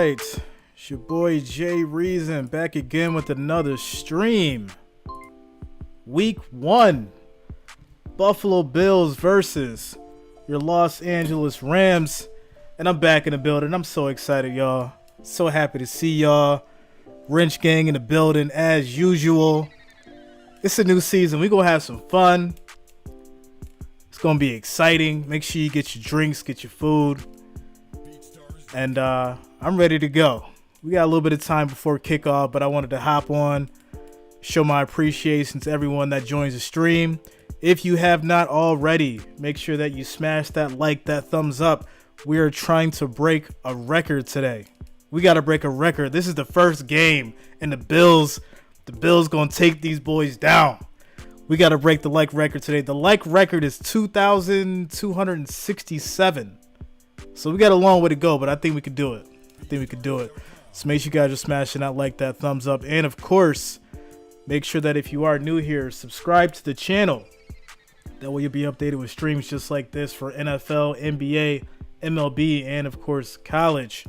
right, it's your boy Jay Reason back again with another stream. Week 1, Buffalo Bills versus your Los Angeles Rams, and I'm back in the building. I'm so excited, y'all. So happy to see y'all. Wrench Gang in the building as usual. It's a new season. We're gonna have some fun. It's gonna be exciting. Make sure you get your drinks, get your food. And I'm ready to go. We got a little bit of time before kickoff, but I wanted to hop on, show my appreciation to everyone that joins the stream. If you have not already, make sure that you smash that like, that thumbs up. We are trying to break a record today. We got to break a record. This is the first game, and the Bills going to take these boys down. We got to break the like record today. The like record is 2,267. So we got a long way to go, but I think we could do it. So make sure you guys are smashing that like, that thumbs up. And of course, make sure that if you are new here, subscribe to the channel. That way you'll be updated with streams just like this for NFL, NBA, MLB, and of course, college.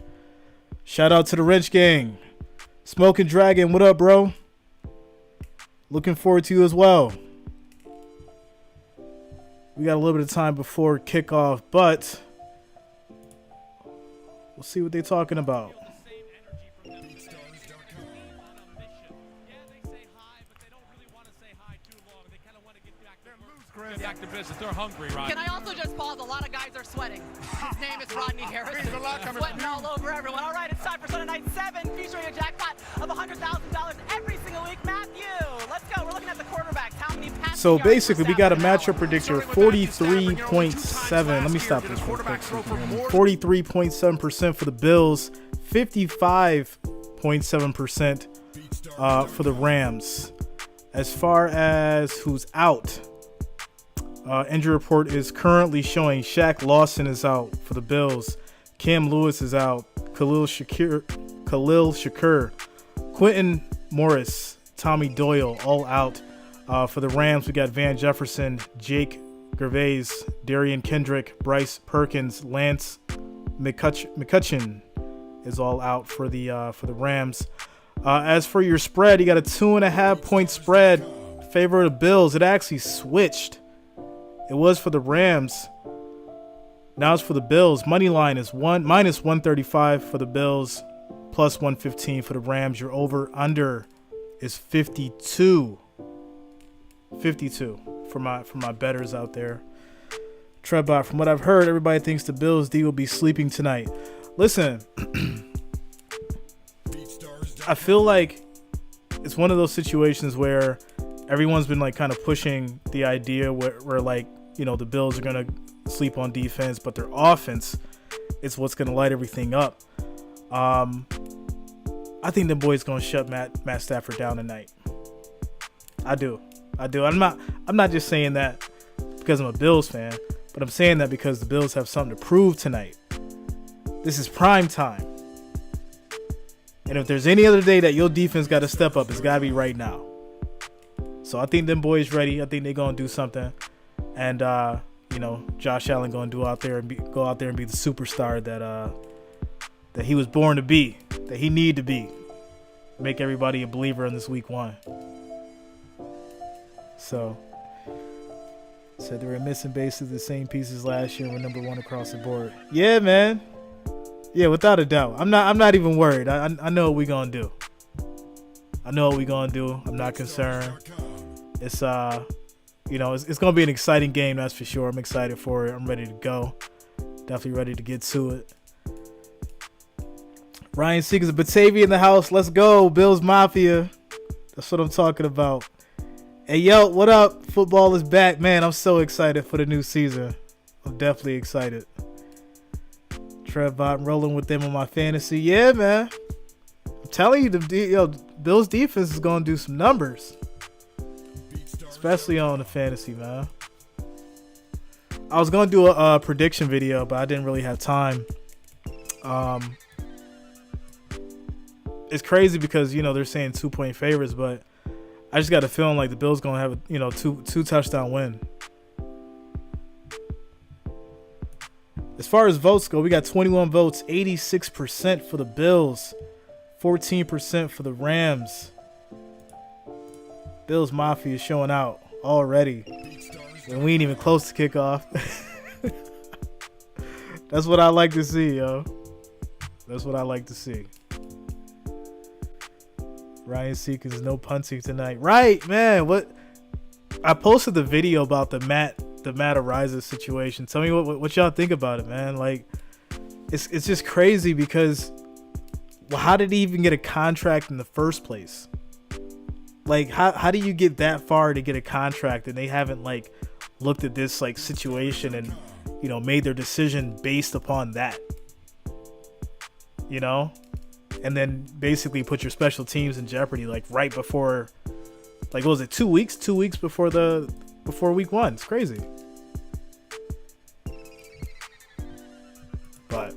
Shout out to the Wrench Gang. Smoking Dragon, what up, bro? Looking forward to you as well. We got a little bit of time before kickoff, but we'll see what they're talking about. Back to business. They're hungry, Rodney. Can I also just pause? A lot of guys are sweating. His name is Rodney Harris. Sweating all over everyone. All right, it's time for Sunday Night 7, featuring a jackpot of $100,000 every single week. Matthew, let's go. We're looking at the quarterbacks. How many passes? So basically, we got a matchup predictor, 43.7. Let me stop this real quick. 43.7% for the Bills, 55.7% for the Rams. As far as who's out, injury report is currently showing Shaq Lawson is out for the Bills. Cam Lewis is out. Khalil Shakur, Quentin Morris, Tommy Doyle, all out. For the Rams, we got Van Jefferson, Jake Gervais, Darian Kendrick, Bryce Perkins, Lance McCutcheon is all out for the Rams. As for your spread, you got a 2.5 point spread favor of the Bills. It actually switched. It was for the Rams. Now it's for the Bills. Money line is minus 135 for the Bills, plus 115 for the Rams. Your over under is 52. 52 for my bettors out there. Trebot, from what I've heard, everybody thinks the Bills D will be sleeping tonight. Listen, I feel like it's one of those situations where everyone's been like kind of pushing the idea where like, you know, the Bills are going to sleep on defense, but their offense is what's going to light everything up. I think the boys going to shut Matt Stafford down tonight. I do. I'm not just saying that because I'm a Bills fan, but I'm saying that because the Bills have something to prove tonight. This is prime time. And if there's any other day that your defense got to step up, it's got to be right now. So I think them boys ready. I think they're going to do something. And, you know, Josh Allen going to go out there and be the superstar that he was born to be, that he need to be. Make everybody a believer in this week 1. So, said they were missing basically the same pieces last year and were number 1 across the board. Yeah, man. Yeah, without a doubt. I'm not even worried. I know what we're going to do. I'm not concerned. It's you know, it's going to be an exciting game, that's for sure. I'm excited for it. I'm ready to go. Definitely ready to get to it. Ryan Seegers of Batavia in the house. Let's go, Bills Mafia. That's what I'm talking about. Hey, yo, what up? Football is back, man. I'm so excited for the new season. I'm definitely excited. Trevbot rolling with them on my fantasy. Yeah, man. I'm telling you, Bills defense is going to do some numbers. Especially on the fantasy, man. I was going to do a prediction video, but I didn't really have time. It's crazy because, you know, they're saying 2-point favorites, but I just got a feeling like the Bills going to have a, you know, two touchdown win. As far as votes go, we got 21 votes, 86% for the Bills, 14% for the Rams. Bills Mafia is showing out already, and we ain't even close to kickoff. That's what I like to see, yo. That's what I like to see. Ryan Seekins, no punting tonight. Right, man. What? I posted the video about the Matt Ariza situation. Tell me what y'all think about it, man. Like, it's just crazy because, well, how did he even get a contract in the first place? Like, how do you get that far to get a contract and they haven't like looked at this like situation and, you know, made their decision based upon that, you know, and then basically put your special teams in jeopardy like right before, like, what was it, 2 weeks before week 1? It's crazy. But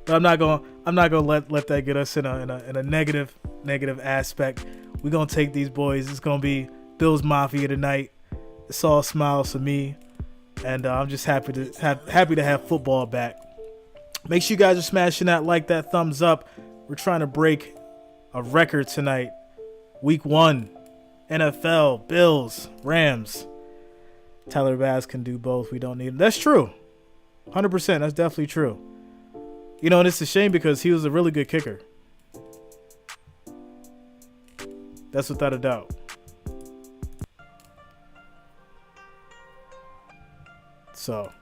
I'm not gonna let that get us in a negative aspect. We're gonna take these boys. It's gonna be Bills Mafia tonight. It's all smiles for me, and I'm just happy to have football back. Make sure you guys are smashing that thumbs up. We're trying to break a record tonight. Week 1, NFL, Bills, Rams. Tyler Bass can do both. We don't need him. That's true. 100%. That's definitely true. You know, and it's a shame because he was a really good kicker. That's without a doubt. So,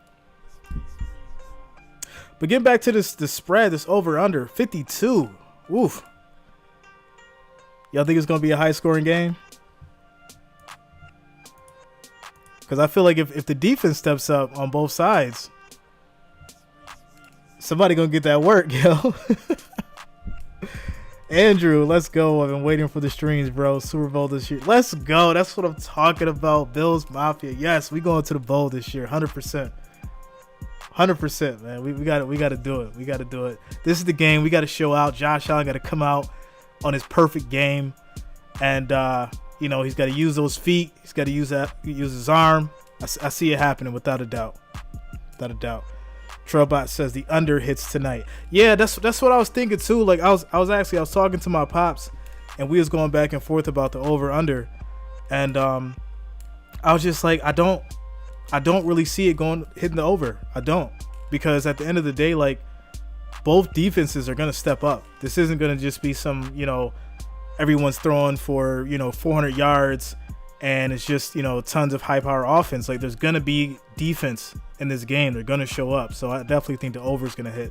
but getting back to this spread, this over-under, 52. Oof. Y'all think it's going to be a high-scoring game? Because I feel like if the defense steps up on both sides, somebody going to get that work, yo. Andrew, let's go. I've been waiting for the streams, bro. Super Bowl this year. Let's go. That's what I'm talking about. Bills Mafia. Yes, we going to the bowl this year. 100%. 100%, man. We got to do it. We got to do it. This is the game. We got to show out. Josh Allen got to come out on his perfect game. And, you know, he's got to use those feet. He's got to use his arm. I see it happening without a doubt. Without a doubt. Trellbot says the under hits tonight. Yeah, that's what I was thinking too. Like I was talking to my pops, and we was going back and forth about the over under, and I was just like, I don't really see it hitting the over. I don't, because at the end of the day, like, both defenses are gonna step up. This isn't gonna just be some, you know, everyone's throwing for, you know, 400 yards, and it's just, you know, tons of high power offense. Like, there's gonna be defense in this game. They're gonna show up. So I definitely think the over is gonna hit.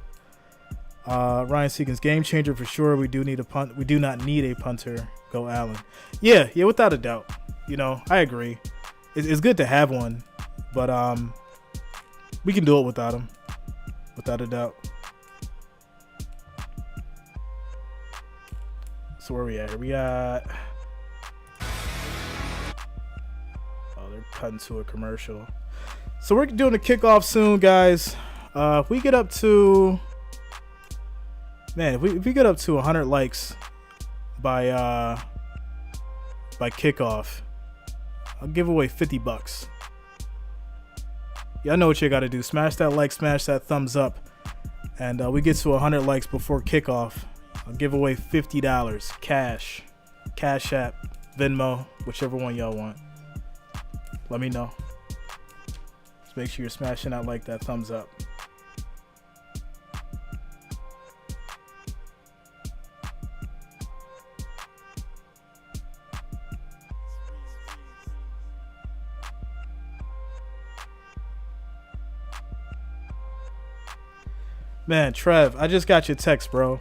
Ryan Seekins, game changer for sure. We do need a punt. We do not need a punter. Go Allen. Yeah, without a doubt. You know, I agree. It's good to have one, but we can do it without him, without a doubt. So where we at? We got. They're cutting to a commercial. So we're doing a kickoff soon, guys. If we get up to, man, if we get up to 100 likes by kickoff, I'll give away $50. Y'all know what you got to do. Smash that like, smash that thumbs up, and we get to 100 likes before kickoff. I'll give away $50 cash, Cash App, Venmo, whichever one y'all want. Let me know. Just make sure you're smashing that like, that thumbs up. Man, Trev, I just got your text, bro.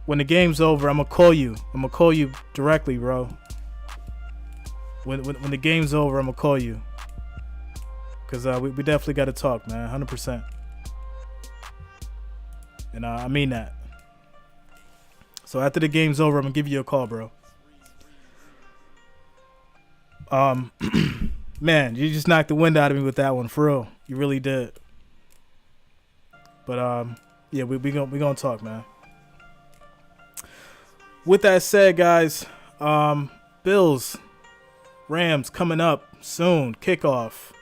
When the game's over, I'm gonna call you. I'm gonna call you directly, bro. When the game's over, I'm gonna call you. Cause we definitely got to talk, man. 100%. And I mean that. So after the game's over, I'm gonna give you a call, bro. Man, you just knocked the wind out of me with that one, for real. You really did. But yeah, we gonna talk, man. With that said, guys, Bills, Rams coming up soon. Kickoff.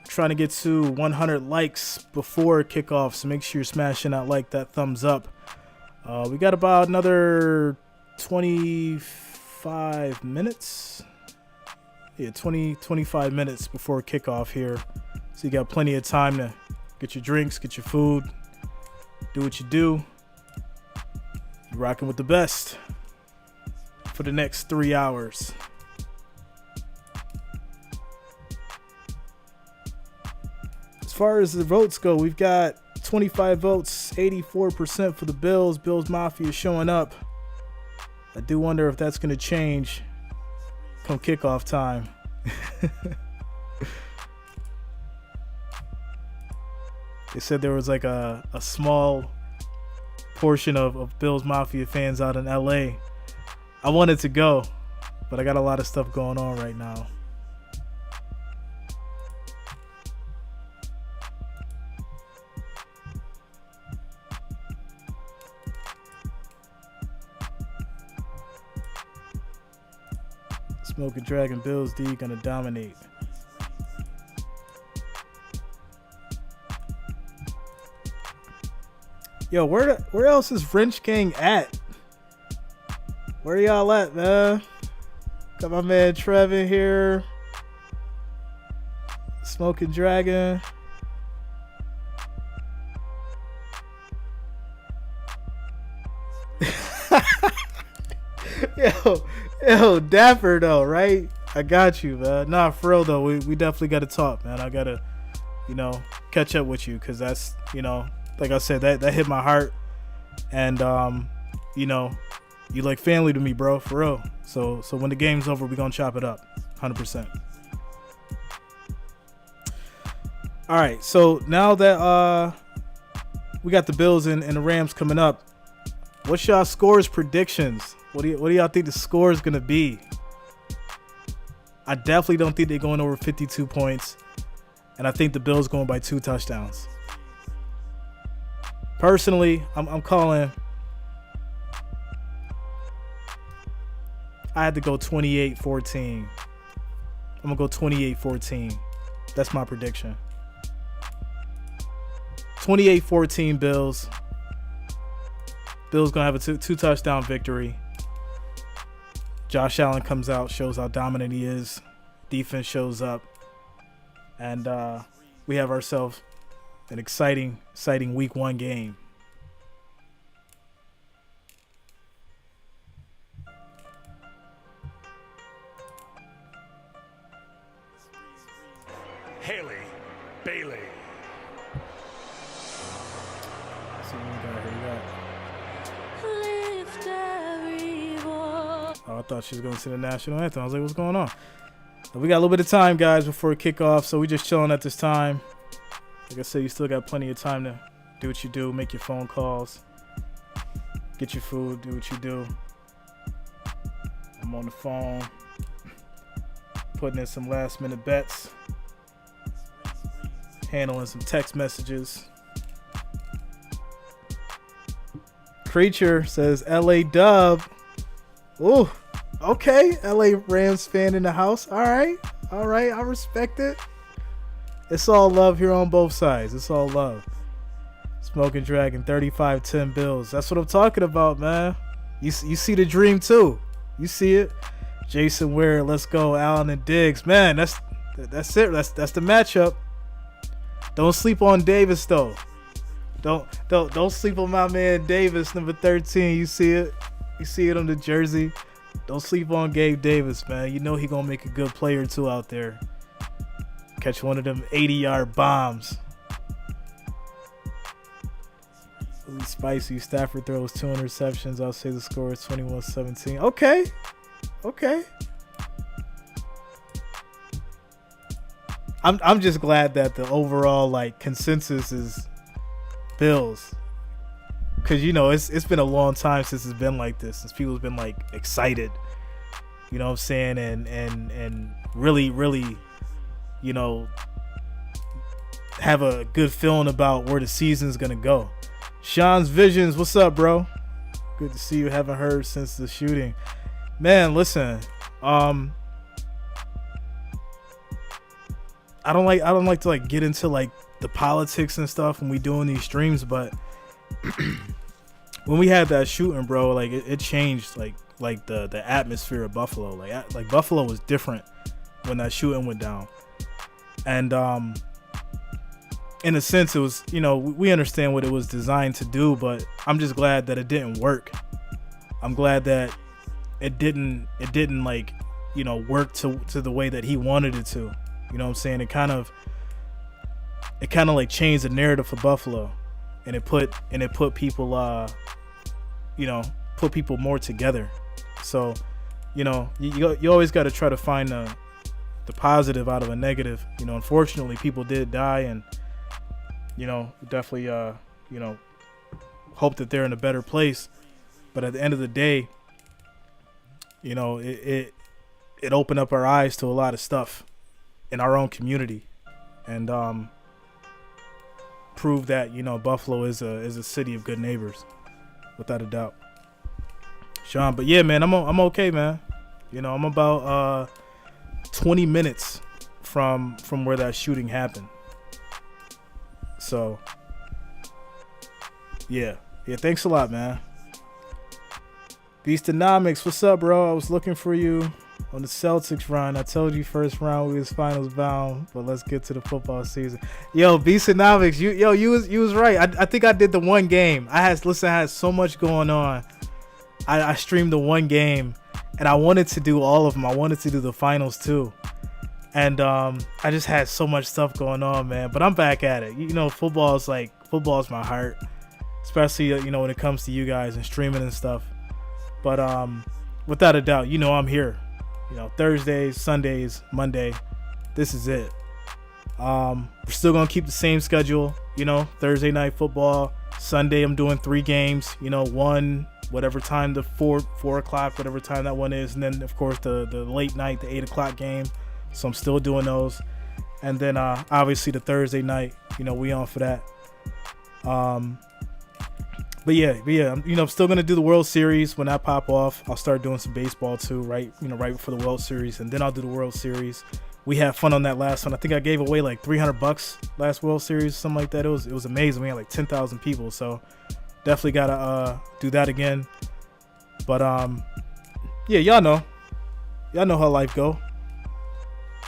Trying to get to 100 likes before kickoff, so make sure you're smashing that thumbs up. We got about another 25 minutes. Yeah, 25 minutes before kickoff here. So you got plenty of time to get your drinks, get your food, do what you do. You're rocking with the best for the next 3 hours. As far as the votes go, we've got 25 votes, 84% for the Bills. Bills Mafia showing up. I do wonder if that's going to change come kickoff time. They said there was like a small portion of Bills Mafia fans out in LA. I wanted to go, but I got a lot of stuff going on right now. Smoking Dragon Bills D gonna dominate. Yo, where else is French Gang at? Where y'all at, man? Got my man Trev in here. Smoking Dragon. Yo, Dapper though, right? I got you, man. Nah, for real though, we definitely got to talk, man. I gotta, catch up with you, because that's, like I said, that hit my heart, and you like family to me, bro, for real. So when the game's over, we gonna chop it up, 100%. All right, so now that we got the Bills and the Rams coming up, what's y'all scores predictions? What do y'all think the score is gonna be? I definitely don't think they're going over 52 points, and I think the Bills going by 2 touchdowns. Personally, I'm calling. I had to go 28-14. I'm gonna go 28-14. That's my prediction. 28-14 Bills. Bills gonna have a two touchdown victory. Josh Allen comes out, shows how dominant he is. Defense shows up, and we have ourselves an exciting Week 1 game. Haley Bailey. See what we got here. Oh, I thought she was going to sing the national anthem. I was like, what's going on? But we got a little bit of time, guys, before kickoff, so we just chilling at this time. Like I said, you still got plenty of time to do what you do, make your phone calls, get your food, do what you do. I'm on the phone, putting in some last-minute bets, handling some text messages. Creature says LA Dub. Ooh, okay. LA Rams fan in the house. All right. I respect it. It's all love here on both sides. It's all love. Smoking Dragon, 35-10 Bills. That's what I'm talking about, man. You see the dream too. You see it. Jason Ware, let's go. Allen and Diggs, man. That's it. That's the matchup. Don't sleep on Davis though. Don't sleep on my man Davis, number 13. You see it. You see it on the jersey. Don't sleep on Gabe Davis, man. You know he gonna make a good play or two out there. Catch one of them 80-yard bombs. Really spicy. Stafford throws 2 interceptions. I'll say the score is 21-17. Okay. I'm just glad that the overall consensus is Bills. Because, it's been a long time since it's been like this. Since people's been, excited. You know what I'm saying? And really, really, have a good feeling about where the season's going to go. Sean's Visions, what's up, bro? Good to see you. Haven't heard since the shooting. Man, listen. I I don't like to like get into like the politics and stuff when we doing these streams, but when we had that shooting, bro, like it changed like the atmosphere of Buffalo. Like Buffalo was different when that shooting went down. And in a sense, it was, you know, we understand what it was designed to do, but I'm just glad that it didn't work. I'm glad that it didn't like, you know, work to the way that he wanted it to. You know what I'm saying? It kind of like changed the narrative for Buffalo, and it put people you know, put people more together. So, you know, you always got to try to find the positive out of a negative. You know, unfortunately, people did die, and you know, definitely you know, hope that they're in a better place. But at the end of the day, you know, it opened up our eyes to a lot of stuff in our own community, and proved that, you know, Buffalo is a city of good neighbors, without a doubt. Sean, but yeah, man, I'm okay, man. You know, I'm about 20 minutes from where that shooting happened. So yeah, thanks a lot, man. Beastonomics, what's up, bro? I was looking for you on the Celtics run. I told you first round we was finals bound, but let's get to the football season. Yo, Beastonomics, you was right. I think I did the one game. I had so much going on. I streamed the one game, and I wanted to do all of them. I wanted to do the finals too, and I just had so much stuff going on, man. But I'm back at it. You know, football's my heart, especially you know, when it comes to you guys and streaming and stuff. But without a doubt, you know, I'm here. You know, Thursdays, Sundays, Monday, this is it. We're still gonna keep the same schedule. You know, Thursday night football. Sunday I'm doing 3 games. You know, one whatever time, the 4 o'clock, whatever time that one is, and then of course the late night, the 8 o'clock game. So I'm still doing those, and then obviously the Thursday night. You know, we on for that. But yeah, you know, I'm still gonna do the World Series when that pop off. I'll start doing some baseball too, right? You know, right before the World Series, and then I'll do the World Series. We had fun on that last one. I think I gave away like $300 last World Series, something like that. It was amazing. We had like 10,000 people, so definitely gotta do that again. But yeah, y'all know how life go.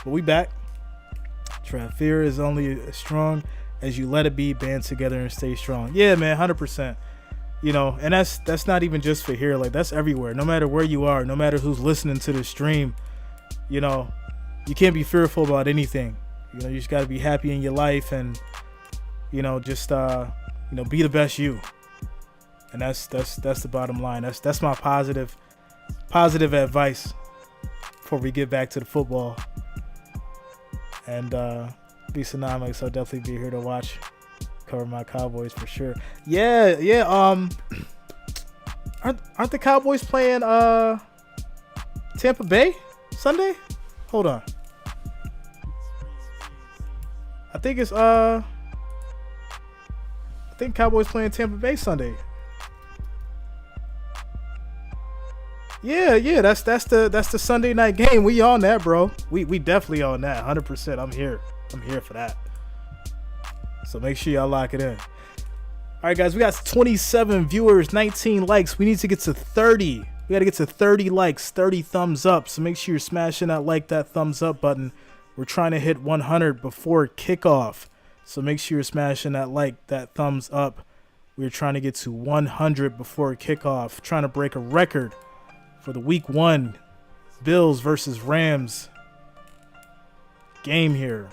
But we back. Fear is only as strong as you let it be. Band together and stay strong. Yeah, man, 100%. You know, and that's not even just for here. Like, that's everywhere. No matter where you are, no matter who's listening to the stream, you know, you can't be fearful about anything. You know, you just got to be happy in your life, and you know, just you know, be the best you. And that's the bottom line. That's my positive advice before we get back to the football. And Beastonomics, I'll definitely be here to watch. Cover my Cowboys for sure. Yeah. Aren't the Cowboys playing Tampa Bay Sunday? Hold on. I think Cowboys playing Tampa Bay Sunday. Yeah, that's the Sunday night game. We on that, bro. We definitely on that. 100%. I'm here for that. So make sure y'all lock it in. All right, guys, we got 27 viewers, 19 likes. We need to get to 30. We got to get to 30 likes, 30 thumbs up. So make sure you're smashing that thumbs up button. We're trying to hit 100 before kickoff. So make sure you're smashing that thumbs up. We're trying to get to 100 before kickoff. Trying to break a record for the week 1 Bills versus Rams game here.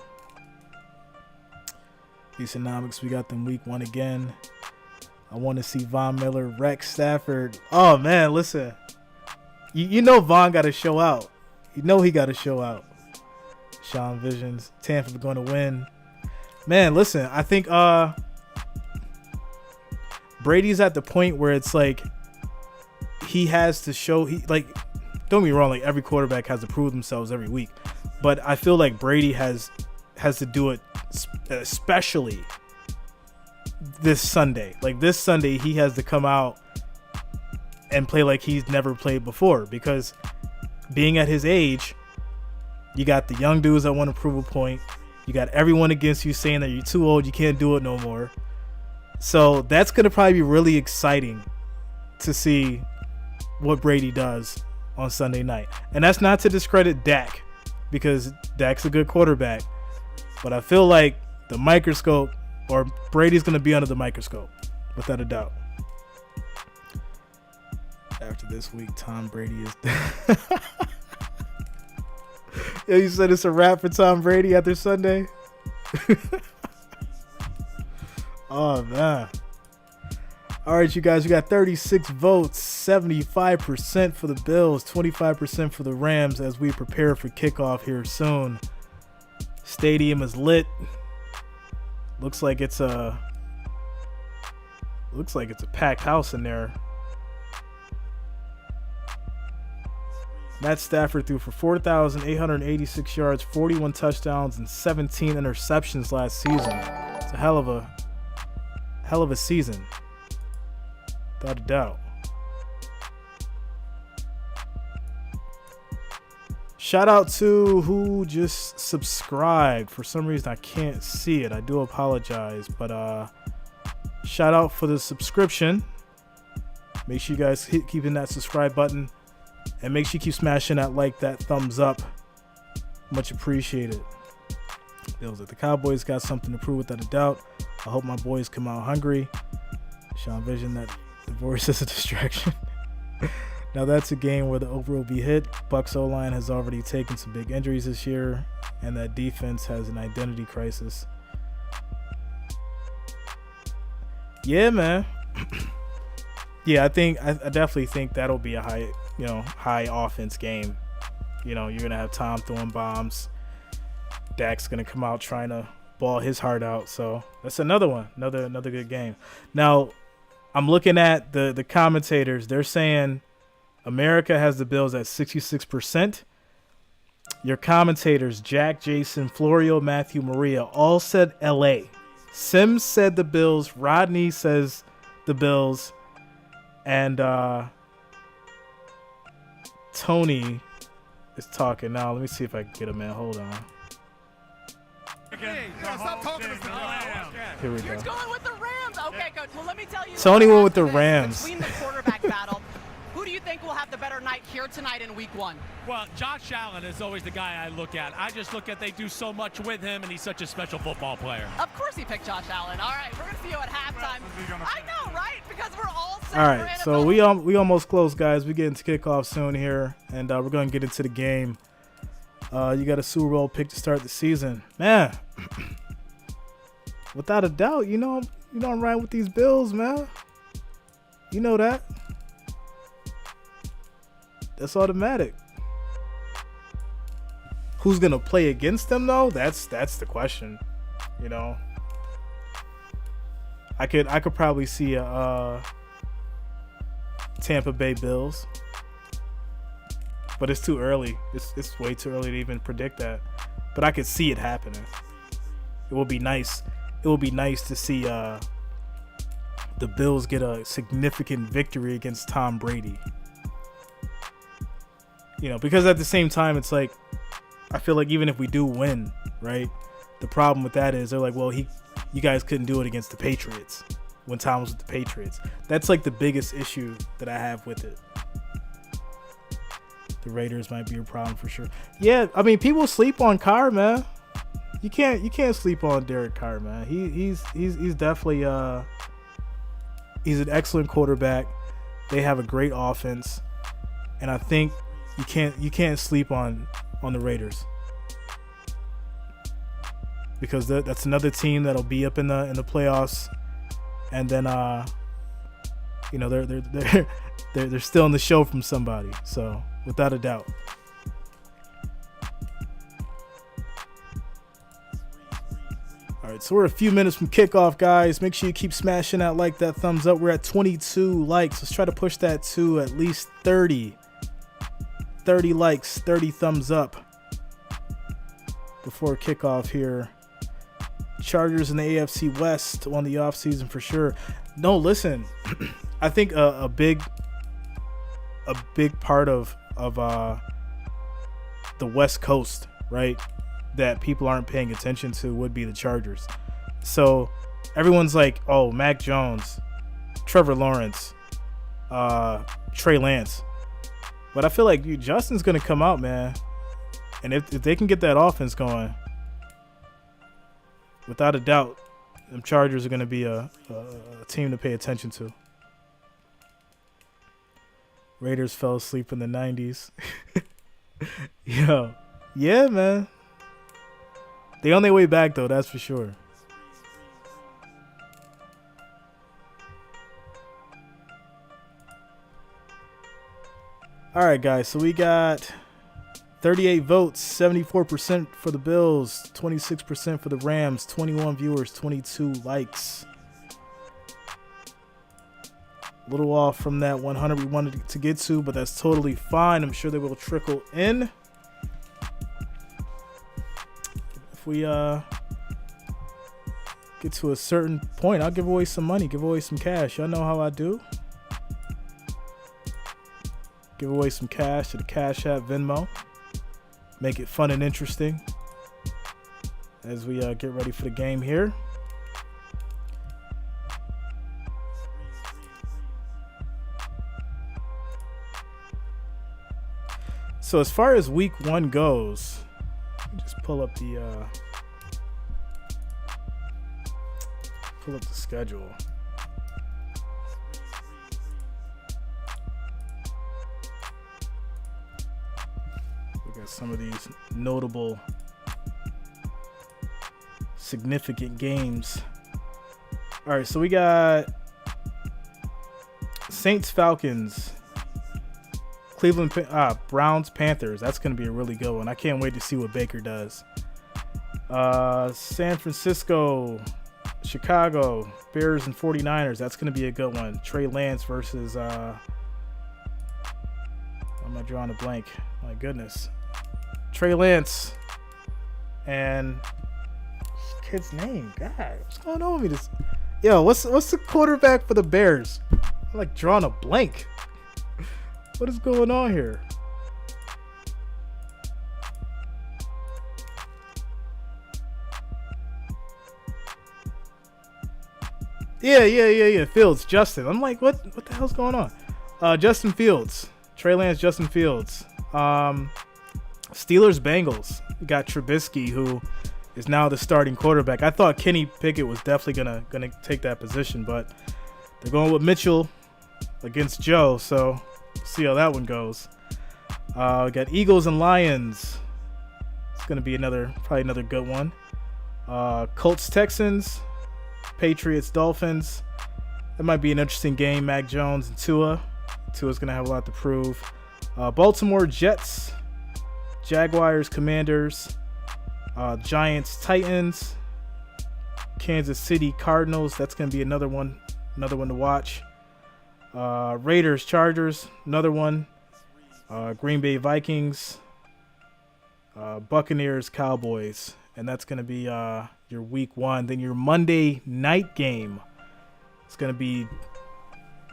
Economics, we got them week 1 again. I want to see Von Miller wreck Stafford. Oh man, listen, you know Von got to show out. You know he got to show out. Sean Visions, Tampa going to win. Man, listen, I think Brady's at the point where it's like he has to show. Don't get me wrong, like every quarterback has to prove themselves every week, but I feel like Brady has to do it, especially this Sunday. Like this Sunday, he has to come out and play like he's never played before, because being at his age, you got the young dudes that want to prove a point. You got everyone against you saying that you're too old, you can't do it no more. So that's going to probably be really exciting to see what Brady does on Sunday night. And that's not to discredit Dak, because Dak's a good quarterback. But I feel like the microscope, or Brady's going to be under the microscope, without a doubt. After this week, Tom Brady is Yeah, you said it's a wrap for Tom Brady after Sunday? Oh, man. All right, you guys, we got 36 votes, 75% for the Bills, 25% for the Rams as we prepare for kickoff here soon. Stadium is lit. Looks like it's a packed house in there. Matt Stafford threw for 4,886 yards, 41 touchdowns, and 17 interceptions last season. It's a hell of a season, without a doubt. Shout out to who just subscribed. For some reason, I can't see it. I do apologize, but shout out for the subscription. Make sure you guys keep hitting that subscribe button. And make sure you keep smashing that thumbs up. Much appreciated. Feels like the Cowboys got something to prove, without a doubt. I hope my boys come out hungry. Sean Vision, that divorce is a distraction. Now that's a game where the over will be hit. Bucs O-line has already taken some big injuries this year, and that defense has an identity crisis. Yeah, man. Yeah, I definitely think that'll be a high offense game. You're gonna have Tom throwing bombs. Dak's gonna come out trying to ball his heart out. So that's another one, another good game. Now, I'm looking at the commentators. They're saying America has the Bills at 66%. Your commentators, Jack, Jason, Florio, Matthew, Maria, all said LA. Sims said the Bills. Rodney says the Bills. And Tony is talking now. Let me see if I can get him in. Hold on. Here we go. You're going with the Rams. Okay, Coach. Well, let me tell you. Tony went with the Rams. Between the quarterback battle, who do you think will have the better night here tonight in Week 1? Well, Josh Allen is always the guy I look at. I just look at they do so much with him, and he's such a special football player. Of course he picked Josh Allen. All right, we're going to see you at halftime. I know, right? Because we're all set. All right, so we almost close, guys. We get into kickoff soon here, and we're going to get into the game. You got a Super Bowl pick to start the season. Man, without a doubt, I'm riding with these Bills, man. You know that. That's automatic. Who's gonna play against them though? That's the question. I could probably see a Tampa Bay Bills, but it's too early. It's way too early to even predict that. But I could see it happening. It will be nice. It will be nice to see the Bills get a significant victory against Tom Brady. Because at the same time, it's like, I feel like even if we do win, right, the problem with that is they're like, well, you guys couldn't do it against the Patriots when Tom was with the Patriots. That's like the biggest issue that I have with it. The Raiders might be a problem for sure. Yeah, I mean, people sleep on Carr, man. You can't sleep on Derek Carr, man. He's definitely he's an excellent quarterback. They have a great offense, and I think you can't sleep on the Raiders, because that's another team that'll be up in the playoffs, and then they're still in the show from somebody. So without a doubt. All right, so we're a few minutes from kickoff, guys. Make sure you keep smashing that thumbs up. We're at 22 likes. Let's try to push that to at least 30. 30 likes, 30 thumbs up before kickoff here. Chargers in the AFC West on the offseason for sure. No, listen, I think a big part of the West Coast, right, that people aren't paying attention to would be the Chargers. So everyone's like, oh, Mac Jones, Trevor Lawrence, Trey Lance. But I feel like Justin's going to come out, man. And if they can get that offense going, without a doubt, them Chargers are going to be a team to pay attention to. Raiders fell asleep in the 90s. Yo. Yeah, man. They on their way back, though, that's for sure. All right, guys. So we got 38 votes, 74% for the Bills, 26% for the Rams, 21 viewers, 22 likes. A little off from that 100 we wanted to get to, but that's totally fine. I'm sure they will trickle in. If we get to a certain point, I'll give away some money, give away some cash. Y'all know how I do. Give away some cash to the Cash App, Venmo. Make it fun and interesting as we get ready for the game here. So as far as week 1 goes, let me just pull up the schedule. Look at some of these notable, significant games. All right, so we got Saints, Falcons, Cleveland, Browns, Panthers. That's going to be a really good one. I can't wait to see what Baker does. San Francisco, Chicago, Bears, and 49ers. That's going to be a good one. Trey Lance versus, I'm not drawing a blank. My goodness. Trey Lance and kid's name. God, what's going on with me? Yo, what's the quarterback for the Bears? I'm like drawing a blank. What is going on here? Yeah. Fields, Justin. I'm like, what the hell's going on? Justin Fields. Trey Lance, Justin Fields. Steelers, Bengals. We got Trubisky, who is now the starting quarterback. I thought Kenny Pickett was definitely gonna take that position, but they're going with Mitchell against Joe, so see how that one goes. We got Eagles and Lions. It's going to be probably another good one. Colts, Texans, Patriots, Dolphins. That might be an interesting game. Mac Jones and Tua. Tua's going to have a lot to prove. Baltimore, Jets, Jaguars, Commanders, Giants, Titans, Kansas City, Cardinals. That's going to be another one to watch. Raiders, Chargers, another one. Green Bay, Vikings, Buccaneers, Cowboys, and that's going to be your week 1. Then your Monday night game is going to be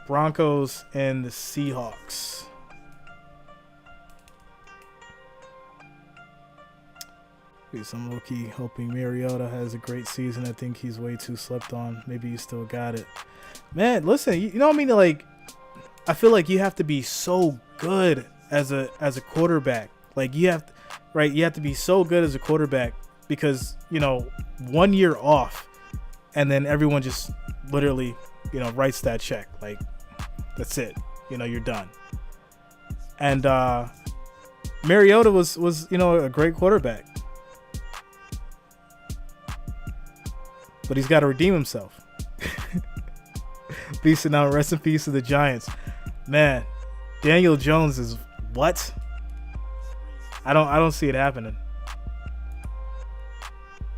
Broncos and the Seahawks. I'm low-key hoping Mariota has a great season. I think he's way too slept on. Maybe you still got it. Man, listen, you know what I mean? Like, I feel like you have to be so good as a quarterback. Like, you have to be so good as a quarterback because, 1 year off and then everyone just literally, writes that check. Like, that's it. You're done. And Mariota was a great quarterback. But he's got to redeem himself. Peace and out. Rest in peace to the Giants. Man, Daniel Jones is what? I don't see it happening.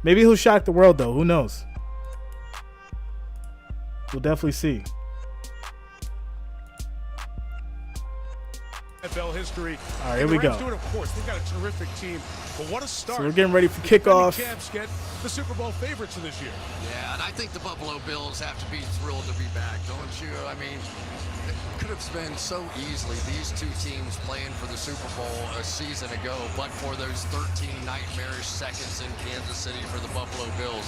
Maybe he'll shock the world though. Who knows? We'll definitely see. NFL history. All right, here we go. Doing, of course, they've got a terrific team, but what a start. So we're getting ready for kickoff. The Cavs get the Super Bowl favorites of this year. Yeah, and I think the Buffalo Bills have to be thrilled to be back, don't you, I mean, it could have been so easily these two teams playing for the Super Bowl a season ago, but for those 13 nightmarish seconds in Kansas City for the Buffalo Bills.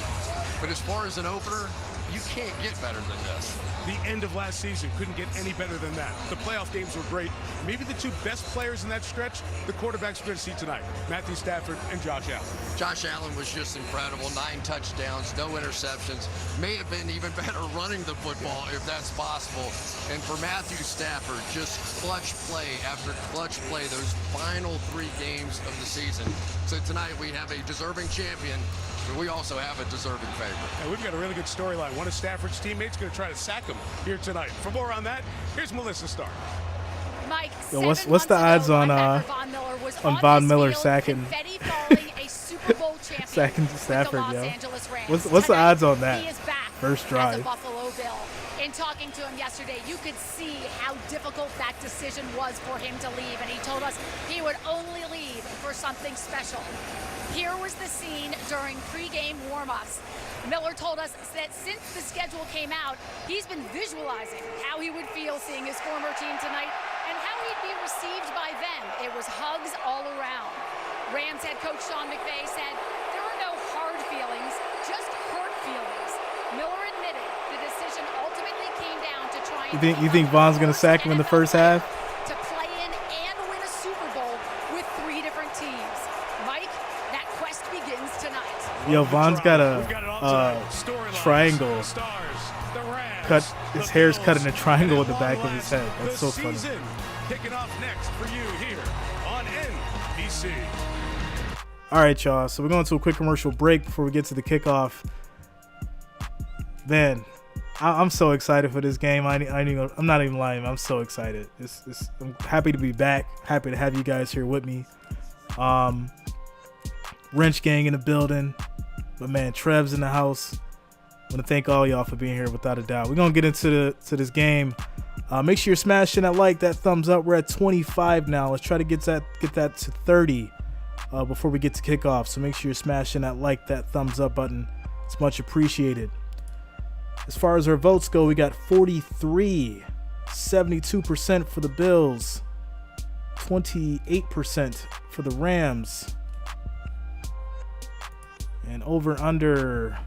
But as far as an opener, you can't get better than this. The end of last season couldn't get any better than that. The playoff games were great. Maybe the two best players in that stretch, the quarterbacks we're going to see tonight, Matthew Stafford and Josh Allen. Josh Allen was just incredible. 9 touchdowns, no interceptions. May have been even better running the football if that's possible. And for Matthew Stafford, just clutch play after clutch play those final 3 games of the season. So tonight we have a deserving champion, but we also have a deserving favorite. And we've got a really good storyline. One of Stafford's teammates going to try to sack him here tonight. For more on that, here's Melissa Starr. Mike, Yo, what's the odds on Von Miller sacking sacking Stafford, yo? What's the odds on that? He is back First drive. as a Buffalo Bill. In talking to him yesterday, you could see how difficult that decision was for him to leave, and he told us he would only leave for something special. Here was the scene during pregame warm-ups. Miller told us that since the schedule came out, he's been visualizing how he would feel seeing his former team tonight and how he'd be received by them. It was hugs all around. Rams head coach Sean McVay said there were no hard feelings, just hurt feelings. Miller admitted the decision ultimately came down to try and You think Von's gonna sack him in the first half? to play in and win a Super Bowl with 3 different teams. Mike, that quest begins tonight. Yo, Von's got a triangle cut. His hair's cut in a triangle in the back of his head. That's so funny. Kicking off next for you here on NBC. All right, y'all. So we're going to a quick commercial break before we get to the kickoff. Man, I'm so excited for this game. I'm not even lying. I'm so excited. I'm happy to be back. Happy to have you guys here with me. Wrench gang in the building. But man, Trev's in the house. I want to thank all y'all for being here without a doubt. We're going to get into this game. Make sure you're smashing that like, that thumbs up. We're at 25 now. Let's try to get that to 30 before we get to kickoff. So make sure you're smashing that like, that thumbs up button. It's much appreciated. As far as our votes go, we got 43, 72% for the Bills, 28% for the Rams, and over under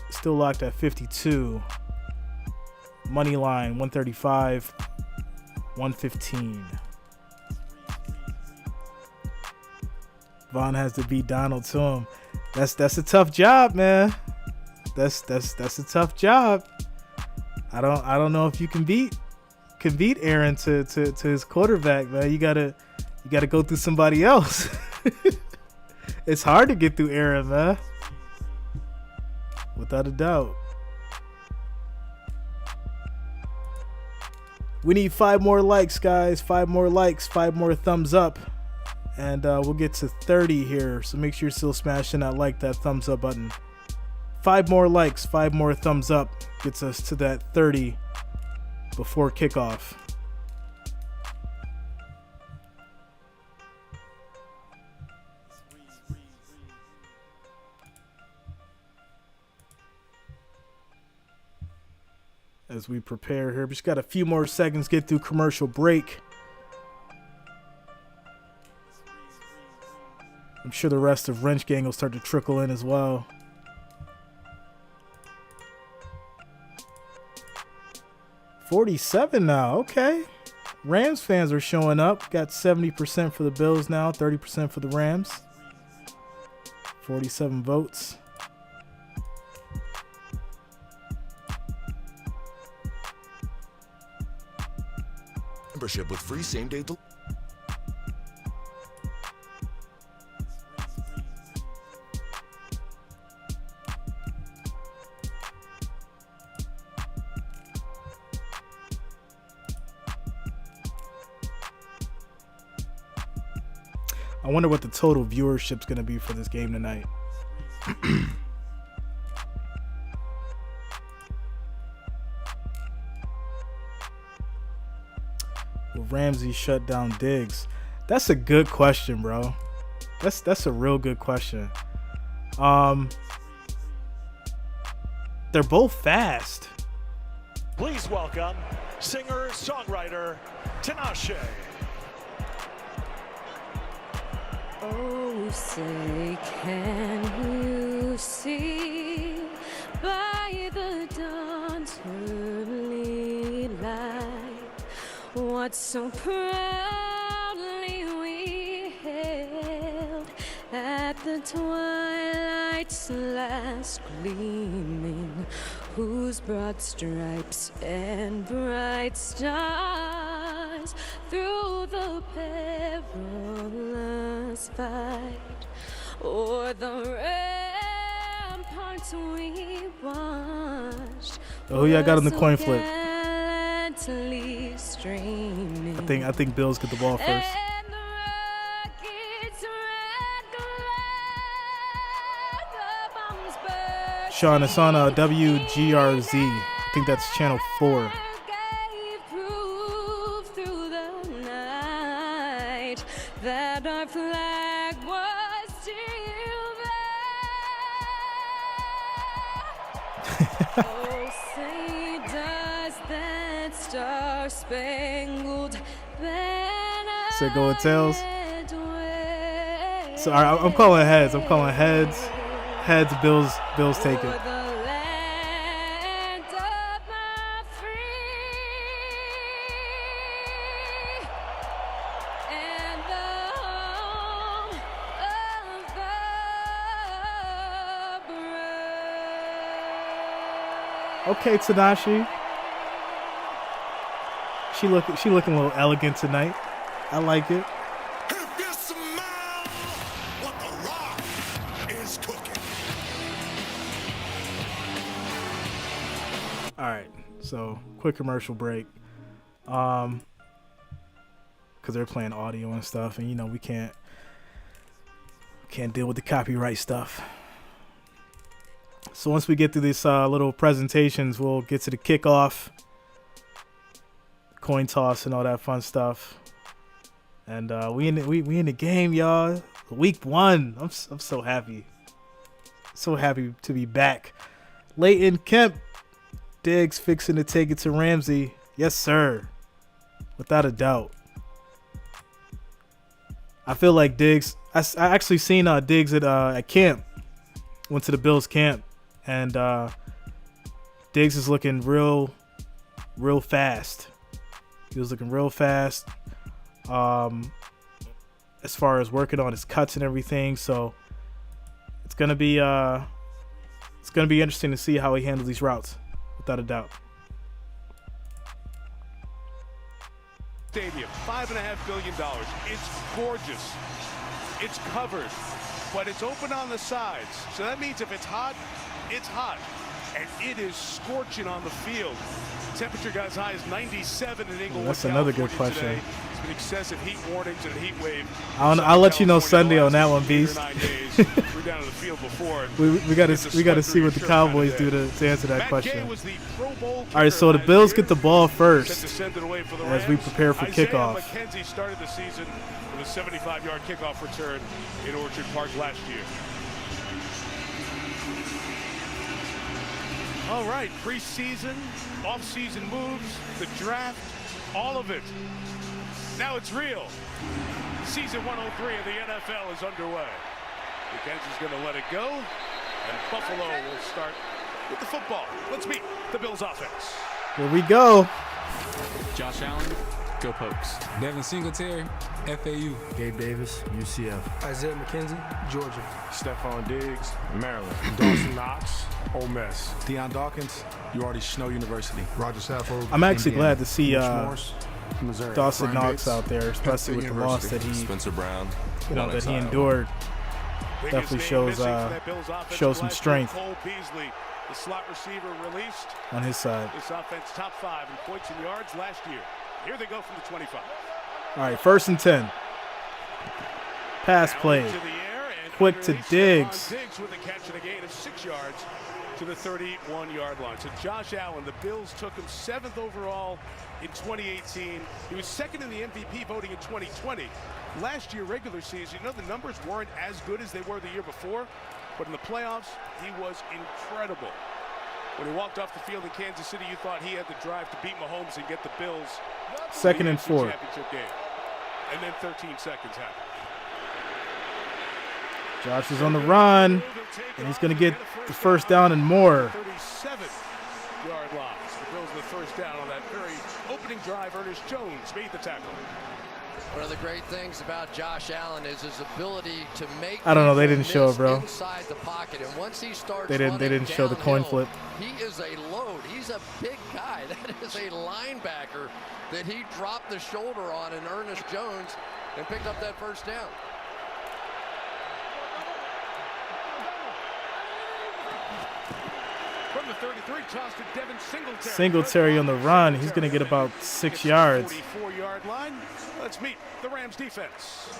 still locked at 52. Money line 135, 115. Von has to beat Donald to him. That's a tough job, man. That's a tough job. I don't know if you can beat Aaron to his quarterback, man. You gotta go through somebody else. It's hard to get through Aaron, man. Without a doubt. We need 5 more likes, guys. 5 more likes, 5 more thumbs up. And we'll get to 30 here. So make sure you're still smashing that like, that thumbs up button. 5 more likes, 5 more thumbs up gets us to that 30 before kickoff. As we prepare here, we just got a few more seconds, get through commercial break. I'm sure the rest of Wrench Gang will start to trickle in as well. $47 now, okay. Rams fans are showing up. Got 70% for the Bills now, 30% for the Rams. 47 votes. Membership with free same-day delivery. I wonder what the total viewership's going to be for this game tonight. Will Ramsey shut down Diggs? That's a good question, bro. That's a real good question. They're both fast. Please welcome singer-songwriter Tinashe. Oh, say, can you see by the dawn's early light what so proudly we hailed at the twilight's last gleaming, whose broad stripes and bright stars through the perilous fight o'er the ramparts we watched. Oh, yeah, I got on the coin flip. Streaming. I think Bills get the ball first. And the rockets red glare, the bombs burst. Sean, it's on WGRZ. I think that's channel 4. Gave proof through the night that our flag was still there. Oh, say does that star-spangled banner So go with tails. yet wave So I'm calling heads. Heads, Bills take o'er it. the land of my free and the home of the brave. Okay, Tanashi. She looking a little elegant tonight. I like it. If you smell what the Rock is cooking. All right, so quick commercial break. Because they're playing audio and stuff, and we can't deal with the copyright stuff. So once we get through these little presentations, we'll get to the kickoff, coin toss, and all that fun stuff. And we in the game, y'all. Week 1. I'm so happy. So happy to be back. Leighton Kemp. Diggs fixing to take it to Ramsey. Yes, sir. Without a doubt. I feel like Diggs. I actually seen Diggs at camp. Went to the Bills camp, and Diggs is looking real fast. He was looking real fast. As far as working on his cuts and everything, so it's gonna be interesting to see how he handles these routes. Without a doubt. Stadium, $5.5 billion. It's gorgeous. It's covered, but it's open on the sides. So that means if it's hot, it's hot. And it is scorching on the field. Temperature got as high as 97 in Inglewood, That's another good California question. today. It's been excessive heat warnings and a heat wave. I'll let you know Sunday on that one, Beast. We're down in the field before. We got to see what the Cowboys do to answer that question. All right, so the Bills get the ball first as we prepare for kickoff. McKenzie started the season with a 75-yard kickoff return in Orchard Park last year. All right, preseason, off-season moves, the draft, all of it. Now it's real. Season 103 of the NFL is underway. McKenzie's going to let it go, and Buffalo will start with the football. Let's meet the Bills offense. Here we go. Josh Allen, go Pokes. Devin Singletary, FAU. Gabe Davis, UCF. Isaiah McKenzie, Georgia. Stephon Diggs, Maryland. Dawson Knox, Ole Miss. Deion Dawkins, UArty University. Roger Saffold. I'm actually glad to see Missouri. Dawson Brian Knox Bates, out there, especially with the loss that he Spencer Brown. that he endured. Definitely shows some strength Cole Beasley, the slot receiver, released. on his side. This offense top 5 in points and yards last year. Here they go from the 25. All right, 1st and 10. Pass play. To the air and Quick to underneath, Diggs. Stephon Diggs with a catch and a gain of 6 yards to the 31-yard line. So Josh Allen, the Bills took him 7th overall in 2018. He was 2nd in the MVP voting in 2020. Last year, regular season, the numbers weren't as good as they were the year before, but in the playoffs, he was incredible. When he walked off the field in Kansas City, you thought he had the drive to beat Mahomes and get the Bills. 2nd and 4. Championship game. And then 13 seconds happened. Josh is on the run, and he's going to get the first down and more. 37-yard line. The Bills with the first down on that very opening drive. Ernest Jones made the tackle. One of the great things about Josh Allen is his ability to make. I don't know. They didn't show it, bro. Inside the pocket, and once he starts, they didn't show the coin flip. He is a load. He's a big guy. That is a linebacker that he dropped the shoulder on in Ernest Jones and picked up that first down. From the 33, tossed to Devin Singletary. Singletary on the run. He's going to get about 6 yards. 44-yard line. Let's meet the Rams defense.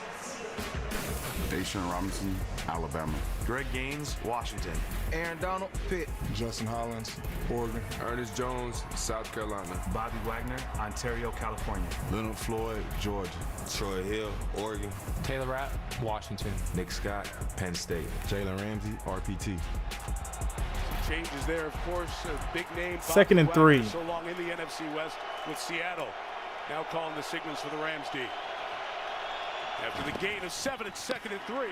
Deshaun Robinson, Alabama. Greg Gaines, Washington. Aaron Donald, Pitt. Justin Hollins, Oregon. Ernest Jones, South Carolina. Bobby Wagner, Ontario, California. Leonard Floyd, Georgia. Troy Hill, Oregon. Taylor Rapp, Washington. Nick Scott, Penn State. Jalen Ramsey, RPT. Changes there, of course. A big name. 2nd and 3. So long in the NFC West with Seattle. Now calling the signals for the Rams D. After the gain of 7, it's 2nd and 3.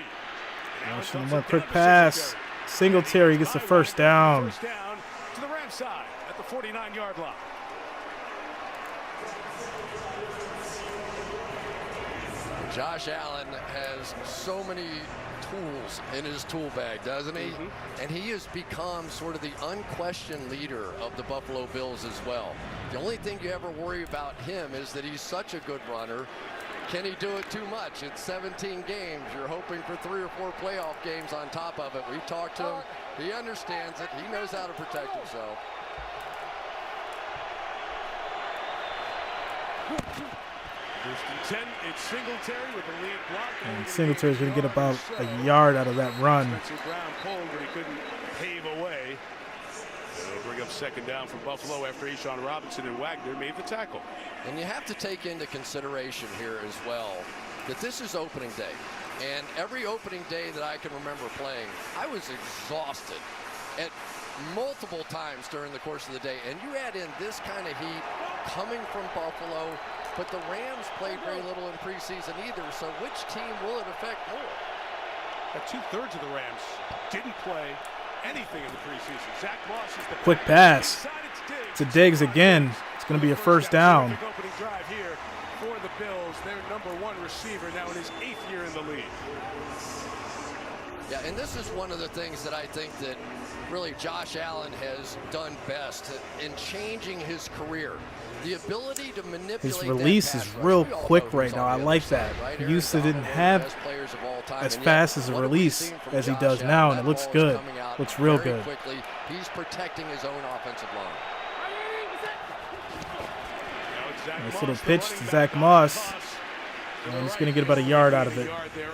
One quick pass. Singletary gets the first down. First down to the Rams side at the 49-yard line. Josh Allen has so many tools in his tool bag, doesn't he? And he has become sort of the unquestioned leader of the Buffalo Bills as well. The only thing you ever worry about him is that he's such a good runner. Can he do it too much? It's 17 games. You're hoping for 3 or 4 playoff games on top of it. We've talked to him. He understands it. He knows how to protect himself. First and 10, it's Singletary with the lead block. And Singletary's going to get about a yard out of that run. Spencer Brown pulled, but he couldn't pave away. It'll bring up 2nd down for Buffalo after Deshaun Robinson and Wagner made the tackle. And you have to take into consideration here as well that this is opening day. And every opening day that I can remember playing, I was exhausted at multiple times during the course of the day. And you add in this kind of heat coming from Buffalo, but the Rams played very little in preseason either. So which team will it affect more? 2/3 of the Rams didn't play anything in the preseason. Zach Moss is the quick pass to Diggs again. It's going to be a first down. Opening drive here for the Bills. Their #1 receiver now in his 8th year in the league. Yeah, and this is one of the things that I think that really Josh Allen has done best in changing his career. The ability to manipulate his release is real quick right now. I like that. He used to didn't have as fast as a release as he does now, and it looks good. Looks real good. Quickly, he's protecting his own offensive line. Nice little pitch to Zach Moss. And he's going to get about a yard out of it.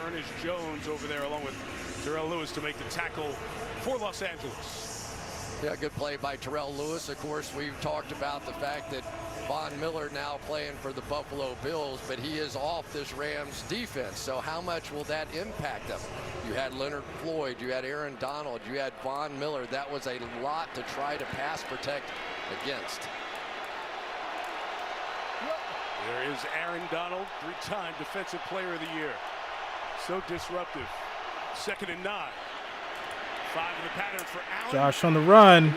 Ernest Jones over there along with Terrell Lewis to make the tackle for Los Angeles. Yeah, good play by Terrell Lewis. Of course, we've talked about the fact that Von Miller now playing for the Buffalo Bills, but he is off this Rams defense. So how much will that impact them? You had Leonard Floyd, you had Aaron Donald, you had Von Miller. That was a lot to try to pass protect against. There is Aaron Donald, 3-time Defensive Player of the Year. So disruptive. 2nd and 9. 5 in the pattern for Allen. Josh on the run.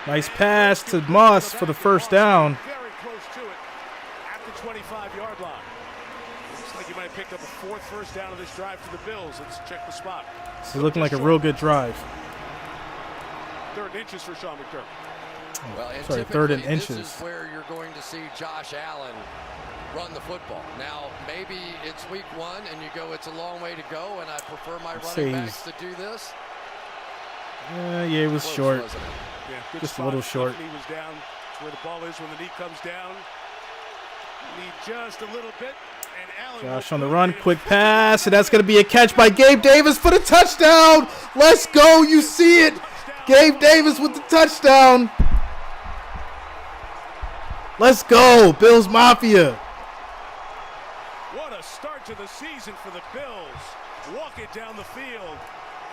Nice pass to Moss for the first down. Very close to it at the 25-yard line. Looks like you might have picked up a 4th first down of this drive for the Bills. Let's check the spot. It's looking like a real good drive. 3rd inches for Sean McDermott. Well, and sorry, 3rd and inches. This is where you're going to see Josh Allen run the football. Now, maybe it's week 1 and you go, it's a long way to go, and I prefer my running backs to do this. Yeah, it was short. Yeah, just a little short. He was down to where the ball is when the knee comes down. Knee just a little bit. And Allen Josh on the run, quick pass, and that's going to be a catch by Gabe Davis for the touchdown. Let's go. You see it. Gabe Davis with the touchdown. Let's go, Bills Mafia. What a start to the season for the Bills. Walk it down the field.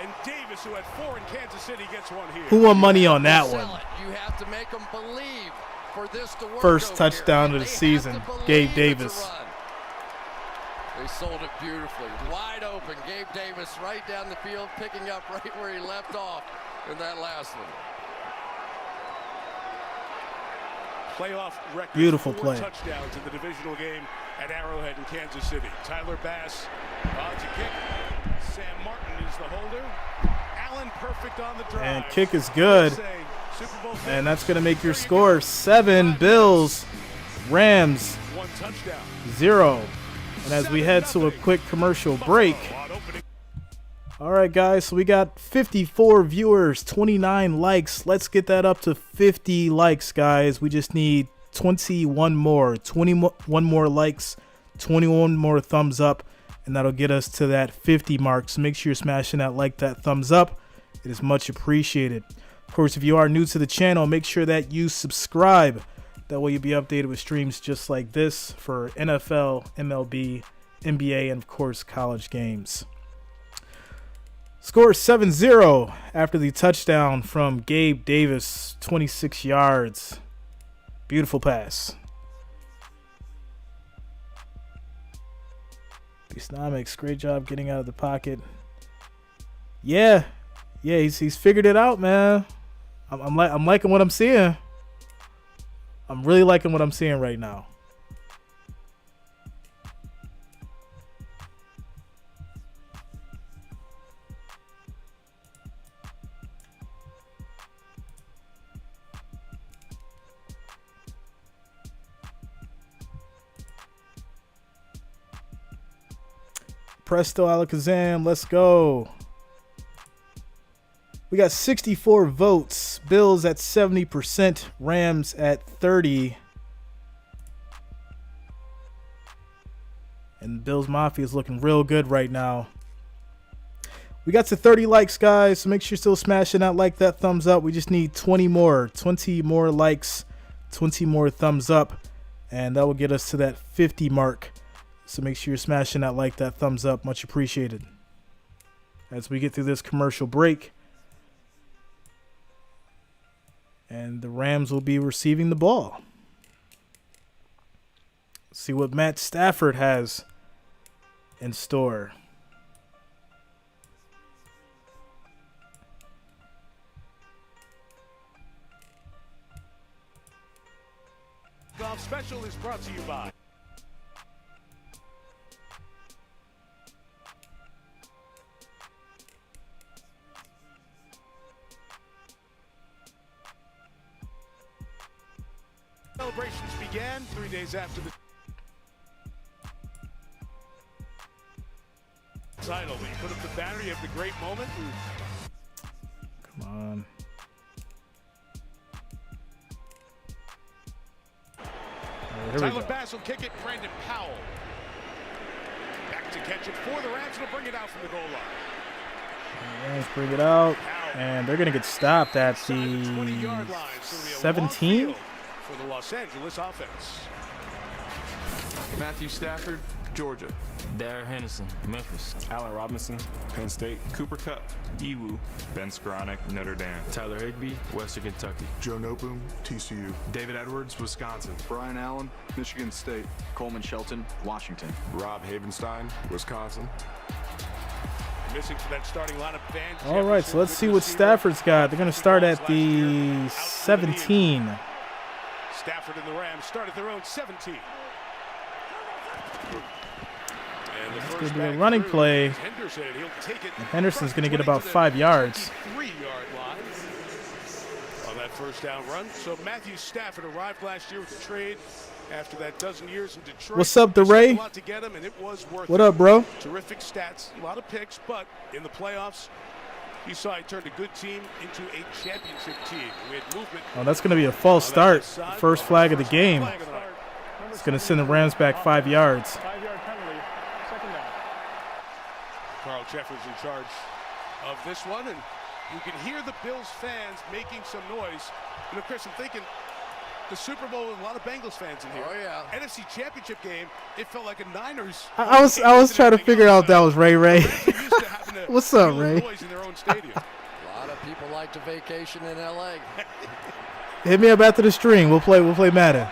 And Davis, who had 4 in Kansas City, gets one here. Who won money on that one? You have to make them believe for this to work. First touchdown of the season, Gabe Davis. They sold it beautifully. Wide open. Gabe Davis right down the field, picking up right where he left off in that last one. Playoff record. Beautiful 4 play. touchdowns in the divisional game at Arrowhead in Kansas City. Tyler Bass to kick. Sam Martin is the holder. Allen perfect on the drive. And kick is good. And that's going to make your score 7 Bills, Rams 1 touchdown. 0. And as we head to a quick commercial break. All right, guys, so we got 54 viewers, 29 likes. Let's get that up to 50 likes, guys. We just need 21 more, 21 more likes, 21 more thumbs up, and that'll get us to that 50 mark. So make sure you're smashing that like, that thumbs up. It is much appreciated. Of course, if you are new to the channel, make sure that you subscribe. That way you'll be updated with streams just like this for NFL, MLB, NBA, and of course, college games. Score 7-0 after the touchdown from Gabe Davis, 26 yards. Beautiful pass. Beastnomics, great job getting out of the pocket. Yeah, he's figured it out, man. I'm liking what I'm seeing. I'm really liking what I'm seeing right now. Presto Alakazam, let's go. We got 64 votes. Bills at 70%, Rams at 30%. And Bills Mafia is looking real good right now. We got to 30 likes, guys, so make sure you're still smashing that like, that thumbs up. We just need 20 more likes, 20 more thumbs up, and that will get us to that 50 mark. So make sure you're smashing that like, that thumbs up. Much appreciated. As we get through this commercial break. And the Rams will be receiving the ball. Let's see what Matt Stafford has in store. Golf Special is brought to you by celebrations began 3 days after the title. When you put up the banner, you have the great moment. Come on. Tyler Bass will kick it. Brandon Powell back to catch it for the Rams. Will bring it out from the goal line. Rams bring it out, and they're going to get stopped at the 17. For the Los Angeles offense. Matthew Stafford, Georgia. Darrell Henderson, Memphis. Allen Robinson, Penn State. Cooper Kupp, Ewu. Ben Skowronek, Notre Dame. Tyler Higbee, Western Kentucky. Joe Noteboom, TCU. David Edwards, Wisconsin. Brian Allen, Michigan State. Coleman Shelton, Washington. Rob Havenstein, Wisconsin. Missing for that starting lineup. All right, so let's see what Stafford's got. They're going to start at the 17. Stafford and the Rams start at their own 17. It's going to be a running play. Henderson, he'll take it. And Henderson's going to get about 5 yards. 3-yard line on that first down run. So Matthew Stafford arrived last year with the trade after that dozen years in Detroit. What's up, DeRay? What up, bro? Terrific stats, a lot of picks, but in the playoffs, you saw he turned a good team into a championship team. We had movement. Oh, that's going to be a false start. First flag of the game. It's going to send the Rams back 5 yards. 5-yard penalty, second down. Carl Jeffers in charge of this one, and you can hear the Bills fans making some noise. You know, Chris, I'm thinking the Super Bowl with a lot of Bengals fans in here. Oh, yeah. NFC Championship game, it felt like a Niners. I was trying to figure out if that was Ray Ray. What's up, Ray? A lot of people like to vacation in LA. Hit me up after the stream. We'll play Madden.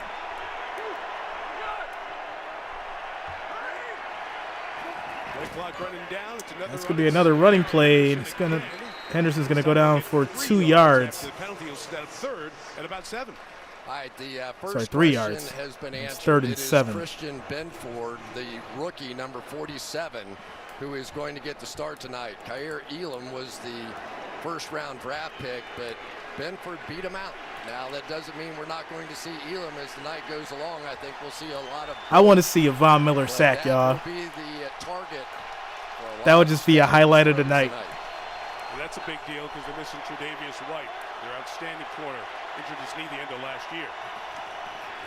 That's gonna be another running play. Henderson's gonna go down for 2 yards. The penalty will set up third at about 7. All right, the first 3 question yards. has been answered. It's 3rd and It is 7. Christian Benford, the rookie, number 47, who is going to get the start tonight. Kaiir Elam was the first-round draft pick, but Benford beat him out. Now, that doesn't mean we're not going to see Elam as the night goes along. I think we'll see a lot of... I want to see a Von Miller sack, y'all. That will be the target. That would just be a highlight of the night. Well, that's a big deal because they're missing Tre'Davious White, their outstanding corner, injured his knee the end of last year.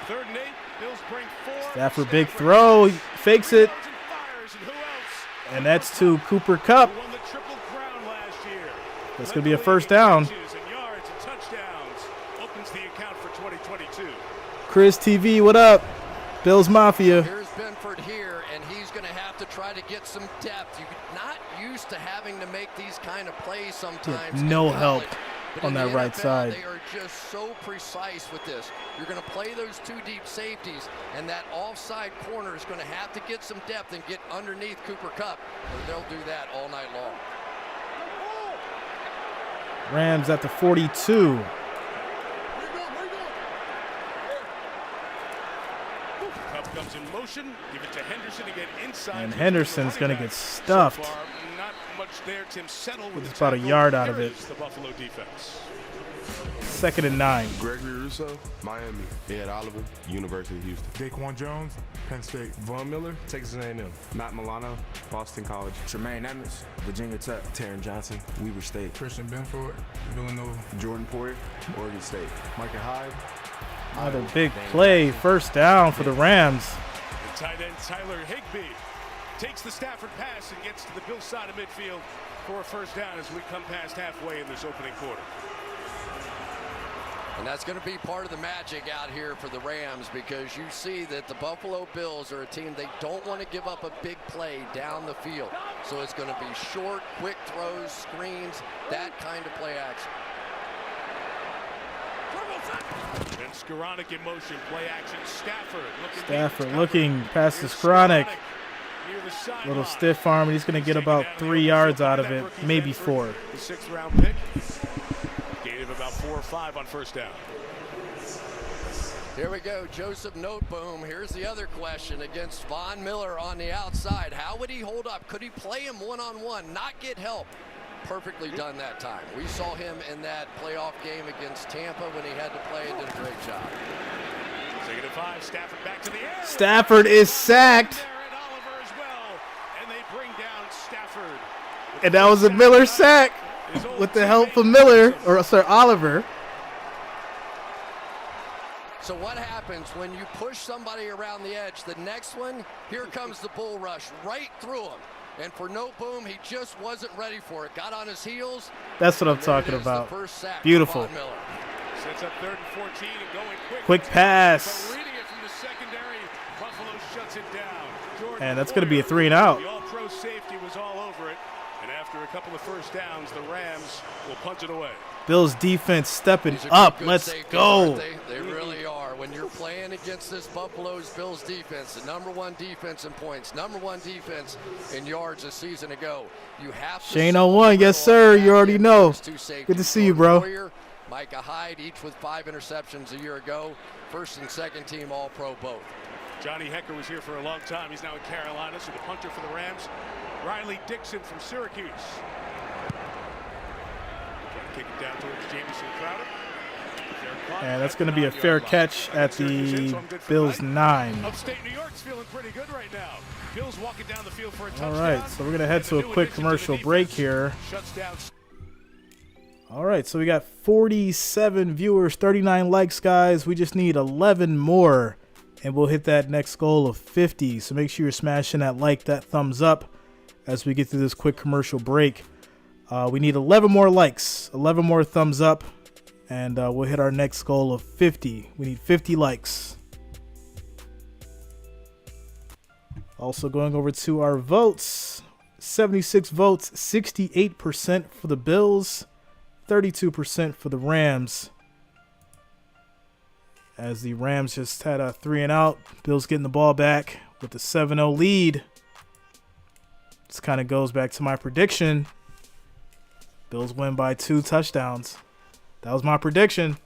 3rd and 8, Bills bring 4. Stafford, big throw, he fakes it, and that's to Cooper Kupp. That's going to be a first down. Chris TV, what up? Bills Mafia. Here's Benford here, and he's going to have to try to get some depth. You're not used to having to make these kind of plays sometimes. No help but on that right side. They are just so precise with this. You're going to play those 2 deep safeties, and that offside corner is going to have to get some depth and get underneath Cooper Kupp, or they'll do that all night long. Rams at the 42. Comes in motion, give it to Henderson to get inside. And Henderson's going to get stuffed. So far, not much there. Tim settled with about a yard out of Here it. is the Buffalo defense. 2nd and 9. Gregory Rousseau, Miami. Ed Oliver, University of Houston. Daquan Jones, Penn State. Von Miller, Texas A&M. Matt Milano, Boston College. Tremaine Edmonds, Virginia Tech. Taryn Johnson, Weber State. Christian Benford, Villanova. Jordan Poyer, Oregon State. Micah Hyde. Another big play, first down for the Rams. And tight end Tyler Higbee takes the Stafford pass and gets to the Bills side of midfield for a first down as we come past halfway in this opening quarter. And that's going to be part of the magic out here for the Rams, because you see that the Buffalo Bills are a team, they don't want to give up a big play down the field. So it's going to be short, quick throws, screens, that kind of play action. And Skoranek in motion, play action. Stafford looking past his Skoranek. Little stiff arm, and he's going to get about 3 yards out of it, maybe 4. The 6th round pick. Gain of about 4 or 5 on first down. Here we go, Joseph Noteboom. Here's the other question against Von Miller on the outside. How would he hold up? Could he play him one-on-one, not get help? Perfectly done that time. We saw him in that playoff game against Tampa when he had to play and did a great job. 2nd and 5, Stafford back to the air. Stafford is sacked. And they bring down Stafford. And that was a Miller sack with the help from Miller, or sorry, Oliver. So what happens when you push somebody around the edge? The next one, here comes the bull rush right through him. And for Noteboom, he just wasn't ready for it. Got on his heels. That's what I'm talking about. Beautiful. Sets up 3rd and 14 and going quick pass. Reading it from the secondary, Buffalo shuts it down. And that's going to be a 3 and out. The all-pro safety was all over it. And after a couple of first downs, the Rams will punch it away. Bills defense stepping up. Let's go. They really are. When you're playing against this Buffalo's Bills defense, the #1 defense in points, #1 defense in yards a season ago, you have to. Shane 01, yes sir. You already know. Good to see you, bro. Micah Hyde, each with 5 interceptions a year ago. 1st and 2nd team All-Pro both. Johnny Hecker was here for a long time. He's now in Carolina, so the punter for the Rams, Riley Dixon from Syracuse. Trying to kick it down towards Jamison Crowder. And that's going to be a fair catch at the Bills 9. Upstate New York's feeling pretty good right now. Bills walking down the field for a touchdown. All right, so we're going to head to a quick commercial break here. All right, so we got 47 viewers, 39 likes, guys. We just need 11 more, and we'll hit that next goal of 50. So make sure you're smashing that like, that thumbs up as we get through this quick commercial break. We need 11 more likes, 11 more thumbs up, And we'll hit our next goal of 50. We need 50 likes. Also going over to our votes. 76 votes, 68% for the Bills, 32% for the Rams. As the Rams just had a 3-and-out. Bills getting the ball back with the 7-0 lead. This kind of goes back to my prediction. Bills win by 2 touchdowns. That was my prediction.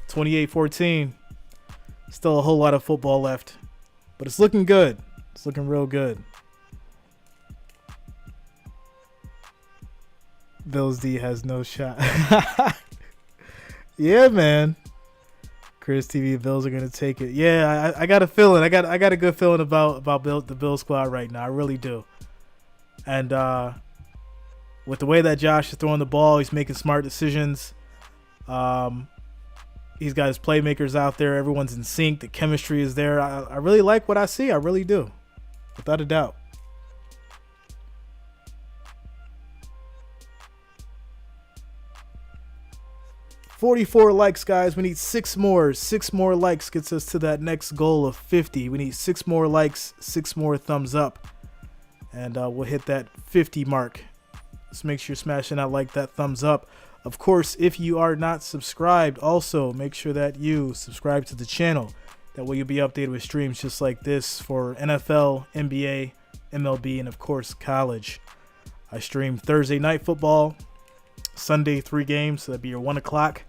28-14. Still a whole lot of football left. But it's looking good. It's looking real good. Bills D has no shot. Yeah, man. Chris TV, Bills are gonna take it. Yeah, I got a feeling. I got a good feeling about the Bills squad right now. I really do. And with the way that Josh is throwing the ball, he's making smart decisions. He's got his playmakers out there. Everyone's in sync. The chemistry is there. I really like what I see. I really do, without a doubt. 44 likes, guys. We need 6 more. 6 more likes gets us to that next goal of 50. We need 6 more likes, 6 more thumbs up, and we'll hit that 50 mark. Just make sure you're smashing that like, that thumbs up. Of course, if you are not subscribed, also make sure that you subscribe to the channel. That way you'll be updated with streams just like this for NFL, NBA, MLB, and of course, college. I stream Thursday night football, Sunday 3 games, so that'd be your 1 o'clock,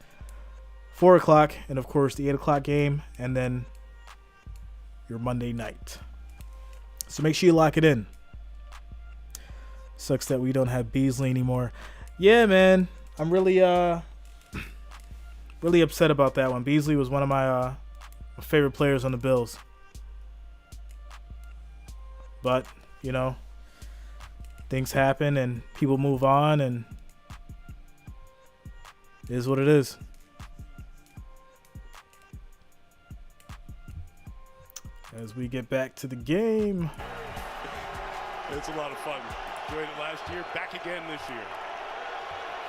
4 o'clock, and of course the 8 o'clock game, and then your Monday night. So make sure you lock it in. Sucks that we don't have Beasley anymore. Yeah, man, I'm really really upset about that one. Beasley was one of my favorite players on the Bills, but you know, things happen and people move on, and it is what it is. As we get back to the game. It's a lot of fun. Enjoyed it last year, back again this year.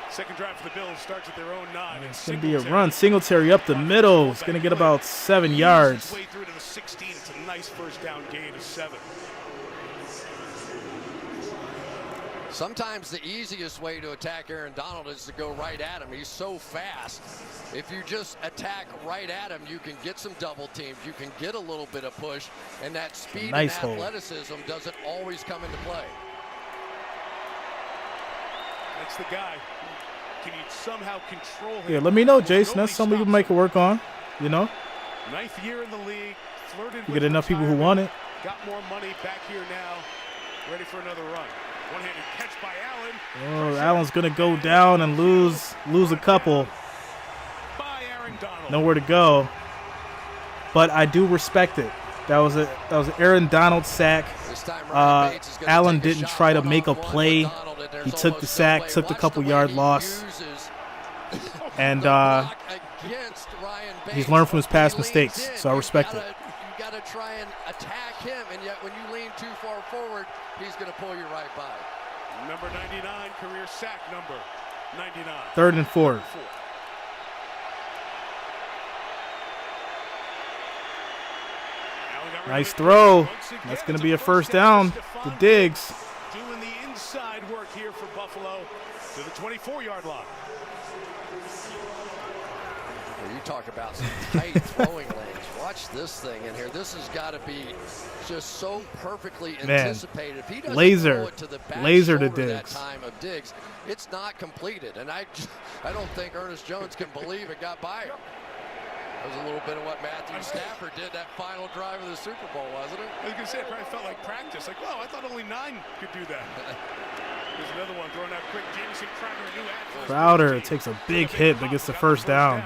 Second drive for the Bills starts at their own 9. It's going to be a run. Singletary up the middle. It's going to get about 7 yards. Way through to the 16. It's a nice first down gain of 7. Sometimes the easiest way to attack Aaron Donald is to go right at him. He's so fast. If you just attack right at him, you can get some double teams. You can get a little bit of push, and that speed and athleticism doesn't always come into play. That's the guy. Can you somehow control him? Yeah, let me know, Jason. That's something we can make it work on, you know? 9th year in the league. Flirted you get enough people who want it. Got more money back here now. Ready for another run. One-handed catch by Allen. Oh, Allen's going to go down and lose a couple. Nowhere to go. But I do respect it. That was an Aaron Donald sack. Allen didn't try to make a play. He took the sack, took the couple-yard loss. And he's learned from his past mistakes, so I respect it. You got to try and attack him, and yet when you lean too far forward, he's going to pull you right by. Number 99, career sack number 99. 3rd and 4. Nice throw. That's going to be a first down to Diggs. Doing the inside work here for Buffalo to the 24-yard line. You talk about some tight throwing lanes. Watch this thing in here. This has got to be just so perfectly anticipated. If he doesn't throw it to the back shoulder that time of Diggs, it's not completed. And I don't think Ernest Jones can believe it got by him. That was a little bit of what Matthew Stafford did that final drive of the Super Bowl, wasn't it? I was going to say, it probably felt like practice. Like, whoa, I thought only 9 could do that. There's another one thrown out quick. Jamison Crowder takes a big hit but gets the first down.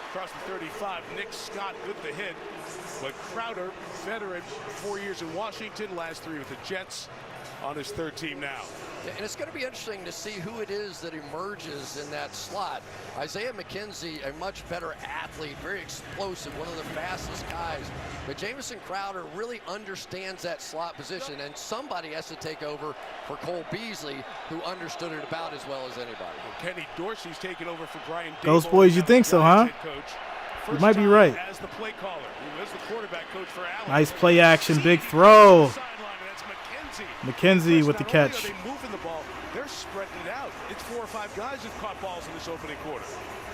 Across the 35, Nick Scott with the hit. But Crowder, veteran, 4 years in Washington, last 3 with the Jets, on his 3rd team now. Yeah, and it's going to be interesting to see who it is that emerges in that slot. Isaiah McKenzie, a much better athlete, very explosive, one of the fastest guys But Jamison Crowder really understands that slot position, and somebody has to take over for Cole Beasley, who understood it about as well as anybody. Well, Kenny Dorsey's taken over for Brian Dable. Ghost Boys, you think so, huh? You might be right. As the play caller, he was the quarterback coach for Allen. Nice play action, big throw. McKenzie with the catch. Are they moving the ball? They're spreading it out. It's 4 or 5 guys who've caught balls in this opening quarter.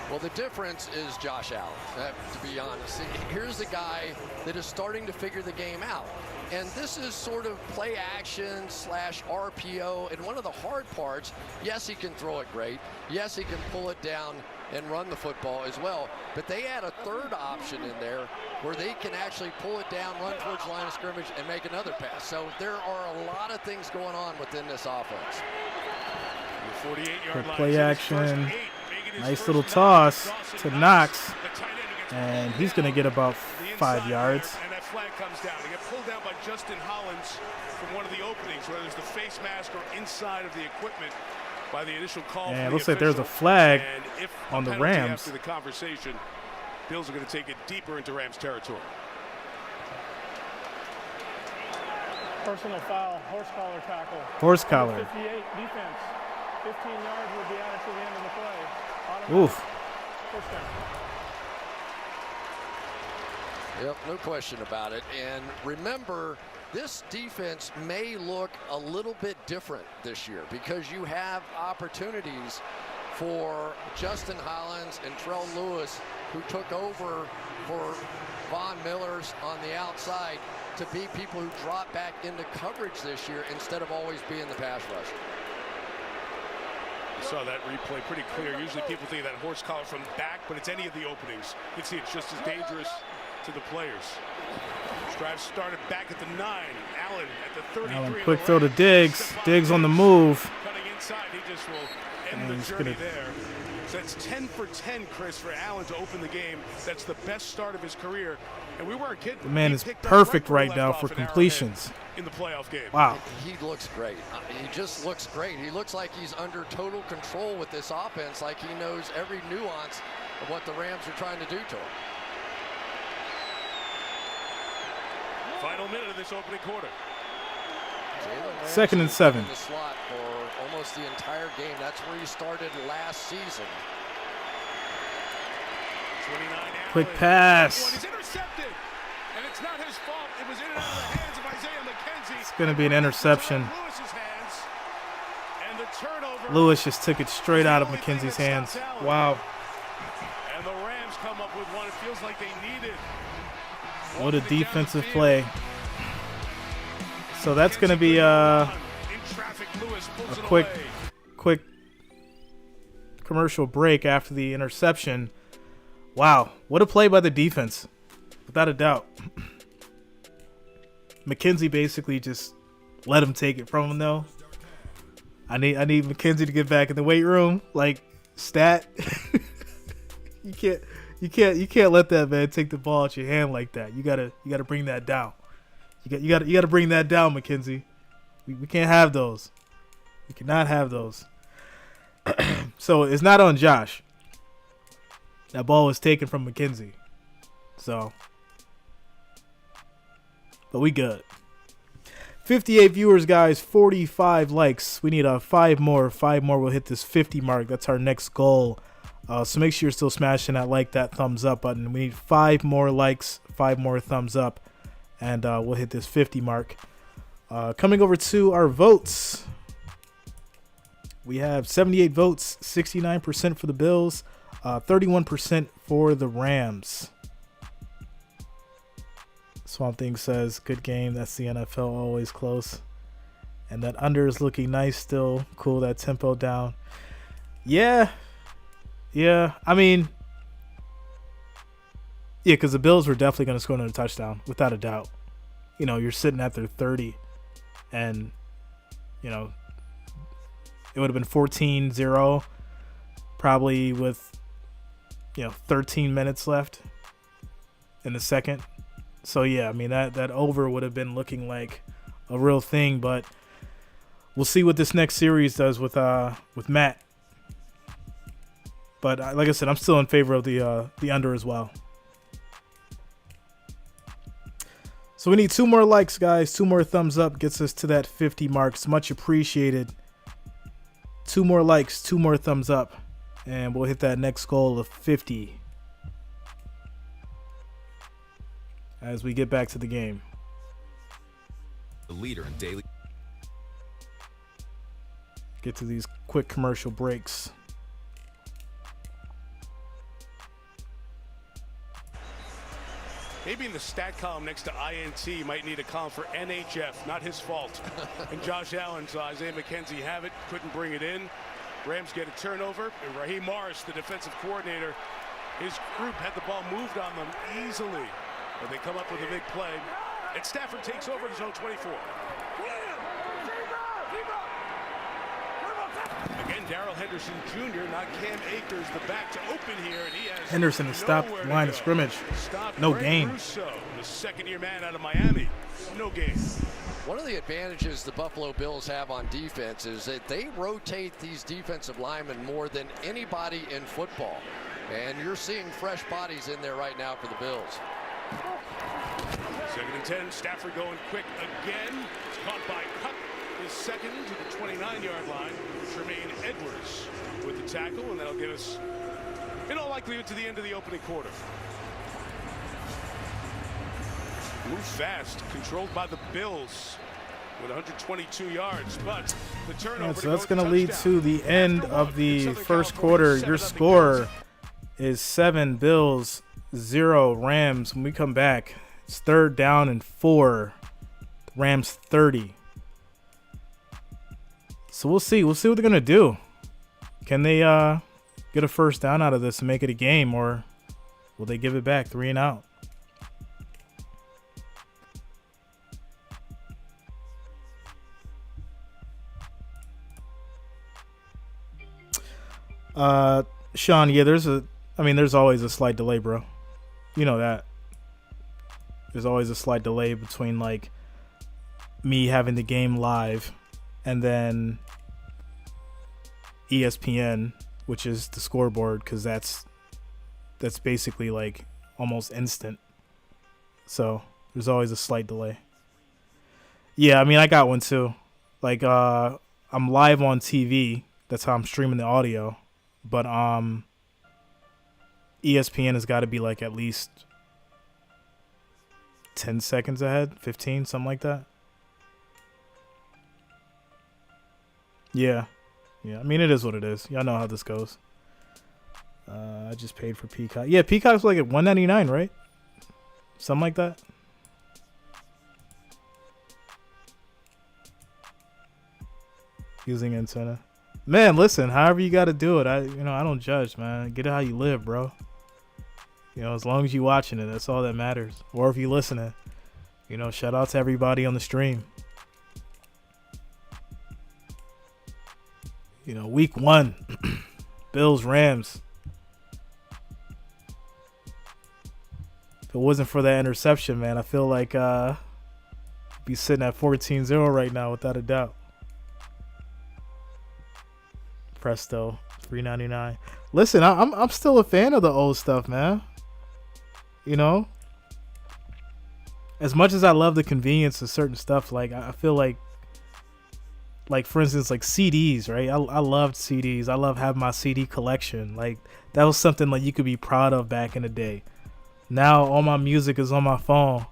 Well, the difference is Josh Allen, to be honest. Here's the guy that is starting to figure the game out. And this is sort of play action / RPO. And one of the hard parts, yes, he can throw it great. Yes, he can pull it down and run the football as well. But they add a third option in there where they can actually pull it down, run towards the line of scrimmage, and make another pass. So there are a lot of things going on within this offense. 48-yard line. Play action. Nice little toss to Knox. And he's going to get about 5 yards. And that flag comes down. They get pulled down by Justin Hollins from one of the openings, whether it's the face mask or inside of the equipment by the initial call. And it looks like there's a flag on the Rams. After the conversation, Bills are going to take it deeper into Rams territory. Personal foul, horse collar tackle. Horse collar. 58 defense. 15 yards would be added to the end of the play. Oof. First down. Yep, no question about it. And remember, this defense may look a little bit different this year because you have opportunities for Justin Hollins and Trell Lewis, who took over for Von Miller's on the outside, to be people who drop back into coverage this year instead of always being the pass rusher. Saw that replay pretty clear. Usually people think of that horse collar from back, but it's any of the openings. You can see it's just as dangerous to the players. Drive started back at the 9. Allen at the 33. Allen, quick throw to Diggs. Diggs on the move. Cutting inside, he just will end the journey there. So that's 10 for 10, Chris, for Allen to open the game. That's the best start of his career. And we weren't kidding. The man is perfect right now for completions. In the playoff game. Wow. He looks great. He just looks great. He looks like he's under total control with this offense, like he knows every nuance of what the Rams are trying to do to him. Final minute of this opening quarter. 2nd and 7. In the slot for almost the entire game. That's where he started last season. 29 quick pass. He's intercepted, and it's not his fault. It was in and out of the hands of Isaiah McKenzie. It's going to be an interception. Lewis's hands, and the turnover. Lewis just took it straight out of McKenzie's hands. Wow. And the Rams come up with one. It feels like they needed. What a defensive play. So that's going to be a quick commercial break after the interception. Wow, what a play by the defense, without a doubt. McKenzie basically just let him take it from him, though. I need McKenzie to get back in the weight room, like stat. You can't let that man take the ball out your hand like that. You gotta bring that down. You gotta bring that down, McKenzie. We can't have those. We cannot have those. So it's not on Josh. That ball was taken from McKenzie. So, but we good. 58 viewers, guys. 45 likes. We need 5 more. 5 more will hit this 50 mark. That's our next goal. So make sure you're still smashing that thumbs up button. We need 5 more likes, 5 more thumbs up, and we'll hit this 50 mark. Coming over to our votes. We have 78 votes, 69% for the Bills, 31% for the Rams. Swamp Thing says, good game. That's the NFL, always close. And that under is looking nice still. Cool, that tempo down. Yeah, I mean, because the Bills were definitely going to score another touchdown, without a doubt. You know, you're sitting at their 30, and, you know, it would have been 14-0, probably with, 13 minutes left in the second. So, yeah, I mean, that over would have been looking like a real thing, but we'll see what this next series does with Matt. But like I said, I'm still in favor of the under as well. So we need 2 more likes, guys. 2 more thumbs up gets us to that 50 mark. It's much appreciated. 2 more likes, 2 more thumbs up, and we'll hit that next goal of 50 as we get back to the game. The leader in daily. Get to these quick commercial breaks. Maybe in the stat column next to INT might need a column for NHF, not his fault. And Josh Allen saw Isaiah McKenzie have it, couldn't bring it in. Rams get a turnover, and Raheem Morris, the defensive coordinator, his group had the ball moved on them easily. But they come up with a big play, and Stafford takes over his own 24. Again, Darrell Henderson Jr., not Cam Akers, the back to open here, and he has Henderson has stopped the line of scrimmage. No gain. Russo, the second-year man out of Miami, no gain. One of the advantages the Buffalo Bills have on defense is that they rotate these defensive linemen more than anybody in football. And you're seeing fresh bodies in there right now for the Bills. 2nd and 10, Stafford going quick again. It's caught by Cup. His second to the 29-yard line. Tremaine Edwards with the tackle, and that'll get us, in all likelihood, to the end of the opening quarter. Move fast, controlled by the Bills with 122 yards, but the turnover. So that's going to lead to the end of the first quarter. Your score is 7 Bills, 0 Rams. When we come back, it's 3rd down and 4. Rams 30. So we'll see. We'll see what they're going to do. Can they get a first down out of this and make it a game, or will they give it back 3 and out? Sean, yeah, there's always a slight delay, bro. You know that. There's always a slight delay between like me having the game live and then ESPN, which is the scoreboard, because that's basically like almost instant. So there's always a slight delay. Yeah, I mean, I got one too. Like I'm live on TV. That's how I'm streaming the audio. But ESPN has got to be like at least 10 seconds ahead, 15, something like that. Yeah. I mean, it is what it is. Y'all know how this goes. I just paid for Peacock. Yeah, Peacock's like at $199, right? Something like that. Using antenna. Man, listen, however you got to do it. I don't judge, man. Get it how you live, bro. As long as you watching it, that's all that matters. Or if you listening, shout out to everybody on the stream. Week 1, Bills, Rams. If it wasn't for that interception, man, I feel like be sitting at 14-0 right now without a doubt. Presto, $3.99. Listen, I'm still a fan of the old stuff, man. As much as I love the convenience of certain stuff, like I feel like for instance, like CDs, right? I loved CDs. I love having my CD collection. Like that was something like you could be proud of back in the day. Now all my music is on my phone.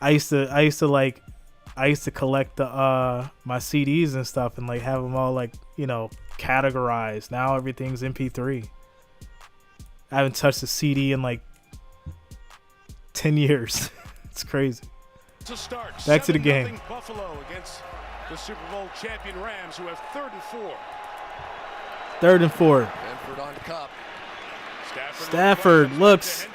I used to collect the my CDs and stuff and like have them all like, categorized. Now everything's MP3. I haven't touched a CD in like 10 years. It's crazy. Back to the game. Buffalo against the Super Bowl champion Rams, who have 3rd and 4. 3rd and 4. Benford on Cup. Stafford looks.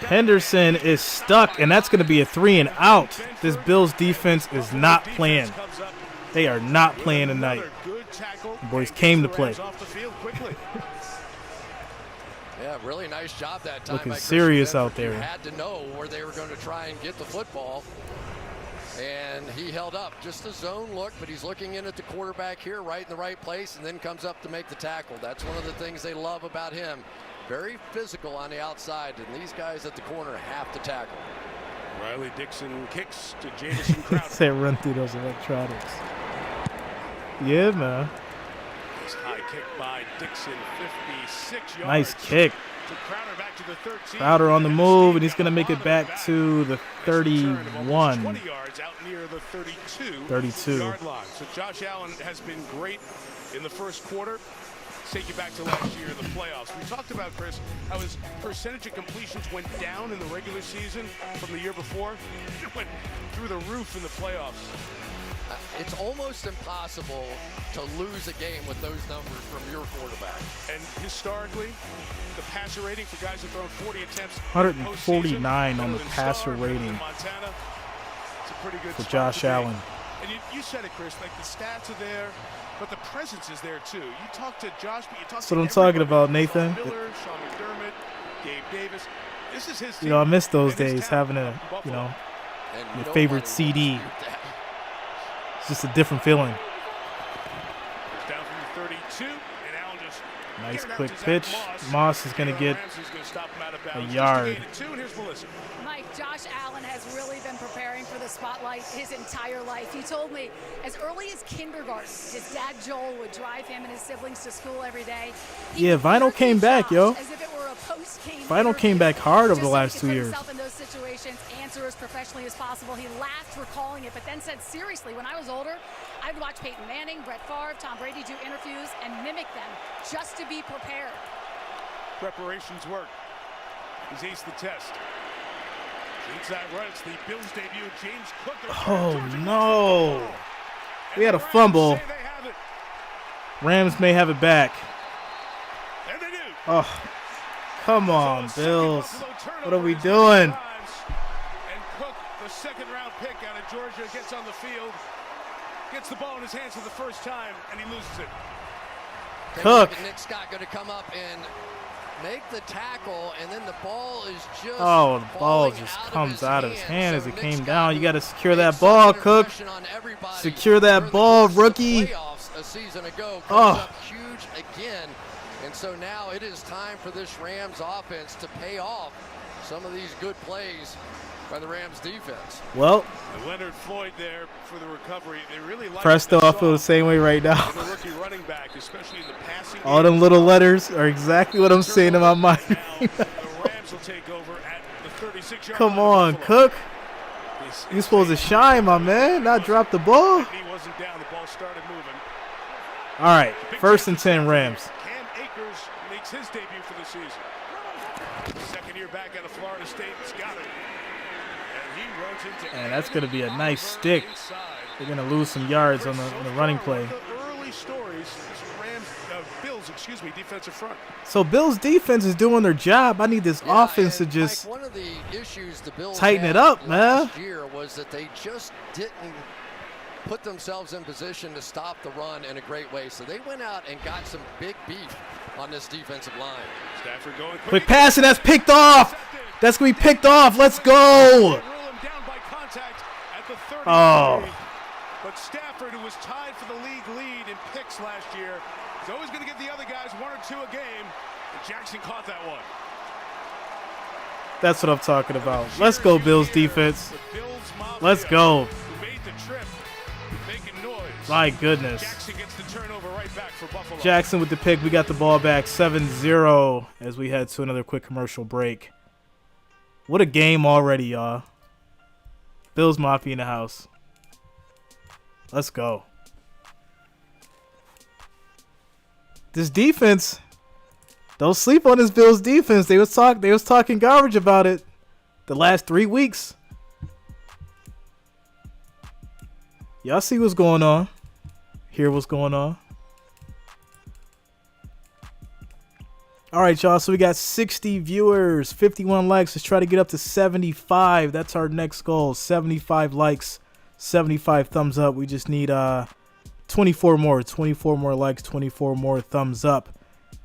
Henderson is stuck, and that's going to be a 3 and out. This Bills defense is not playing. They are not playing tonight. The boys came to play. Yeah, really nice job that time. Looking serious out there. Had to know where they were going to try and get the football. And he held up. Just a zone look, but he's looking in at the quarterback here, right in the right place, and then comes up to make the tackle. That's one of the things they love about him. Very physical on the outside, and these guys at the corner have to tackle. Riley Dixon kicks to Jamison Crowder. Say run through those electronics. Yeah, man. Nice high kick by Dixon, 56 yards. Nice kick. To Crowder back to the 13. Crowder on the move, and he's going to make it back to the 31. 20 yards out near the 32 yard line. So Josh Allen has been great in the first quarter. Take you back to last year in the playoffs. We talked about, Chris, how his percentage of completions went down in the regular season from the year before. It went through the roof in the playoffs. It's almost impossible to lose a game with those numbers from your quarterback. And historically, the passer rating for guys who've thrown 40 attempts 149 on the passer rating Montana. It's a pretty good for Josh Allen. And you said it, Chris, like the stats are there, but the presence is there too. You talk to Josh, but you talk That's to what I'm talking about, Nathan. Miller, Sean McDermott, Gabe Davis. This is his team. You know, I miss those days, having a, you know, your favorite CD. It's just a different feeling. Down from the 32, and Allen just nice quick pitch. Moss is going to get a yard. Mike, Josh Allen has really been preparing for the spotlight his entire life. He told me as early as kindergarten, his dad Joel would drive him and his siblings to school every day. Yeah, Vinyl came back, yo. Vinyl came back hard over the last 2 years. In those situations, answer as professionally as possible. He laughed recalling it, but then said, seriously, when I was older, I'd watch Peyton Manning, Brett Favre, Tom Brady do interviews and mimic them just to be prepared. Preparations work. He's aced the test. Inside right, it's the Bills debut, James Cook. Oh, no. We had a fumble. Rams may have it back. And they do. Oh, come on, Bills. What are we doing? And Cook, the second-round pick out of Georgia, gets on the field, gets the ball in his hands for the first time, and he loses it. Cook. Nick Scott going to come up and make the tackle, and then the ball is just the ball just comes out of his hand as it came down. You got to secure that ball, Cook. Secure that ball, rookie. A season ago, huge again, and so now it is time for this Rams offense to pay off some of these good plays by the Rams defense. Well, and Leonard Floyd there for the recovery. They really like Presto, I feel the same way right now. The rookie running back, especially in the passing all them little letters are exactly what I'm saying in my mind. The Rams will take over at the 36-yard Come on, Cook. You're supposed to shine, my man, not drop the ball. He wasn't down. The ball started moving. All right, 1st and 10 Rams. Cam Akers makes his debut for the season. Second year back out of Florida State. He's got it. And he runs into And that's going to be a nice stick. They're going to lose some yards on the running play. Early stories, Rams, Bills, defensive front. So Bills defense is doing their job. I need this offense to just one of the issues the Bills tighten it up, man. Last year was that they just didn't put themselves in position to stop the run in a great way. So they went out and got some big beef on this defensive line. Stafford going quick pass, and that's picked off. That's going to be picked off. Let's go. Oh. But Stafford, who was tied for the league lead in picks last year, is always going to give the other guys 1 or 2 a game. And Jackson caught that one. That's what I'm talking about. Let's go, Bills defense. Let's go. My goodness. Jackson gets the turnover right back for Buffalo. Jackson with the pick. We got the ball back 7-0 as we head to another quick commercial break. What a game already, y'all. Bills Mafia in the house. Let's go. This defense, don't sleep on this Bills defense. They was talking garbage about it the last 3 weeks. Y'all see what's going on. Hear what's going on. All right, y'all. So we got 60 viewers, 51 likes. Let's try to get up to 75. That's our next goal. 75 likes, 75 thumbs up. We just need 24 more likes, 24 more thumbs up,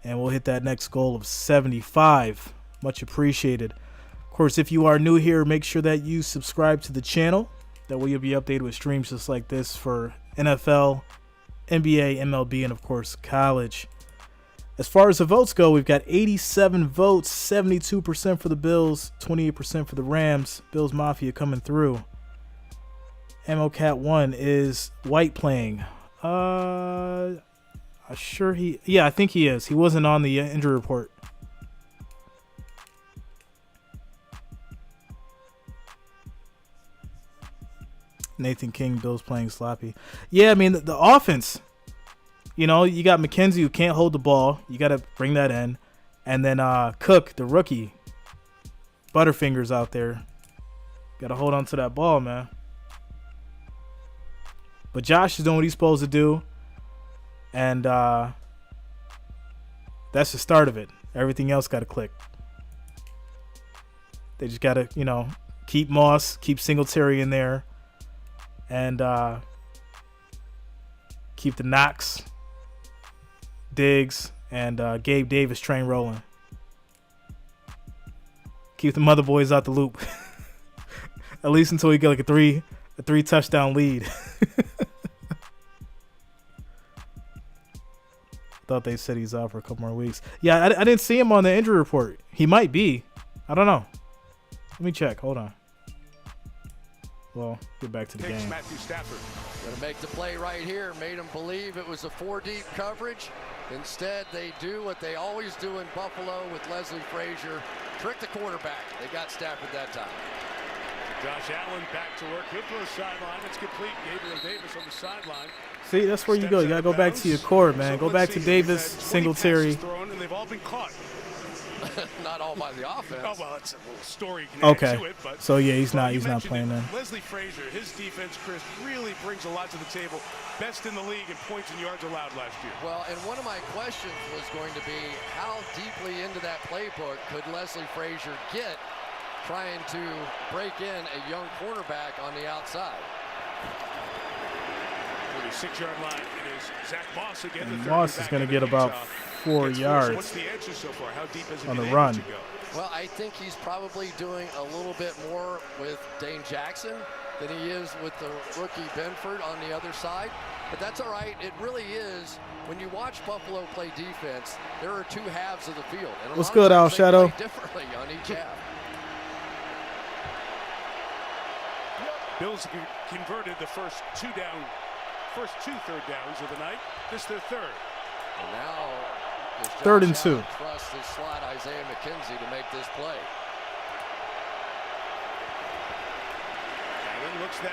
and we'll hit that next goal of 75. Much appreciated. Of course, if you are new here, make sure that you subscribe to the channel. That way you'll be updated with streams just like this for NFL, NBA, MLB, and of course college. As far as the votes go, we've got 87 votes, 72% for the Bills, 28% for the Rams. Bills Mafia coming through. MLCat 1 is White playing. I think he is. He wasn't on the injury report. Nathan King, Bills playing sloppy. Yeah, I mean, the offense, you know, you got McKenzie who can't hold the ball. You got to bring that in. And then Cook, the rookie, Butterfingers out there. Got to hold on to that ball, man. But Josh is doing what he's supposed to do. And that's the start of it. Everything else got to click. They just got to, you know, keep Moss, keep Singletary in there. And keep the Knox, Diggs, and Gabe Davis train rolling. Keep the mother boys out the loop. At least until we get like a three touchdown lead. Thought they said he's out for a couple more weeks. Yeah, I didn't see him on the injury report. He might be. I don't know. Let me check. Hold on. Well, get back to the game. Matthew Stafford. Gonna make the play right here. Made them believe it was a 4-deep coverage. Instead, they do what they always do in Buffalo with Leslie Frazier. Trick the quarterback. They got Stafford that time. Josh Allen back to work. He'll throw a sideline. It's complete. Gabriel Davis on the sideline. See, that's where you go. You got to go back to your core, man. Go back to Davis, Singletary. Thrown, and they've all been caught. Not all by the offense. Oh, well, it's a little story you can add to it, but so yeah, he's not playing then. Leslie Frazier, his defense, Chris, really brings a lot to the table. Best in the league in points and yards allowed last year. Well, and one of my questions was going to be how deeply into that playbook could Leslie Frazier get trying to break in a young cornerback on the outside. 46-yard line. It is Zach Moss again. And Moss is going to get about 4 yards What's the answer so far? How deep is on the run. Well, I think he's probably doing a little bit more with Dane Jackson than he is with the rookie Benford on the other side. But that's all right. It really is. When you watch Buffalo play defense, there are two halves of the field. And what's good, Al Shadow? Differently on each half. Bills converted the first two third downs of the night. This is their third. And now third and 2. Trusts his slot Isaiah McKenzie to make this play.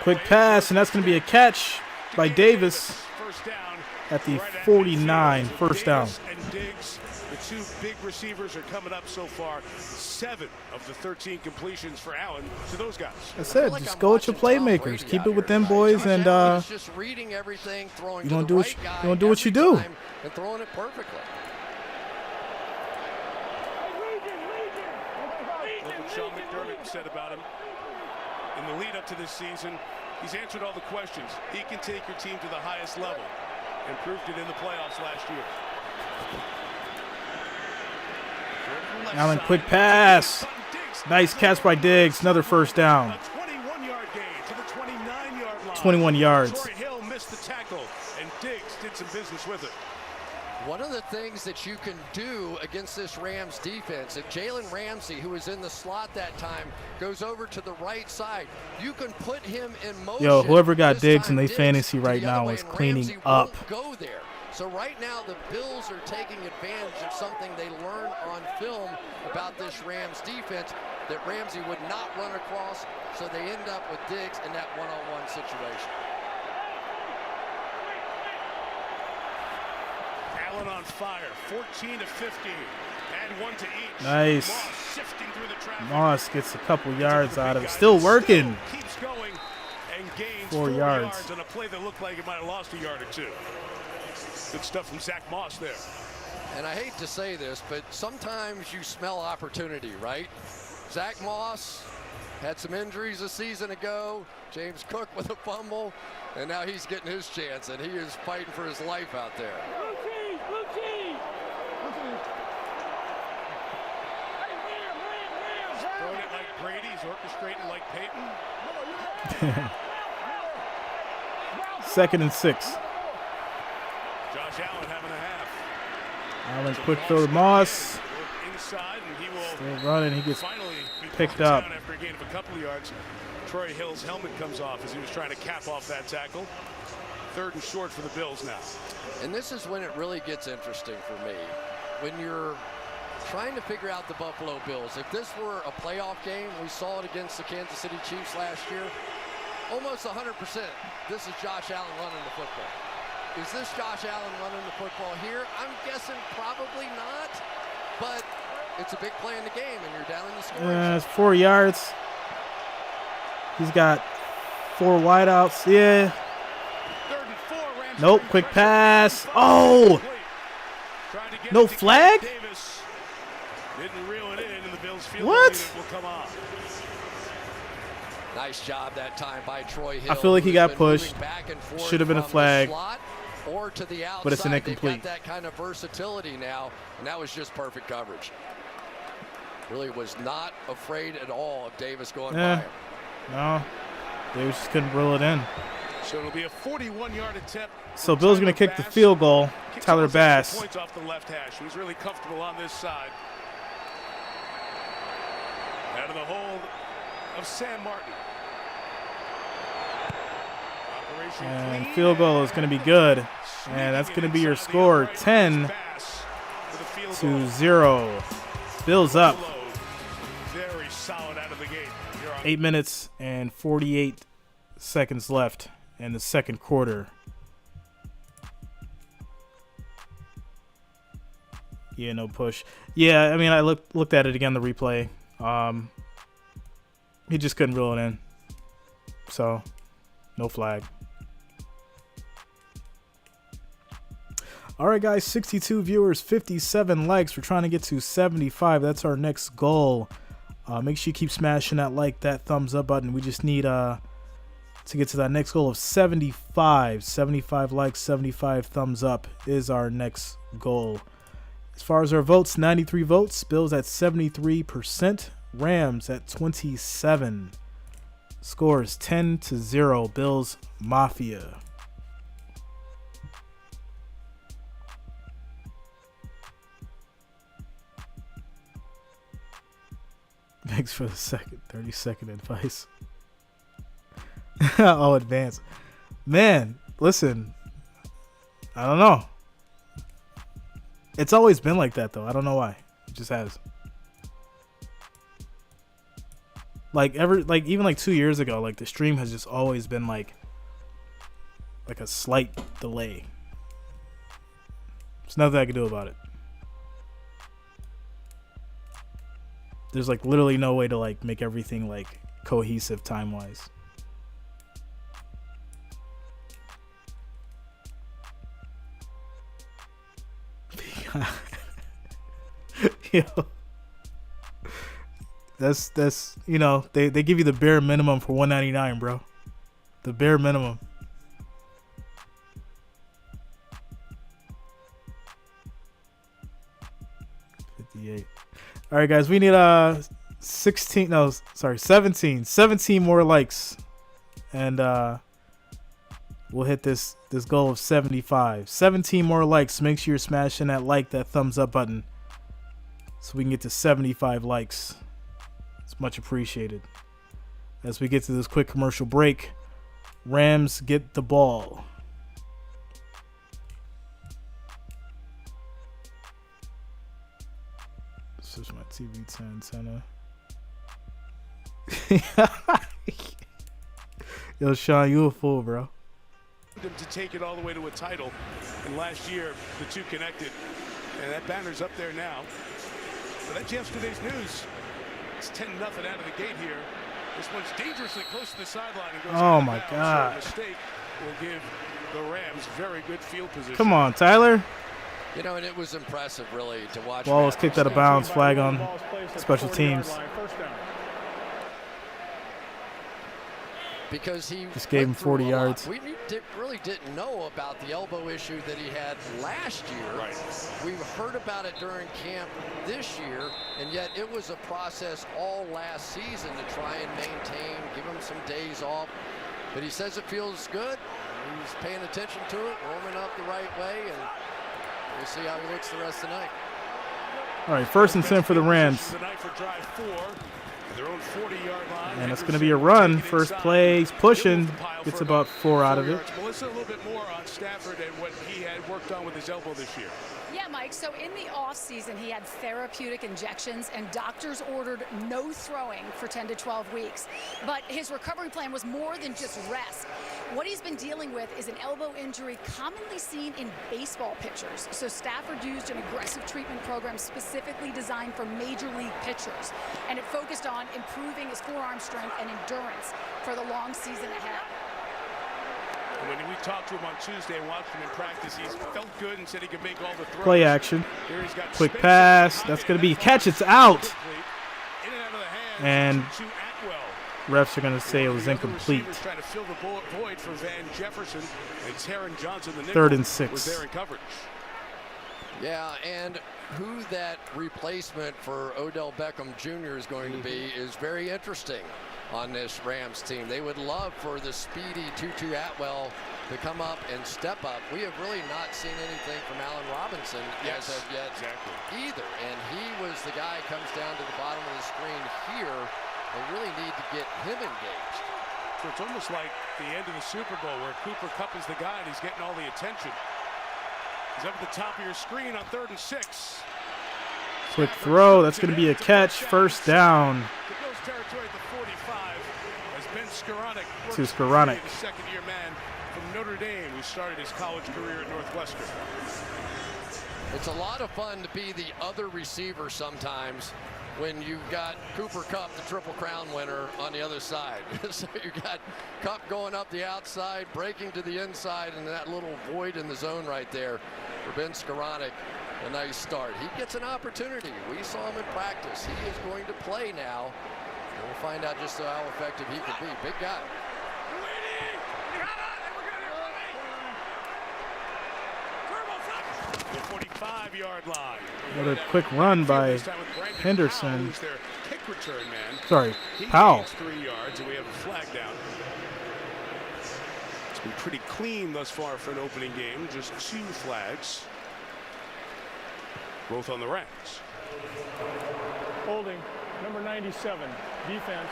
Quick pass, and that's going to be a catch by Davis at the 49. First down. And Diggs, the two big receivers, are coming up so far. 7 of the 13 completions for Allen to those guys. I said, just go with your playmakers. Keep it with them boys, and just reading everything, throwing you're gonna do what you do. And throwing it perfectly. Look what Sean McDermott said about him in the lead up to this season. He's answered all the questions. He can take your team to the highest level and proved it in the playoffs last year. Allen, quick pass. Nice catch by Diggs. Another first down. A 21-yard gain to the 29-yard line. 21 yards. Troy Hill missed the tackle, and Diggs did some business with it. One of the things that you can do against this Rams defense, if Jalen Ramsey, who was in the slot that time, goes over to the right side, you can put him in motion. Yo, whoever got Diggs in their fantasy right now is cleaning up. Go there. So right now the Bills are taking advantage of something they learned on film about this Rams defense that Ramsey would not run across, so they end up with Diggs in that one-on-one situation. Allen on fire, 14 to 15, and 1 to each. Nice. Moss sifting through the traffic. Moss gets a couple yards out of it. Still working. Keeps going and gains 4 yards on a play that looked like it might have lost a yard or two. Good stuff from Zach Moss there. And I hate to say this, but sometimes you smell opportunity, right? Zach Moss had some injuries a season ago. James Cook with a fumble, and now he's getting his chance, and he is fighting for his life out there. Throwing it like Brady, he's orchestrating like Peyton. 2nd and 6. Josh Allen having a half. Allen quick throw to Moss. Inside, and he will still running. He gets finally picked up. After a gain of a couple of yards. Troy Hill's helmet comes off as he was trying to cap off that tackle. 3rd and short for the Bills now. And this is when it really gets interesting for me. When you're trying to figure out the Buffalo Bills. If this were a playoff game, we saw it against the Kansas City Chiefs last year, almost 100%, this is Josh Allen running the football. Is this Josh Allen running the football here? I'm guessing probably not, but it's a big play in the game, and you're down in the score. It's 4 yards. He's got 4 wideouts. Yeah. 3rd and 4, Rams nope. Quick pass. Oh. No flag? Davis didn't reel it in, and the Bills field what? Will come on. Nice job that time by Troy Hill. I feel like he got pushed. Should have been a flag. Or to the outside. But it's an incomplete. They've got that kind of versatility now, and that was just perfect coverage. Really was not afraid at all of Davis going by him. No, Davis just couldn't reel it in. So it'll be a 41-yard attempt. So Bill's going to kick the field goal. Tyler Bass. Points off the left hash. He's really comfortable on this side. Out of the hold of Sam Martin. And field goal is going to be good. And that's going to be your score, 10-0. Bills up. Very solid out of the gate. 8 minutes and 48 seconds left in the second quarter. Yeah, no push. Yeah, I mean, I looked at it again, the replay. He just couldn't reel it in. So, no flag. All right, guys, 62 viewers, 57 likes. We're trying to get to 75. That's our next goal. Make sure you keep smashing that like, that thumbs up button. We just need to get to that next goal of 75. 75 likes, 75 thumbs up is our next goal. As far as our votes, 93 votes. Bills at 73%. Rams at 27. Scores 10-0. Bills Mafia. Thanks for the 30-second advice. Oh, advance. Man, listen. I don't know. It's always been like that, though. I don't know why. It just has. Even 2 years ago, the stream has just always been like a slight delay. There's nothing I can do about it. There's literally no way to make everything cohesive time-wise. Yo. That's they give you the bare minimum for $1.99, bro. The bare minimum. $58. All right, guys, we need 17 more likes, and we'll hit this goal of 75. 17 more likes. Make sure you're smashing that that thumbs up button, so we can get to 75 likes. It's much appreciated. As we get to this quick commercial break, Rams get the ball. Switch my TV to antenna. Yo, Sean, you a fool, bro. To take it all the way to a title, and last year the two connected, and that banner's up there now. But that's yesterday's news. It's 10-0 out of the gate here. This one's dangerously close to the sideline. And goes oh my God! So a mistake will give the Rams very good field position. Come on, Tyler. And it was impressive, really, to watch. Ball was kicked out of bounds. Flag on special teams. Because he just gave him 40 yards. We really didn't know about the elbow issue that he had last year. Right. We've heard about it during camp this year, and yet it was a process all last season to try and maintain, give him some days off. But he says it feels good. He's paying attention to it, warming up the right way, and We'll see how he looks the rest of the night. All right, 1st and 10 for the Rams. And it's going to be a run. First play, he's pushing. Gets about 4 out of it. Melissa, a little bit more on Stafford and what he had worked on with his elbow this year. Yeah, Mike, so in the offseason, he had therapeutic injections, and doctors ordered no throwing for 10 to 12 weeks. But his recovery plan was more than just rest. What he's been dealing with is an elbow injury commonly seen in baseball pitchers. So Stafford used an aggressive treatment program specifically designed for major league pitchers, and it focused on improving his forearm strength and endurance for the long season ahead. When we talked to him on Tuesday and watched him in practice, he felt good and said he could make all the throws. Play action. Quick pass. That's going to be a catch. It's out. And refs are going to say it was incomplete. Trying to fill the void for Van Jefferson and Taron Johnson, the 3rd and 6. was there in coverage. Yeah, and who that replacement for Odell Beckham Jr. is going to be is very interesting on this Rams team. They would love for the speedy Tutu Atwell to come up and step up. We have really not seen anything from Allen Robinson as of yet either. And he was the guy who comes down to the bottom of the screen here. They really need to get him engaged. So it's almost like the end of the Super Bowl where Cooper Kupp is the guy and he's getting all the attention. He's up at the top of your screen on 3rd and 6. Quick throw. That's going to be a catch. 1st down. Territory at the 45 as Ben Skoranek, the second-year man from Notre Dame who started his college career at Northwestern. It's a lot of fun to be the other receiver sometimes when you've got Cooper Kupp, the Triple Crown winner, on the other side. So you got Kupp going up the outside, breaking to the inside, and that little void in the zone right there for Ben Skoranek. A nice start. He gets an opportunity. We saw him in practice. He is going to play now. And we'll find out just how effective he can be. Big guy. The 45-yard line. Another quick run by Henderson. Kick return man. Sorry, Powell. 3 yards, and we have a flag down. It's been pretty clean thus far for an opening game. Just 2 flags. Both on the Rams. Holding, number 97, defense.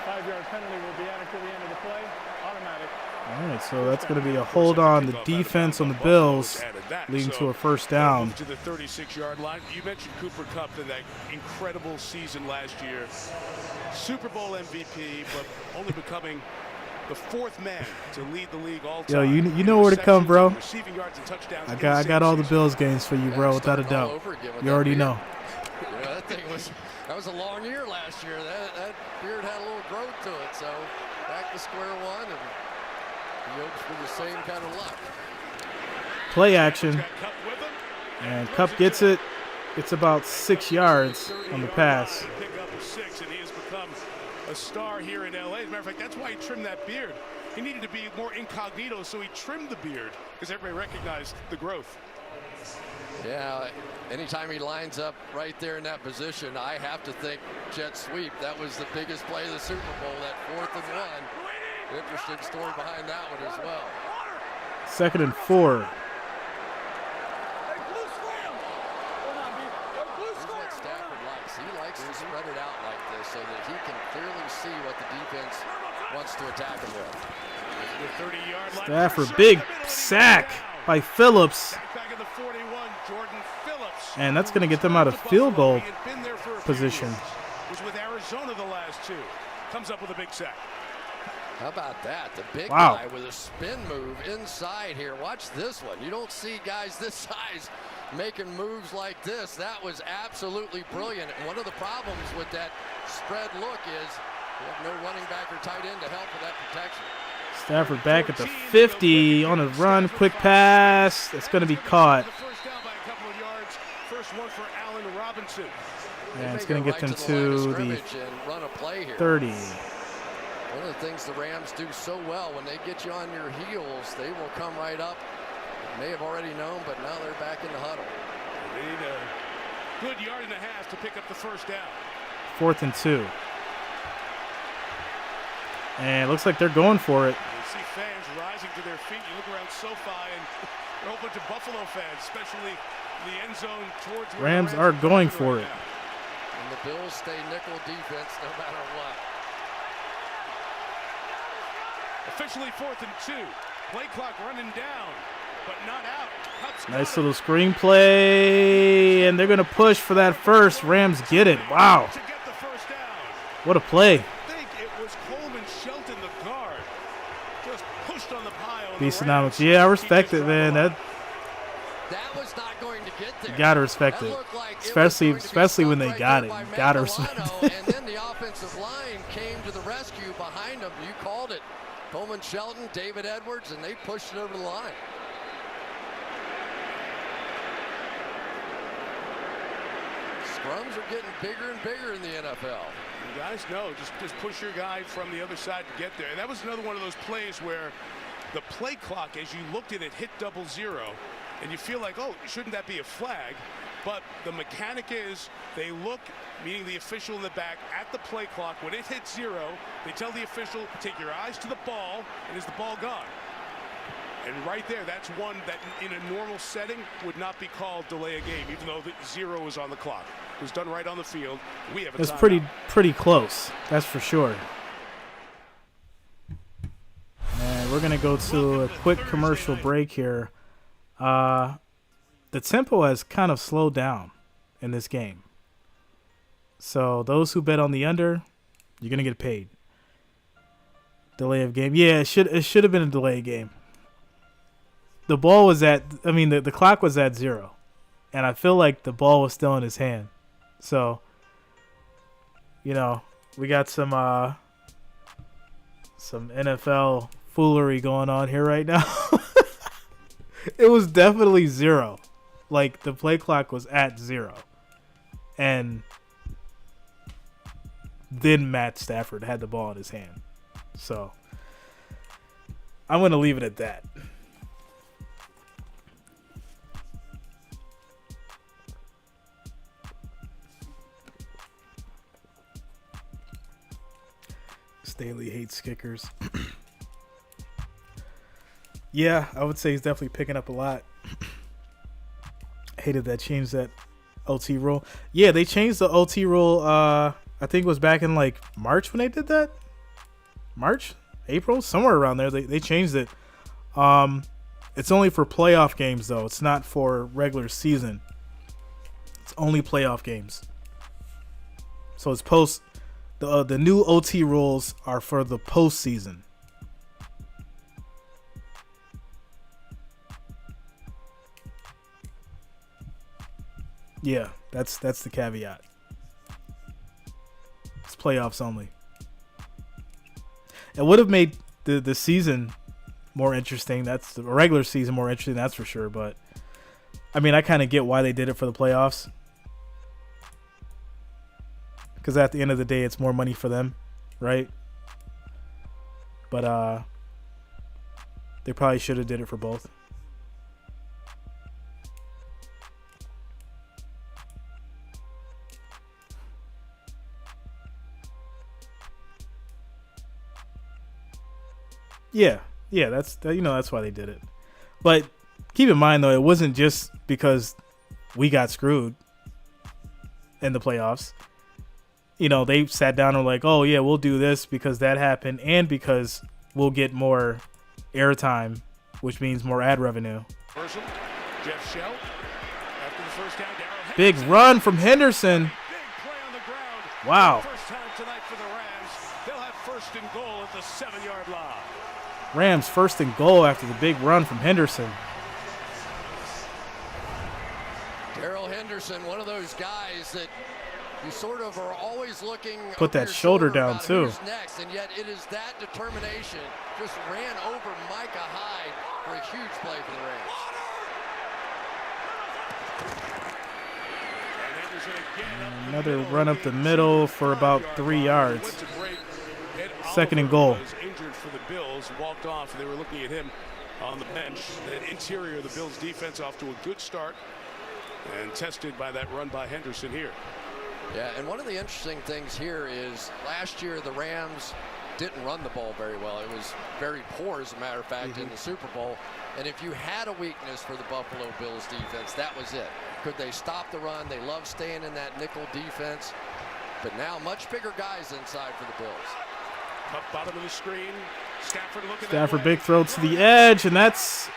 5-yard penalty will be added to the end of the play. Automatic. All right, so that's going to be a hold on the defense on the Bills, leading to a 1st down. To the 36-yard line. You mentioned Cooper Kupp in that incredible season last year. Super Bowl MVP, but only becoming the 4th man to lead the league all time. Yo, you know where to come, bro. Receiving yards and touchdowns. I got all the Bills games for you, bro, without a doubt. You already know. You know, that was a long year last year. That beard had a little growth to it. So back to square one, and he hopes for the same kind of luck. Play action. And Kupp gets it. It's about 6 yards on the pass. Pick up a 6, and he has become a star here in LA. As a matter of fact, that's why he trimmed that beard. He needed to be more incognito, so he trimmed the beard because everybody recognized the growth. Yeah, anytime he lines up right there in that position, I have to think jet sweep. That was the biggest play of the Super Bowl, that 4th and 1. Interesting story behind that one as well. 2nd and 4. He likes to spread it out like this so that he can clearly see what the defense wants to attack him with. Stafford, big sack by Phillips. And that's going to get them out of field goal position. Was with Arizona the last 2. Comes up with a big sack. How about that? The big guy with a spin move inside here. Watch this one. You don't see guys this size making moves like this. That was absolutely brilliant. And one of the problems with that spread look is you have no running back or tight end to help with that protection. Stafford back at the 50 on a run. Quick pass. It's going to be caught. First down by a couple of yards. First one for Allen Robinson. And it's going to get them to the 30. One of the things the Rams do so well, when they get you on your heels, they will come right up. May have already known, but now they're back in the huddle. They need a good yard and a half to pick up the first down. 4th and 2. And it looks like they're going for it. See fans rising to their feet. You look around SoFi and a whole bunch of Buffalo fans, especially the end zone towards where Rams are going for it. And the Bills stay nickel defense no matter what. Officially 4th and 2. Play clock running down, but not out. Cup's Nice little screen play, and they're going to push for that first. Rams get it. Wow. to get the first down. What a play. I think it was Coleman Shelton, the guard, just pushed on the pile. Beastonomics. Yeah, I respect it, man. That was not going to get there. you got to respect it. Especially when they got it. You got to respect it. And then the offensive line came to the rescue behind them. You called it. Coleman Shelton, David Edwards, and they pushed it over the line. Scrums are getting bigger and bigger in the NFL. You guys know, just push your guy from the other side to get there. And that was another one of those plays where the play clock, as you looked at it, hit 00, and you feel like, oh, shouldn't that be a flag? But the mechanic is they look, meaning the official in the back, at the play clock. When it hits 0, they tell the official, take your eyes to the ball, and is the ball gone? And right there, that's one that in a normal setting would not be called delay a game, even though the 0 is on the clock. It was done right on the field. We have a It's timeout. pretty close. That's for sure. And we're going to go to a quick commercial break here. The tempo has kind of slowed down in this game. So those who bet on the under, you're going to get paid. Delay of game. Yeah, it should have been a delay game. The ball was the clock was at 0. And I feel like the ball was still in his hand. So, we got some NFL foolery going on here right now. It was definitely 0. Like, the play clock was at 0. And then Matt Stafford had the ball in his hand. So, I'm going to leave it at that. Staley hates kickers. Yeah, I would say he's definitely picking up a lot. Hated that change that OT rule. Yeah, they changed the OT rule. I think it was back in like March when they did that. March, April, somewhere around there. They changed it. It's only for playoff games though. It's not for regular season. It's only playoff games. So it's post. The new OT rules are for the postseason. Yeah, that's the caveat. It's playoffs only. It would have made the season more interesting. That's the regular season more interesting, that's for sure. But I mean, I kind of get why they did it for the playoffs. Because at the end of the day, it's more money for them, right? But they probably should have did it for both. Yeah, that's why they did it. But keep in mind though, it wasn't just because we got screwed in the playoffs. They sat down and were like, oh, yeah, we'll do this because that happened and because we'll get more airtime, which means more ad revenue. Jeff Shell, after the first down, big run from Henderson. Big play on the ground. Wow. First time tonight for the Rams. They'll have first and goal at the 7-yard line. Rams first and goal after the big run from Henderson. Darrell Henderson, one of those guys that you sort of are always looking. Put that shoulder down too. Who's next, and yet it is that determination. Just ran over Micah Hyde for a huge play for the Rams. Another run up the middle for about 3 yards. Second and goal. Injured for the Bills, walked off. They were looking at him on the bench. The interior of the Bills defense off to a good start and tested by that run by Henderson here. Yeah, and one of the interesting things here is last year the Rams didn't run the ball very well. It was very poor, as a matter of fact, in the Super Bowl. And if you had a weakness for the Buffalo Bills defense, that was it. Could they stop the run? They love staying in that nickel defense. But now much bigger guys inside for the Bills. Up bottom of the screen. Stafford big throw to the edge, and that's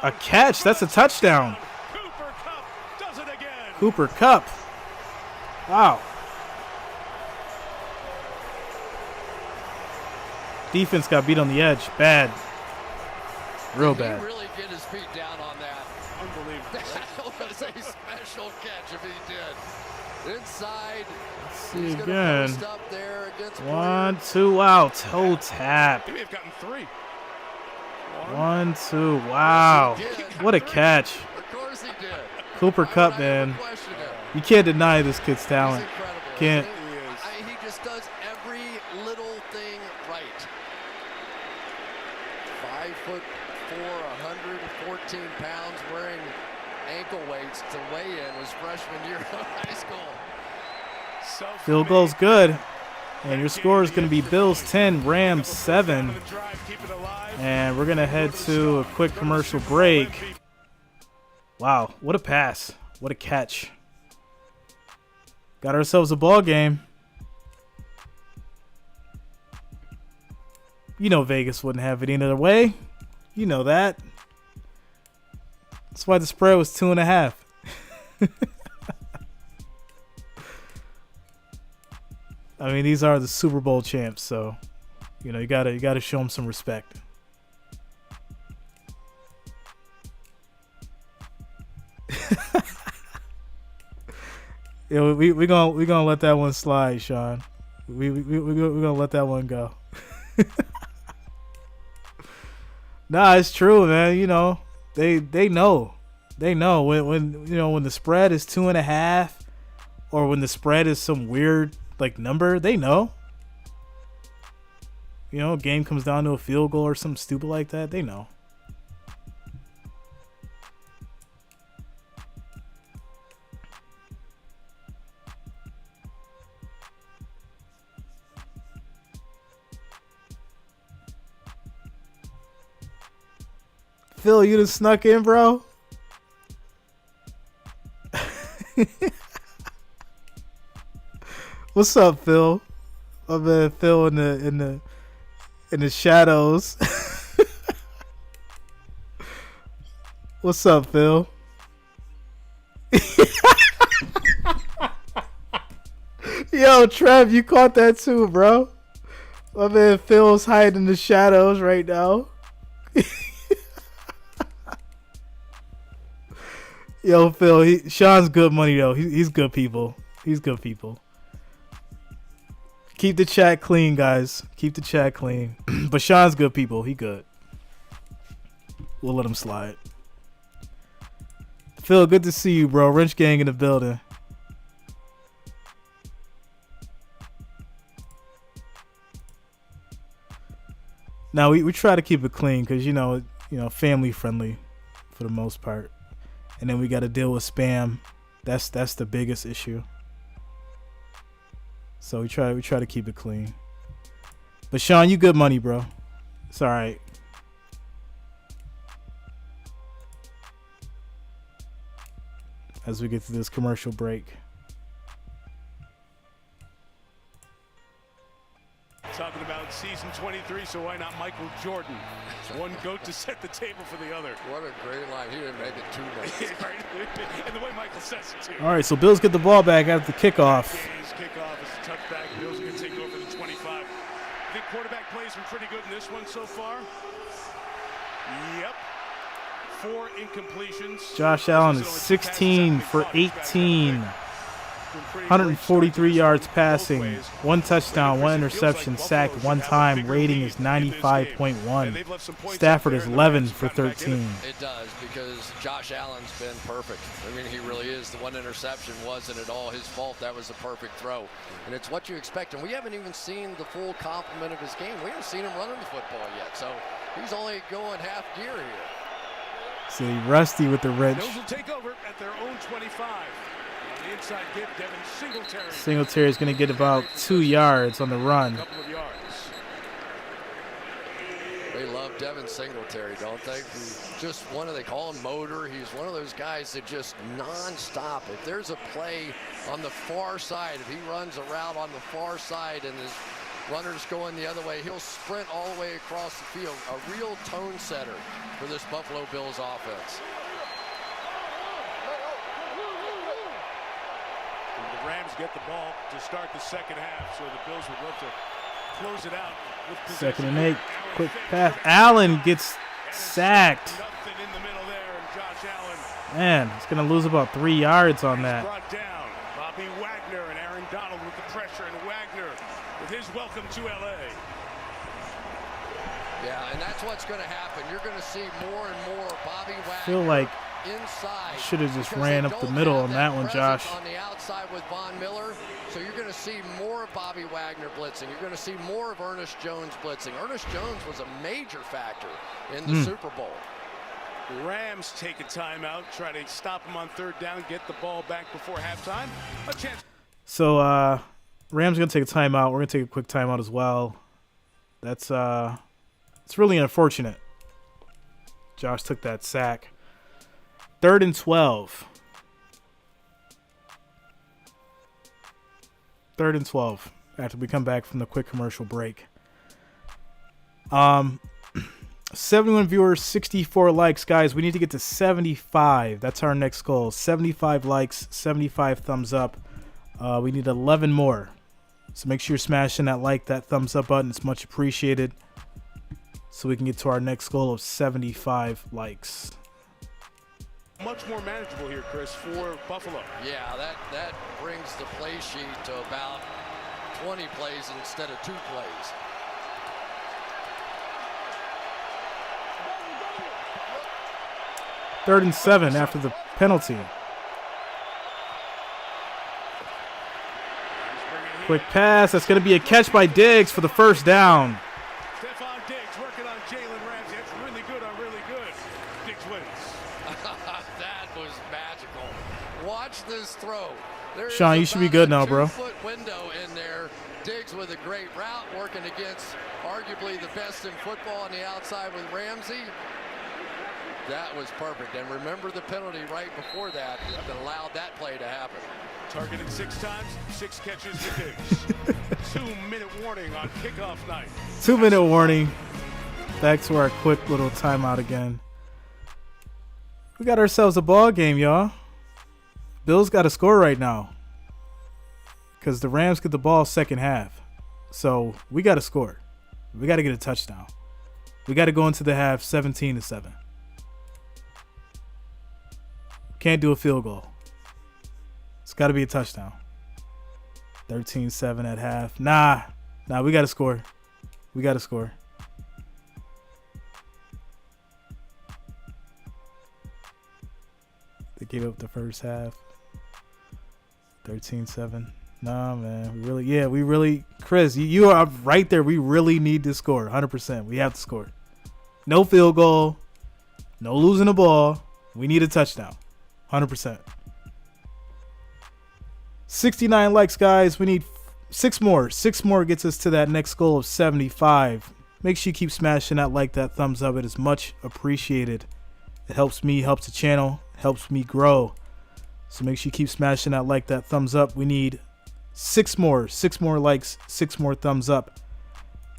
a catch. That's a touchdown. Cooper Kupp does it again. Cooper Kupp. Wow. Defense got beat on the edge. Bad. Real bad. He really get his feet down on that. Unbelievable. That was a special catch if he did. Inside. Let's see again. 1, 2 out. Toe tap. He may have gotten 3. 1, 2. Wow. What a catch. Of course he did. Cooper Kupp, man. You can't deny this kid's talent. Can't. He just does every little thing right. 5'4", 114 pounds, wearing ankle weights to weigh in his freshman year of high school. Field goal's good. And your score is going to be Bills 10, Rams 7. And we're going to head to a quick commercial break. Wow, what a pass. What a catch. Got ourselves a ball game. You know Vegas wouldn't have it any other way. You know that. That's why the spread was 2.5. I mean, these are the Super Bowl champs, so you know you gotta show them some respect. Yeah, we gonna let that one slide, Sean. We gonna let that one go. Nah, it's true, man. You know they know when you know when the spread is 2.5, or when the spread is some weird like number, they know. You know, game comes down to a field goal or something stupid like that, they know. Phil, you done snuck in, bro? What's up, Phil? My man Phil in the shadows. What's up, Phil? Yo, Trev, you caught that too, bro. My man Phil's hiding in the shadows right now. Yo, Phil, Sean's good money though. He's good people. He's good people. Keep the chat clean, guys. Keep the chat clean. But Sean's good people. He good. We'll let him slide. Phil, good to see you, bro. Wrench Gang in the building. Now we try to keep it clean because you know family friendly for the most part. And then we got to deal with spam. That's the biggest issue. So we try to keep it clean. But Sean, you good money, bro. It's all right. As we get to this commercial break. Talking about season 23, so why not Michael Jordan? One goat to set the table for the other. What a great line. He didn't make it too much. Right? And the way Michael says it, too. All right, so Bills get the ball back after the kickoff. Kickoff is a touchback. Bills are going to take over the 25. I think quarterback plays been pretty good in this one so far. Yep. 4 incompletions. Josh Allen is 16 for 18. 143 yards passing, 1 touchdown, 1 interception, sacked 1 time. Rating is 95.1. Stafford is 11 for 13. It does, because Josh Allen's been perfect. I mean, he really is. The 1 interception wasn't at all his fault. That was a perfect throw. And it's what you expect. And we haven't even seen the full complement of his game. We haven't seen him running the football yet. So he's only going half gear here. See, Rusty with the wrench. Bills will take over at their own 25. Inside give, Devin Singletary. Singletary is going to get about 2 yards on the run. Couple of yards. They love Devin Singletary, don't they? Just one of, they call him motor. He's one of those guys that just nonstop. If there's a play on the far side, if he runs a route on the far side and his runner's going the other way, he'll sprint all the way across the field. A real tone setter for this Buffalo Bills offense. And the Rams get the ball to start the second half, so the Bills would love to close it out with possession. 2nd and 8. Quick pass. Allen gets sacked. Nothing in the middle there, and Josh Allen. Man, he's going to lose about 3 yards on that. Brought down. Bobby Wagner and Aaron Donald with the pressure, and Wagner with his welcome to LA. Yeah, and that's what's going to happen. You're going to see more and more Bobby Wagner. I feel like inside. Should have just ran up the middle on that one, Josh. On the outside with Von Miller, so you're going to see more of Bobby Wagner blitzing. You're going to see more of Ernest Jones blitzing. Ernest Jones was a major factor in the Super Bowl. The Rams take a timeout, try to stop him on 3rd down, get the ball back before halftime. A chance. So Rams are going to take a timeout. We're going to take a quick timeout as well. That's it's really unfortunate. Josh took that sack. 3rd and 12. 3rd and 12 after we come back from the quick commercial break. 71 viewers, 64 likes. Guys, we need to get to 75. That's our next goal. 75 likes, 75 thumbs up. We need 11 more. So make sure you're smashing that like, that thumbs up button. It's much appreciated. So we can get to our next goal of 75 likes. Much more manageable here, Chris, for Buffalo. Yeah, that brings the play sheet to about 20 plays instead of 2 plays. Third and 7 after the penalty. Quick pass. That's going to be a catch by Diggs for the first down. Stephon Diggs working on Jalen Ramsey. That's really good on really good. Diggs wins. That was magical. Watch this throw. There Sean, you should be good now, bro. 2-foot window in there. Diggs with a great route, working against arguably the best in football on the outside with Ramsey. That was perfect. And remember the penalty right before that allowed that play to happen. Targeted 6 times, 6 catches for Diggs. 2-minute warning on kickoff night. 2-minute warning. Back to our quick little timeout again. We got ourselves a ball game, y'all. Bills got to score right now because the Rams get the ball second half. So we got to score. We got to get a touchdown. We got to go into the half 17-7. Can't do a field goal. It's got to be a touchdown. 13-7 at half. Nah, we got to score. We got to score. They gave up the first half. 13-7. Nah, man. We really, Chris, you are right there. We really need to score. 100%. We have to score. No field goal. No losing the ball. We need a touchdown. 100%. 69 likes, guys. We need 6 more. 6 more gets us to that next goal of 75. Make sure you keep smashing that like, that thumbs up. It is much appreciated. It helps me, helps the channel, helps me grow. So make sure you keep smashing that like, that thumbs up. We need 6 more. 6 more likes, 6 more thumbs up.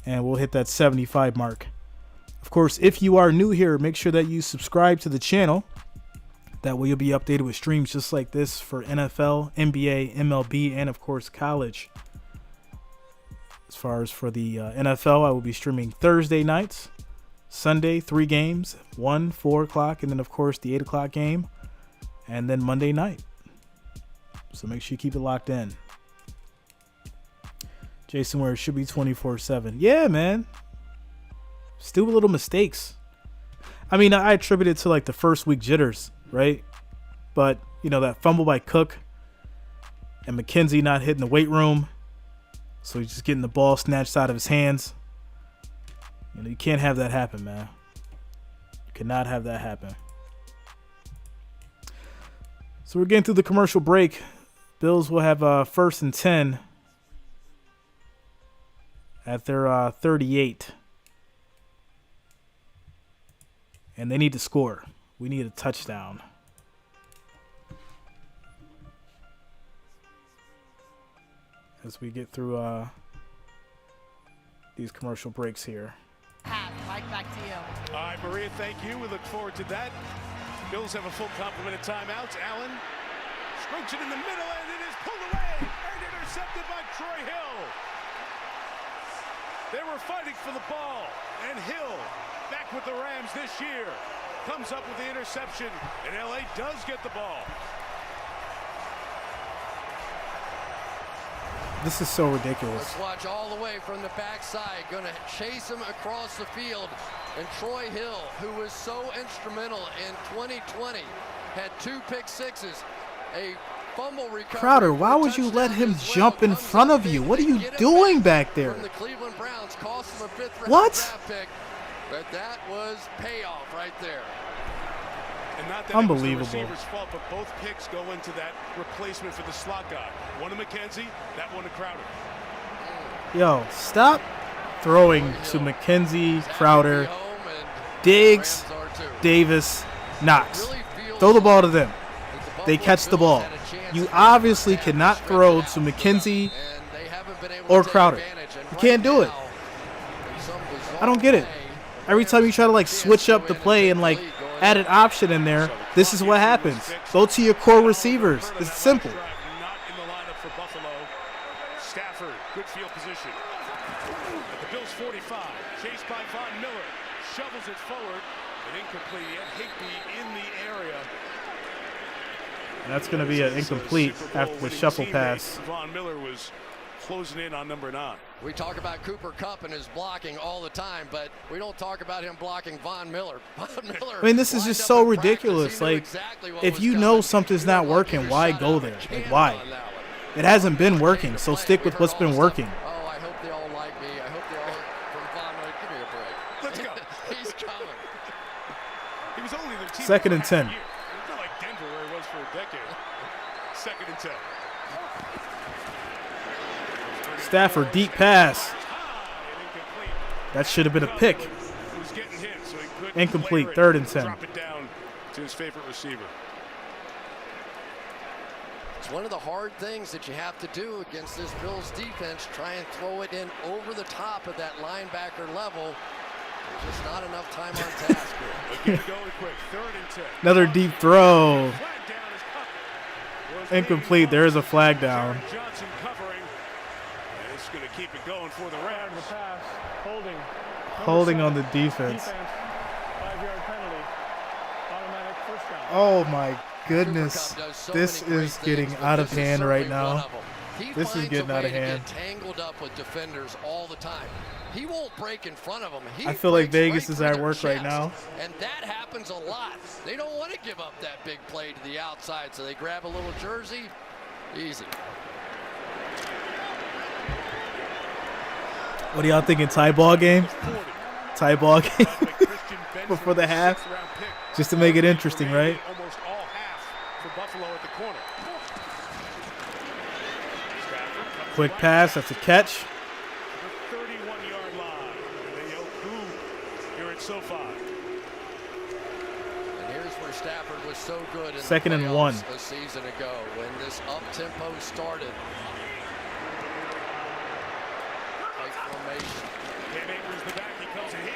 And we'll hit that 75 mark. Of course, if you are new here, make sure that you subscribe to the channel. That way you'll be updated with streams just like this for NFL, NBA, MLB, and of course college. As far as for the NFL, I will be streaming Thursday nights, Sunday 3 games, 1, 4 o'clock, and then of course the 8 o'clock game, and then Monday night. So make sure you keep it locked in. Jason Ware should be 24/7. Yeah, man. Stupid little mistakes. I mean, I attribute it to like the first week jitters, right? But, you know, that fumble by Cook and McKenzie not hitting the weight room. So he's just getting the ball snatched out of his hands. You know, you can't have that happen, man. You cannot have that happen. So we're getting through the commercial break. Bills will have 1st and 10 at their 38. And they need to score. We need a touchdown. As we get through these commercial breaks here. Mike, back to you. All right, Maria, thank you. We look forward to that. Bills have a full complement of timeouts. Allen strokes it in the middle, and it is pulled away and intercepted by Troy Hill. They were fighting for the ball, and Hill, back with the Rams this year, comes up with the interception, and LA does get the ball. This is so ridiculous. Let's watch all the way from the backside. Going to chase him across the field. And Troy Hill, who was so instrumental in 2020, had 2 pick sixes, a fumble recovery. Crowder, why would you let him jump in front of you? What are you doing back there? From the Cleveland Browns, cost him a 5th-round draft pick. But that was payoff right there. And not that unbelievable. It was the receiver's fault, but both picks go into that replacement for the slot guy. One to McKenzie, that one to Crowder. Yo, stop throwing to McKenzie, Crowder, Diggs, Davis, Knox. Throw the ball to them. They catch the ball. You obviously cannot throw to McKenzie or Crowder. You can't do it. I don't get it. Every time you try to like switch up the play and like add an option in there, this is what happens. Go to your core receivers. It's simple. Not in the lineup for Buffalo. Stafford, good field position. At the Bills 45, chased by Von Miller, shovels it forward, and incomplete. Yet Higbee in the area. And that's going to be an incomplete after the shuffle pass. Von Miller was closing in on number 9. We talk about Cooper Kupp and his blocking all the time, but we don't talk about him blocking Von Miller. Von Miller, I mean, this is just so ridiculous. Like, if you know something's not working, why go there? Like, why? It hasn't been working, so stick with what's been working. Oh, I hope they all like me. I hope they all from Von Miller. Give me a break. Let's go. He's coming. He was only the team 2nd and 10. It's not like Denver where he was for a decade. 2nd and 10. Stafford, deep pass. That should have been a pick. Incomplete, 3rd and 10. Drop it down to his favorite receiver. It's one of the hard things that you have to do against this Bills defense. Try and throw it in over the top of that linebacker level. There's just not enough time on task here. Again, going quick. 3rd and 10. Another deep throw. Incomplete. There is a flag down. Johnson covering. And it's going to keep it going for the Rams. The pass, holding on the defense. 5-yard penalty. Automatic first down. Oh my goodness. This is getting out of hand right now. This is getting out of hand. Get tangled up with defenders all the time. He won't break in front of them. I feel like Vegas is at work right now. And that happens a lot. They don't want to give up that big play to the outside, so they grab a little jersey. Easy. What are y'all thinking? Tie ball game? Tie ball game before the half? Just to make it interesting, right? Almost all half for Buffalo at the corner. Quick pass. That's a catch. 31-yard line. They yell boo here at SoFi. And here's where Stafford was so good in 2nd the and 1 a season ago when this up-tempo started.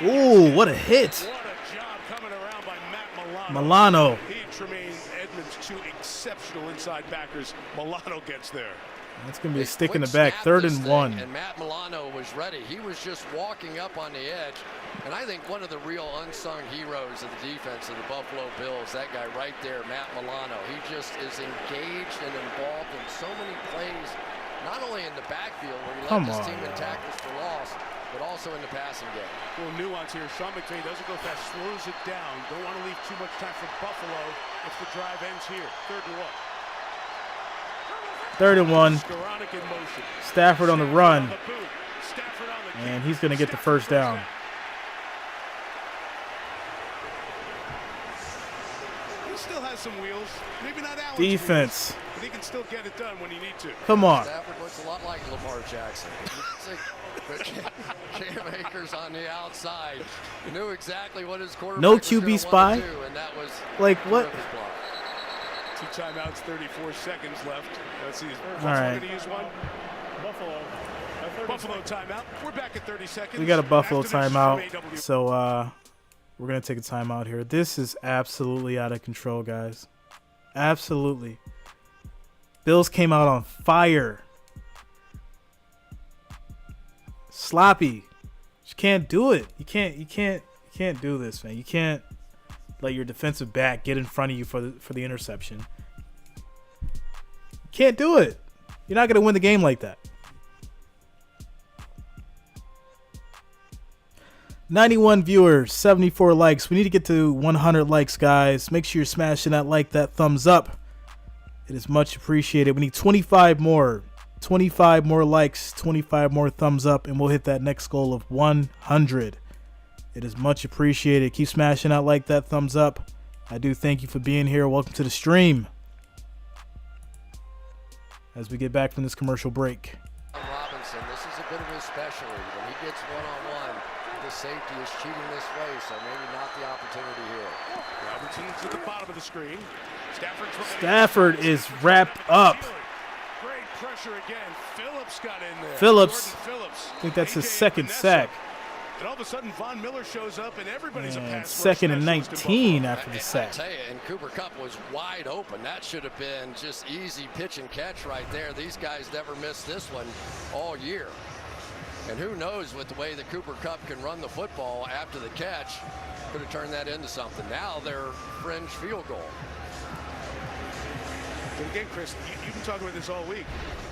Ooh, what a hit. What a job coming around by Matt Milano. He and Tremaine Edmonds, 2 exceptional inside backers. Milano gets there. That's going to be a stick in the back. 3rd and 1. And Matt Milano was ready. He was just walking up on the edge. And I think one of the real unsung heroes of the defense of the Buffalo Bills, that guy right there, Matt Milano. He just is engaged and involved in so many plays, not only in the backfield where he led his team in tackles for loss, but also in the passing game. A little nuance here. Sean McVay doesn't go fast, slows it down. Don't want to leave too much time for Buffalo if the drive ends here. 3rd and 1. 3rd and 1. Stafford on the run. And he's going to get the first down. He still has some wheels. Maybe not Allen's Defense. wheels, but he can still get it done when you need to. Come on. Stafford looks a lot like Lamar Jackson. Cam Akers on the outside knew exactly what his quarterback No was gonna QB spy? want to do, and that was Like what? 2 timeouts, 34 seconds left. Let's see. All right. Going to use one. Buffalo timeout. We're back at 30 seconds. We got a Buffalo After this from timeout, AW. so we're gonna take a timeout here. This is absolutely out of control, guys. Absolutely. Bills came out on fire. Sloppy. You can't do it. You can't do this, man. You can't let your defensive back get in front of you for the interception. You can't do it. You're not gonna win the game like that. 91 viewers, 74 likes. We need to get to 100 likes, guys. Make sure you're smashing that like, that thumbs up. It is much appreciated. We need 25 more. 25 more likes, 25 more thumbs up, and we'll hit that next goal of 100. It is much appreciated. Keep smashing that like, that thumbs up. I do thank you for being here. Welcome to the stream. As we get back from this commercial break. Robinson, this is a bit of his specialty. When he gets one-on-one, the safety is cheating this way, so maybe not the opportunity here. Robinson's at the bottom of the screen. Stafford is wrapped up. Great pressure again. Phillips got in there. Phillips. Phillips. I think that's his second sack. And all of a sudden, Von Miller shows up, and everybody's a pass. Second and 19 after the sack. I tell you, and Cooper Kupp was wide open. That should have been just easy pitch and catch right there. These guys never missed this one all year. And who knows, with the way that Cooper Kupp can run the football after the catch, could have turned that into something. Now they're fringe field goal. But again, Chris, you've been talking about this all week.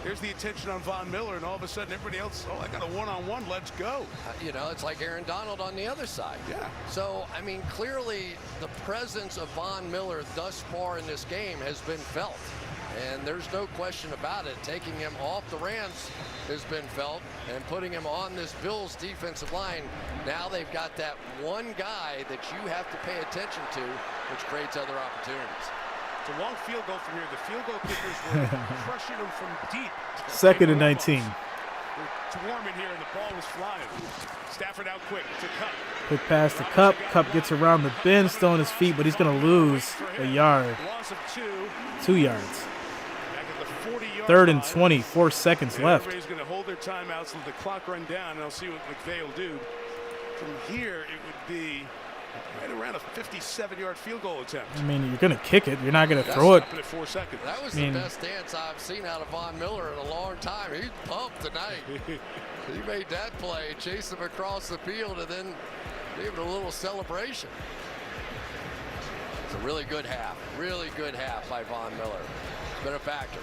There's the attention on Von Miller, and all of a sudden everybody else, oh, I got a one-on-one, let's go. You know, it's like Aaron Donald on the other side. Yeah. So, I mean, clearly the presence of Von Miller thus far in this game has been felt. And there's no question about it. Taking him off the Rams has been felt, and putting him on this Bills defensive line, now they've got that one guy that you have to pay attention to, which creates other opportunities. It's a long field goal from here. The field goal kickers were crushing them from deep. Second and 19. It's warm in here, and the ball was flying. Stafford out quick to Kupp. Quick pass to Kupp. Kupp gets around the bend, still on his feet, but he's going to lose a yard. Loss of 2 yards. Back at the 40-yard Third and line. 20, 4 seconds left. Everybody's going to hold their timeouts, let the clock run down, and I'll see what McVay will do. From here, it would be right around a 57-yard field goal attempt. I mean, you're going to kick it. You're not going to throw it. At 4 seconds. That was the best dance I've seen out of Von Miller in a long time. He's pumped tonight. He made that play, chased him across the field, and then gave it a little celebration. It's a really good half by Von Miller. It's been a factor.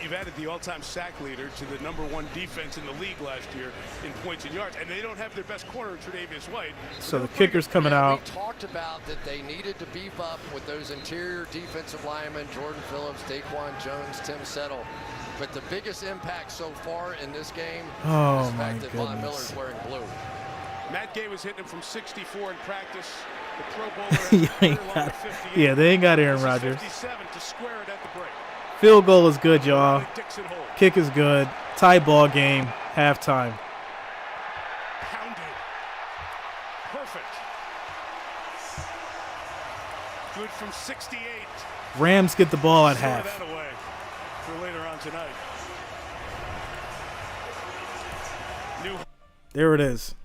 You've added the all-time sack leader to the #1 defense in the league last year in points and yards, and they don't have their best corner, Tre'Davious White. So the kicker's coming out. We talked about that they needed to beef up with those interior defensive linemen, Jordan Phillips, Daquan Jones, Tim Settle. But the biggest impact so far in this game is the fact that Von Miller's wearing blue. Matt Gay was hitting him from 64 in practice. The Pro Bowler yeah, they ain't got Aaron Rodgers. 57 to square it at the break. Field goal is good, y'all. Kick is good. Tie ball game. Halftime. Pounded. Perfect. Good from 68. Rams get the ball at half. That away for later on tonight. There it is.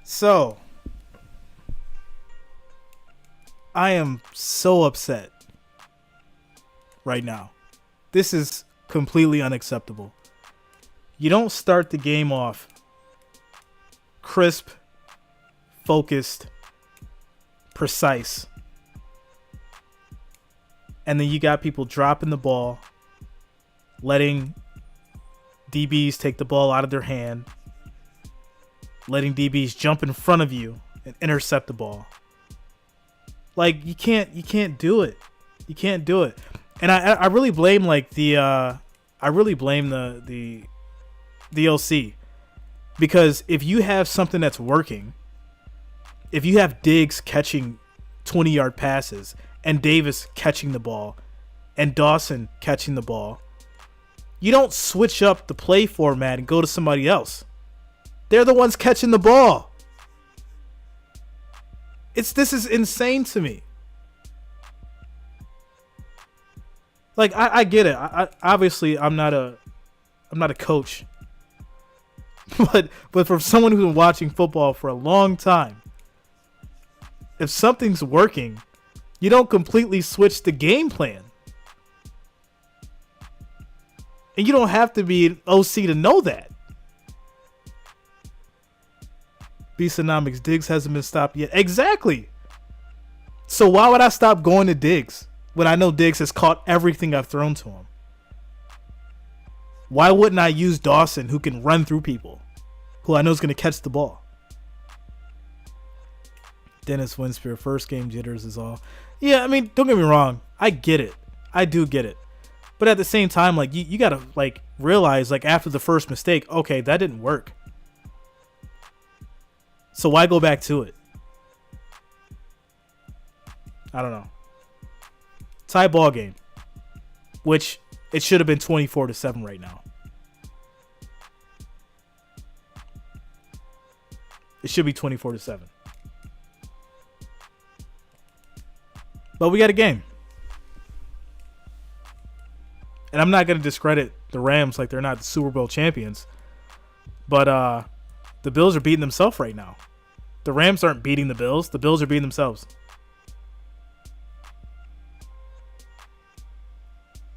So, I am so upset right now. This is completely unacceptable. You don't start the game off crisp, focused, precise, and then you got people dropping the ball, letting DBs take the ball out of their hand, letting DBs jump in front of you and intercept the ball. Like, you can't do it. You can't do it. And I really blame the OC, because if you have something that's working, if you have Diggs catching 20-yard passes and Davis catching the ball and Dawson catching the ball, you don't switch up the play format and go to somebody else. They're the ones catching the ball. This is insane to me. Like, I get it. I obviously I'm not a coach. But from someone who's been watching football for a long time, if something's working, you don't completely switch the game plan. And you don't have to be an OC to know that. Beastonomics, Diggs hasn't been stopped yet. Exactly. So why would I stop going to Diggs when I know Diggs has caught everything I've thrown to him? Why wouldn't I use Dawson, who can run through people, who I know is going to catch the ball? Dennis Winspear, first game jitters is all. Yeah, I mean, don't get me wrong. I get it. I do get it. But at the same time, like, you got to, like, realize, like, after the first mistake, okay, that didn't work. So why go back to it? I don't know. Tie ball game, which it should have been 24-7 right now. It should be 24-7. But we got a game. And I'm not going to discredit the Rams like they're not the Super Bowl champions. But the Bills are beating themselves right now. The Rams aren't beating the Bills. The Bills are beating themselves.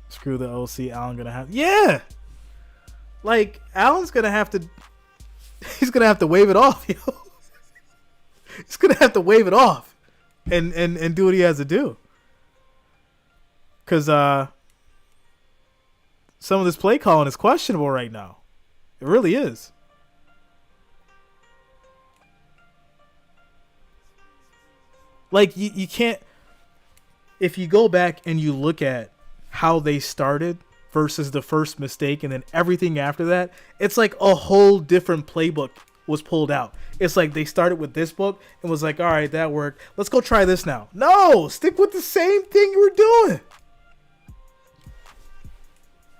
Screw the OC. Allen going to have... Yeah! Like, Allen's going to have to... He's going to have to wave it off, yo. He's going to have to wave it off and do what he has to do. Because some of this play calling is questionable right now. It really is. Like, you can't... If you go back and you look at how they started versus the first mistake and then everything after that, it's like a whole different playbook was pulled out. It's like they started with this book and was like, all right, that worked. Let's go try this now. No, stick with the same thing you were doing.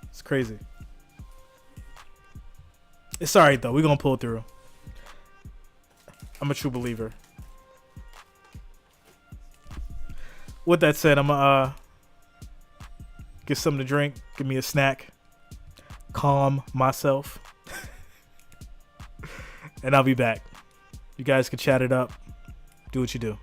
It's crazy. It's all right, though. We're going to pull through. I'm a true believer. With that said, I'm going to get something to drink. Give me a snack. Calm myself. And I'll be back. You guys can chat it up. Do what you do.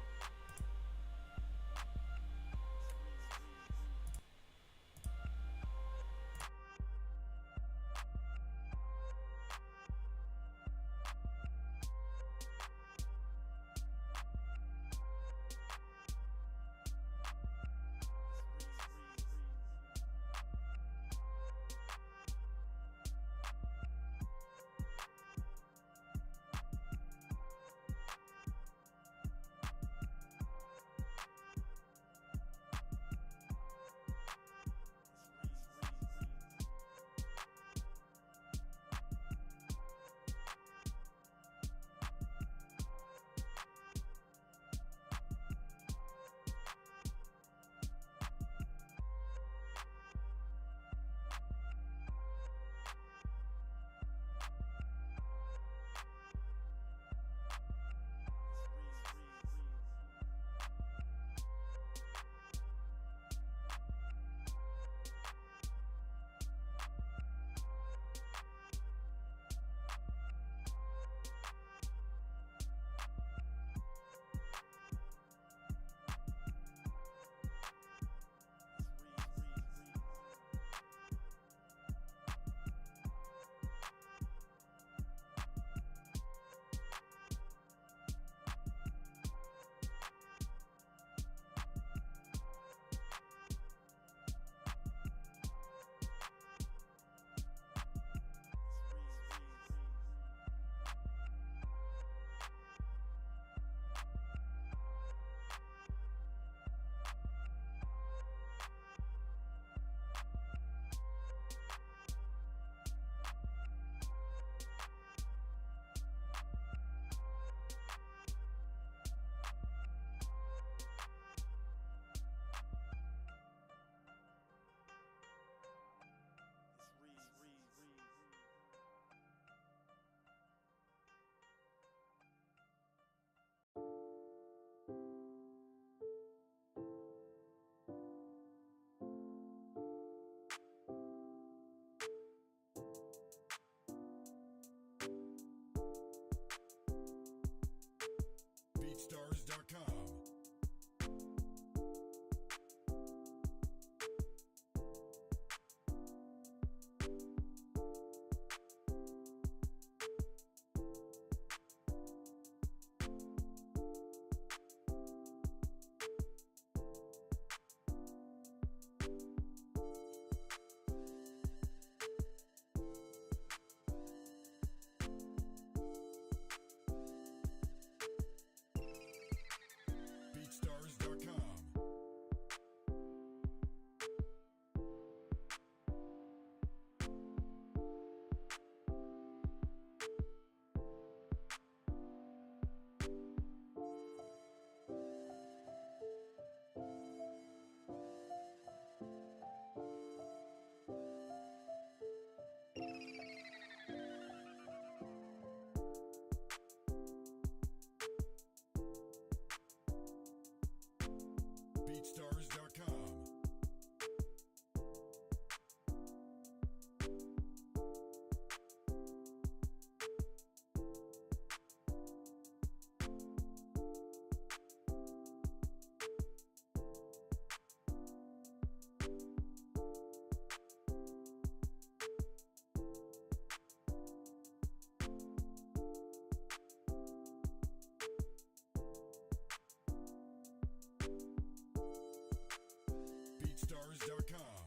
BeatStars.com.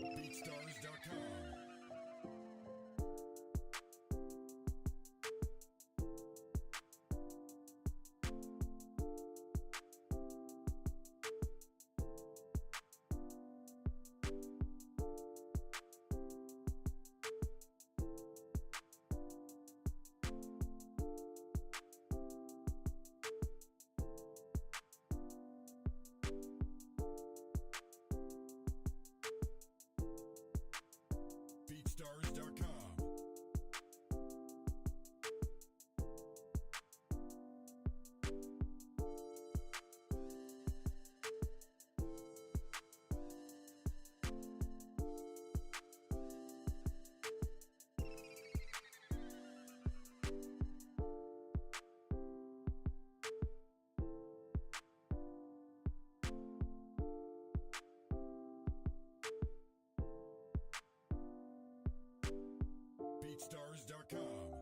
BeatStars.com. BeatStars.com. BeatStars.com.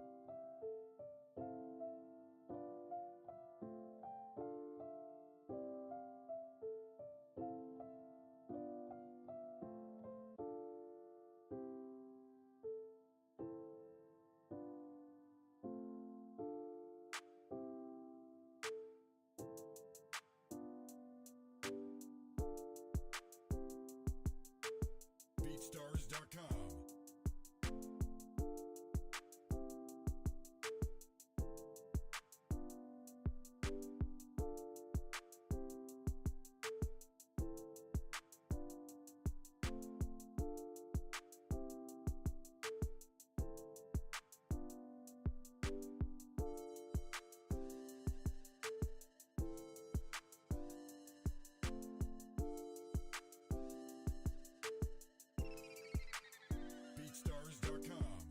BeatStars.com. BeatStars.com.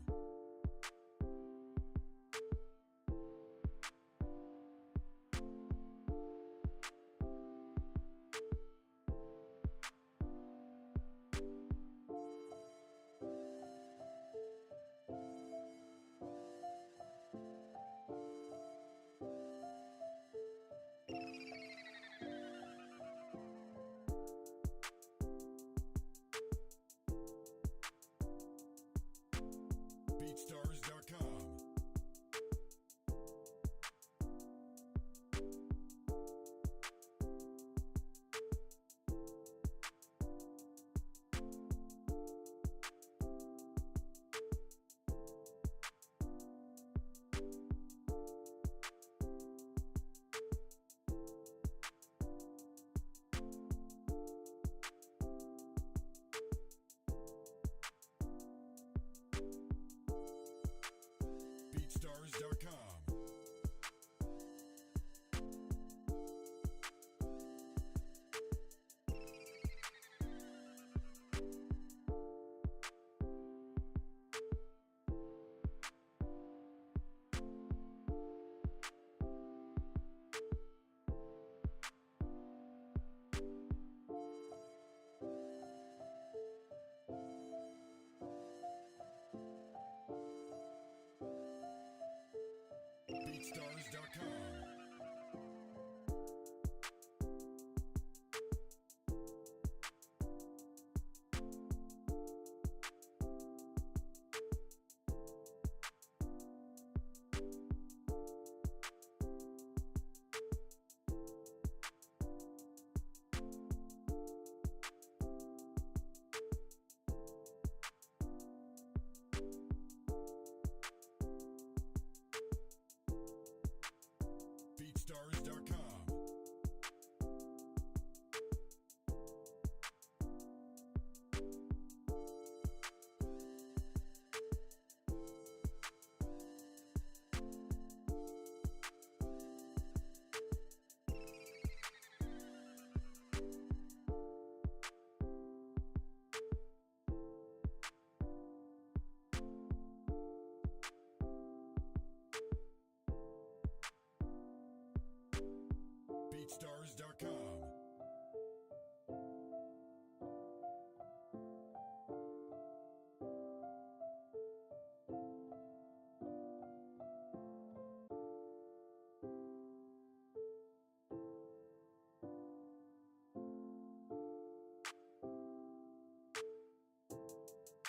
BeatStars.com. BeatStars.com.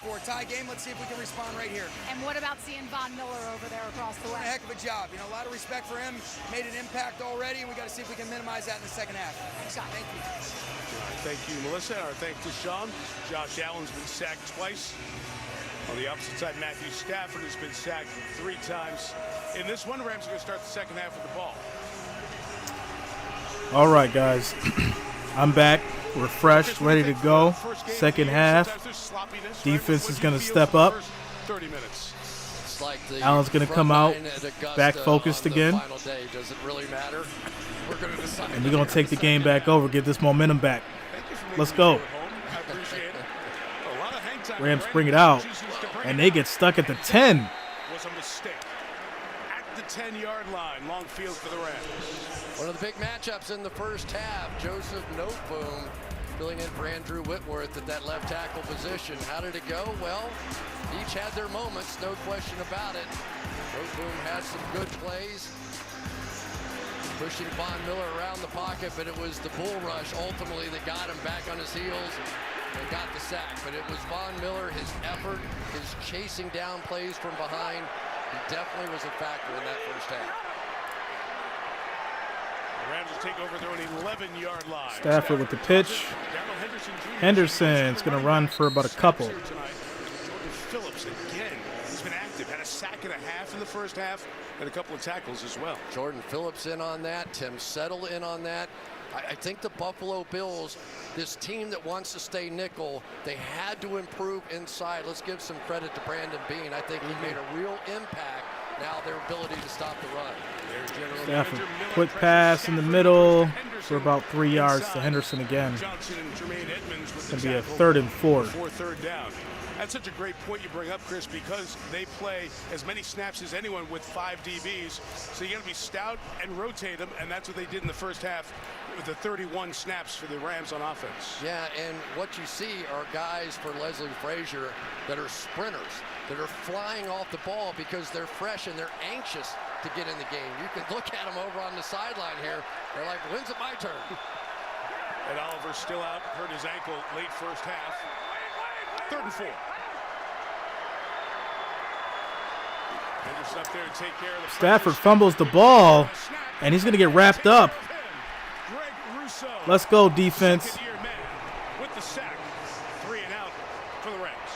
For a tie game, let's see if we can respond right here. And what about seeing Von Miller over there across the way? Doing a heck of a job. You know, a lot of respect for him. Made an impact already, and we got to see if we can minimize that in the second half. Thanks, Sean. Thank you. All right, thank you, Melissa. Our thanks to Sean. Josh Allen's been sacked twice. On the opposite side, Matthew Stafford has been sacked 3 times. In this one, Rams are going to start the second half with the ball. All right, guys. I'm back. Refreshed, ready to go. Second half. Defense is going to step up. 30 minutes. Like Allen's going to come out back focused again. Does it really matter? We're going to decide. And we're going to take the game back over, get this momentum back. Let's go. Rams bring it out, and they get stuck at the 10. Was a mistake. At the 10-yard line, long field for the Rams. One of the big matchups in the first half. Joseph Noteboom filling in for Andrew Whitworth at that left tackle position. How did it go? Well, each had their moments, no question about it. Noteboom had some good plays, pushing Von Miller around the pocket, but it was the bull rush ultimately that got him back on his heels and got the sack. But it was Von Miller, his effort, his chasing down plays from behind. He definitely was a factor in that first half. The Rams will take over their own 11-yard line. Stafford with the pitch. Henderson's going to run for about a couple. Phillips again. He's been active. Had a sack and a half in the first half and a couple of tackles as well. Jordan Phillips in on that. Tim Settle in on that. I think the Buffalo Bills, this team that wants to stay nickel, they had to improve inside. Let's give some credit to Brandon Beane. I think he made a real impact. Now their ability to stop the run. Stafford, quick pass in the middle for about 3 yards to Henderson again. It's going to be a 3rd and 4. Before third down. That's such a great point you bring up, Chris, because they play as many snaps as anyone with 5 DBs. So you got to be stout and rotate them, and that's what they did in the first half with the 31 snaps for the Rams on offense. Yeah, and what you see are guys for Leslie Frazier that are sprinters, that are flying off the ball because they're fresh and they're anxious to get in the game. You can look at them over on the sideline here. They're like, when's it my turn? And Oliver's still out, hurt his ankle late first half. 3rd and 4. Henderson up there to take care of the Stafford fumbles the ball, and he's going to get wrapped up. Let's go, defense. With the sack, 3 and out for the Rams.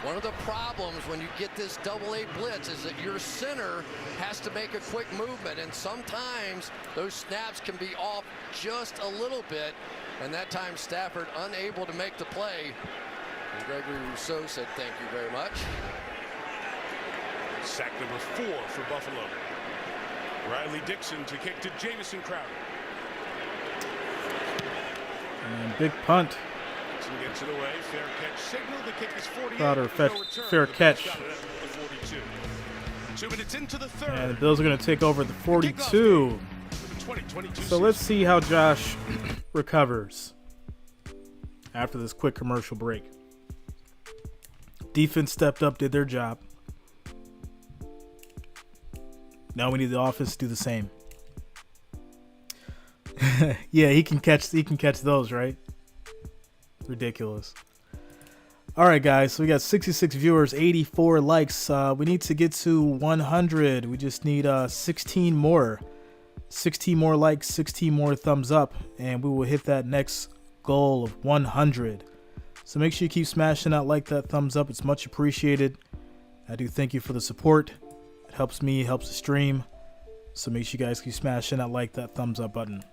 One of the problems when you get this double-A blitz is that your center has to make a quick movement, and sometimes those snaps can be off just a little bit, and that time Stafford unable to make the play. And Gregory Rousseau said thank you very much. Sack number 4 for Buffalo. Riley Dixon to kick to Jamison Crowder. And big punt. Dixon gets it away. Fair catch signal. The kick is 48. Crowder fair catch. 2 minutes into the third. And the Bills are going to take over the 42. So let's see how Josh recovers after this quick commercial break. Defense stepped up, did their job. Now we need the offense to do the same. Yeah, he can catch those, right? Ridiculous. All right, guys. So we got 66 viewers, 84 likes. We need to get to 100. We just need 16 more. 16 more likes, 16 more thumbs up, and we will hit that next goal of 100. So make sure you keep smashing that like, that thumbs up. It's much appreciated. I do thank you for the support. It helps me, helps the stream. So make sure you guys keep smashing that like, that thumbs up button.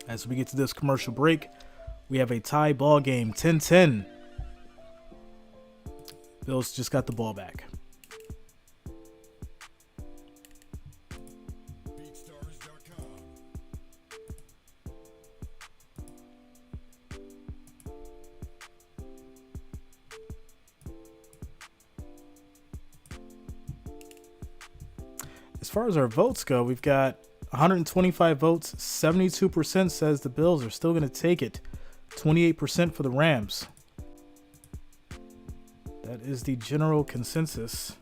As we get to this commercial break, we have a tie ball game, 10-10. Bills just got the ball back. As far as our votes go, we've got 125 votes. 72% says the Bills are still going to take it. 28% for the Rams. That is the general consensus.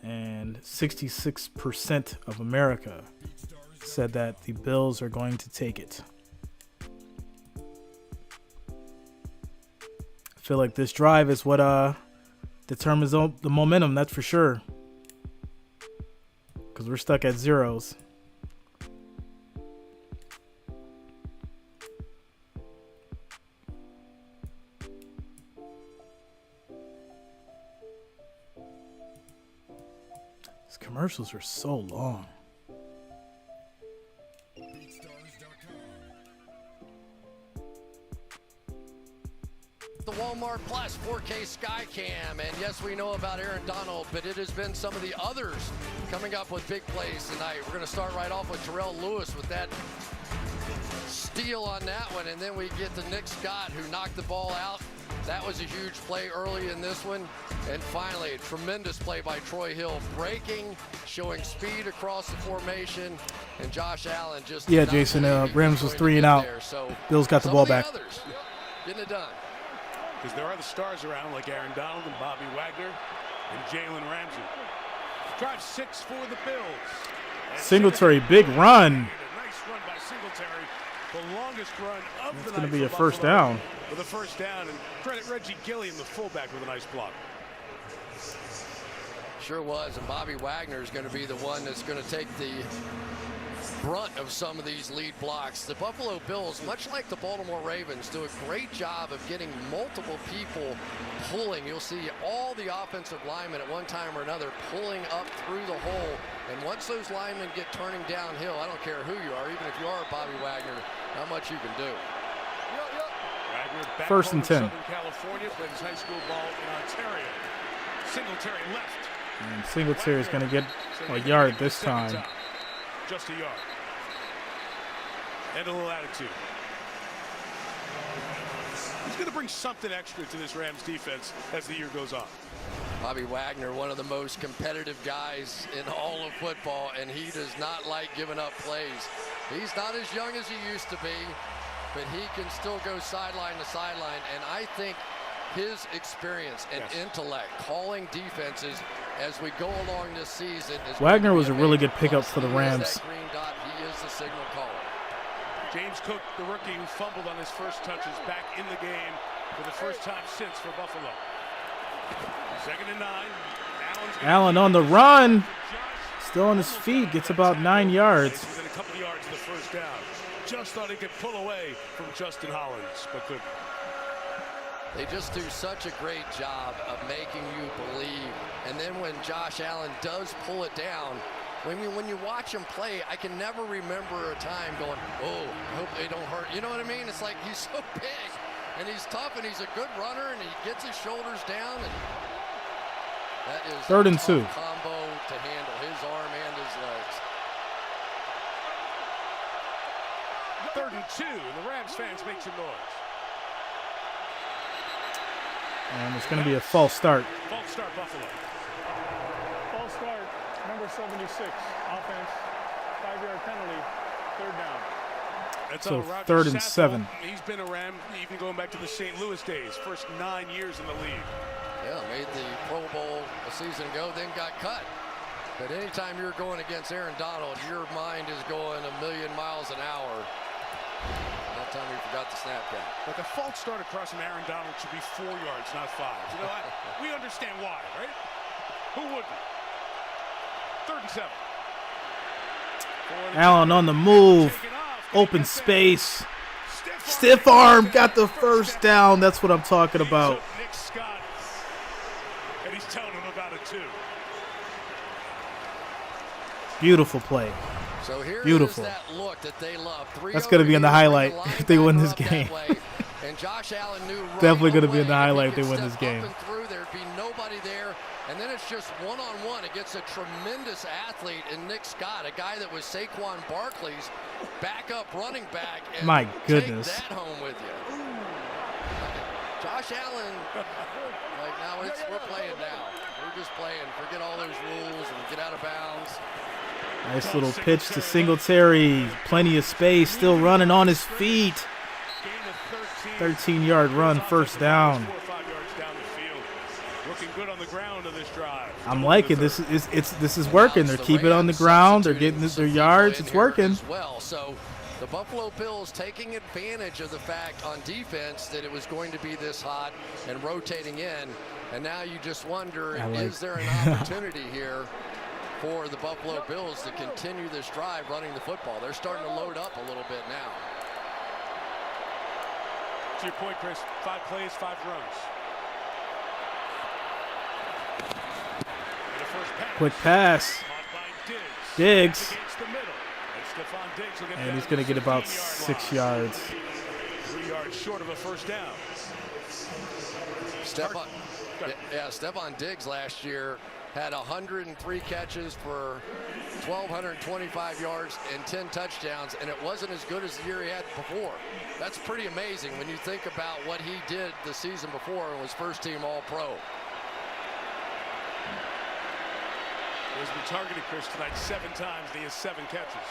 And 66% of America said that the Bills are going to take it. feel like this drive is what determines the momentum, that's for sure. Because we're stuck at zeros. These commercials are so long. The Walmart Plus 4K Skycam, and yes, we know about Aaron Donald, but it has been some of the others coming up with big plays tonight. We're going to start right off with Terrell Lewis with that steal on that one, and then we get to Nick Scott, who knocked the ball out. That was a huge play early in this one. And finally, a tremendous play by Troy Hill, breaking, showing speed across the formation, and Josh Allen just... Yeah, Jason, Rams was 3 and out. So Bills got the ball back. Others getting it done. Because there are other stars around like Aaron Donald and Bobby Wagner and Jalen Ramsey. Drive 6 for the Bills. And Singletary, big run. A nice run by Singletary. The longest run of It's the going night to be a for first Buffalo down. With a first down, and credit Reggie Gilliam, the fullback, with a nice block. Sure was, and Bobby Wagner is going to be the one that's going to take the brunt of some of these lead blocks. The Buffalo Bills, much like the Baltimore Ravens, do a great job of getting multiple people pulling. You'll see all the offensive linemen at one time or another pulling up through the hole. And once those linemen get turning downhill, I don't care who you are, even if you are Bobby Wagner, how much you can do. Wagner back First home and in 10. Southern California, plays high school ball in Ontario. Singletary left. And Singletary is going to get a yard this time. Just a yard. And a little attitude. He's going to bring something extra to this Rams defense as the year goes on. Bobby Wagner, one of the most competitive guys in all of football, and he does not like giving up plays. He's not as young as he used to be, but he can still go sideline to sideline, and I think his experience and intellect calling defenses as we go along this season is Wagner was a really good pickup for the Rams. green dot. He is the signal caller. James Cook, the rookie who fumbled on his first touch, is back in the game for the first time since for Buffalo. 2nd and 9. Allen on the run. Still on his feet. Gets about 9 yards. Within a couple of yards of the first down. Just thought he could pull away from Justin Hollins, but couldn't. They just do such a great job of making you believe. And then when Josh Allen does pull it down, when you watch him play, I can never remember a time going, oh, I hope they don't hurt. You know what I mean? It's like he's so big, and he's tough, and he's a good runner, and he gets his shoulders down. And that is 3rd and a 2. combo to handle his arm and his legs. 3rd and 2, and the Rams fans make some noise. And it's going to be a false start. False start, Buffalo. False start, number 76, offense, 5-yard penalty, 3rd down. That's So Roger 3rd and Saffold. 7. He's been a Ram even going back to the St. Louis days, first 9 years in the league. Yeah, made the Pro Bowl a season ago, then got cut. But anytime you're going against Aaron Donald, your mind is going a million miles an hour. That time we forgot the snap count. Like a false start across from Aaron Donald should be 4 yards, not 5. You know, we understand why, right? Who wouldn't? 3rd and 7. Allen on the move. Open space. Stiff arm. Got the first down. That's what I'm talking about. Nick Scott, and he's telling him about it too. Beautiful play. So here Beautiful. is that look that they love. That's going to be in the highlight if they win this game. And Josh Allen knew right Definitely going to be away in the highlight if they win step this game. up and through, there'd be nobody there. And then it's just one-on-one against a tremendous athlete in Nick Scott, a guy that was Saquon Barkley's backup running back. And My goodness. Take that home with you. Josh Allen, like now we're playing now. We're just playing. Forget all those rules and get out of bounds. Nice little pitch to Singletary. Plenty of space. Still running on his feet. 13-yard run, first down. 4 or 5 yards down the field. Looking good on the ground on this drive. I'm liking this. This is working. They're keeping it on the ground. They're getting their yards. It's working. Well, so The Buffalo Bills taking advantage of the fact on defense that it was going to be this hot and rotating in. And now you just wonder, is there an opportunity here for the Buffalo Bills to continue this drive running the football? They're starting to load up a little bit now. To your point, Chris, 5 plays, 5 runs. Quick pass. Diggs. And he's going to get about 6 yards. 3 yards short of a first down. Stephon Diggs last year had 103 catches for 1,225 yards and 10 touchdowns, and it wasn't as good as the year he had before. That's pretty amazing when you think about what he did the season before and was first-team All-Pro. He's been targeted, Chris, tonight 7 times, and he has 7 catches.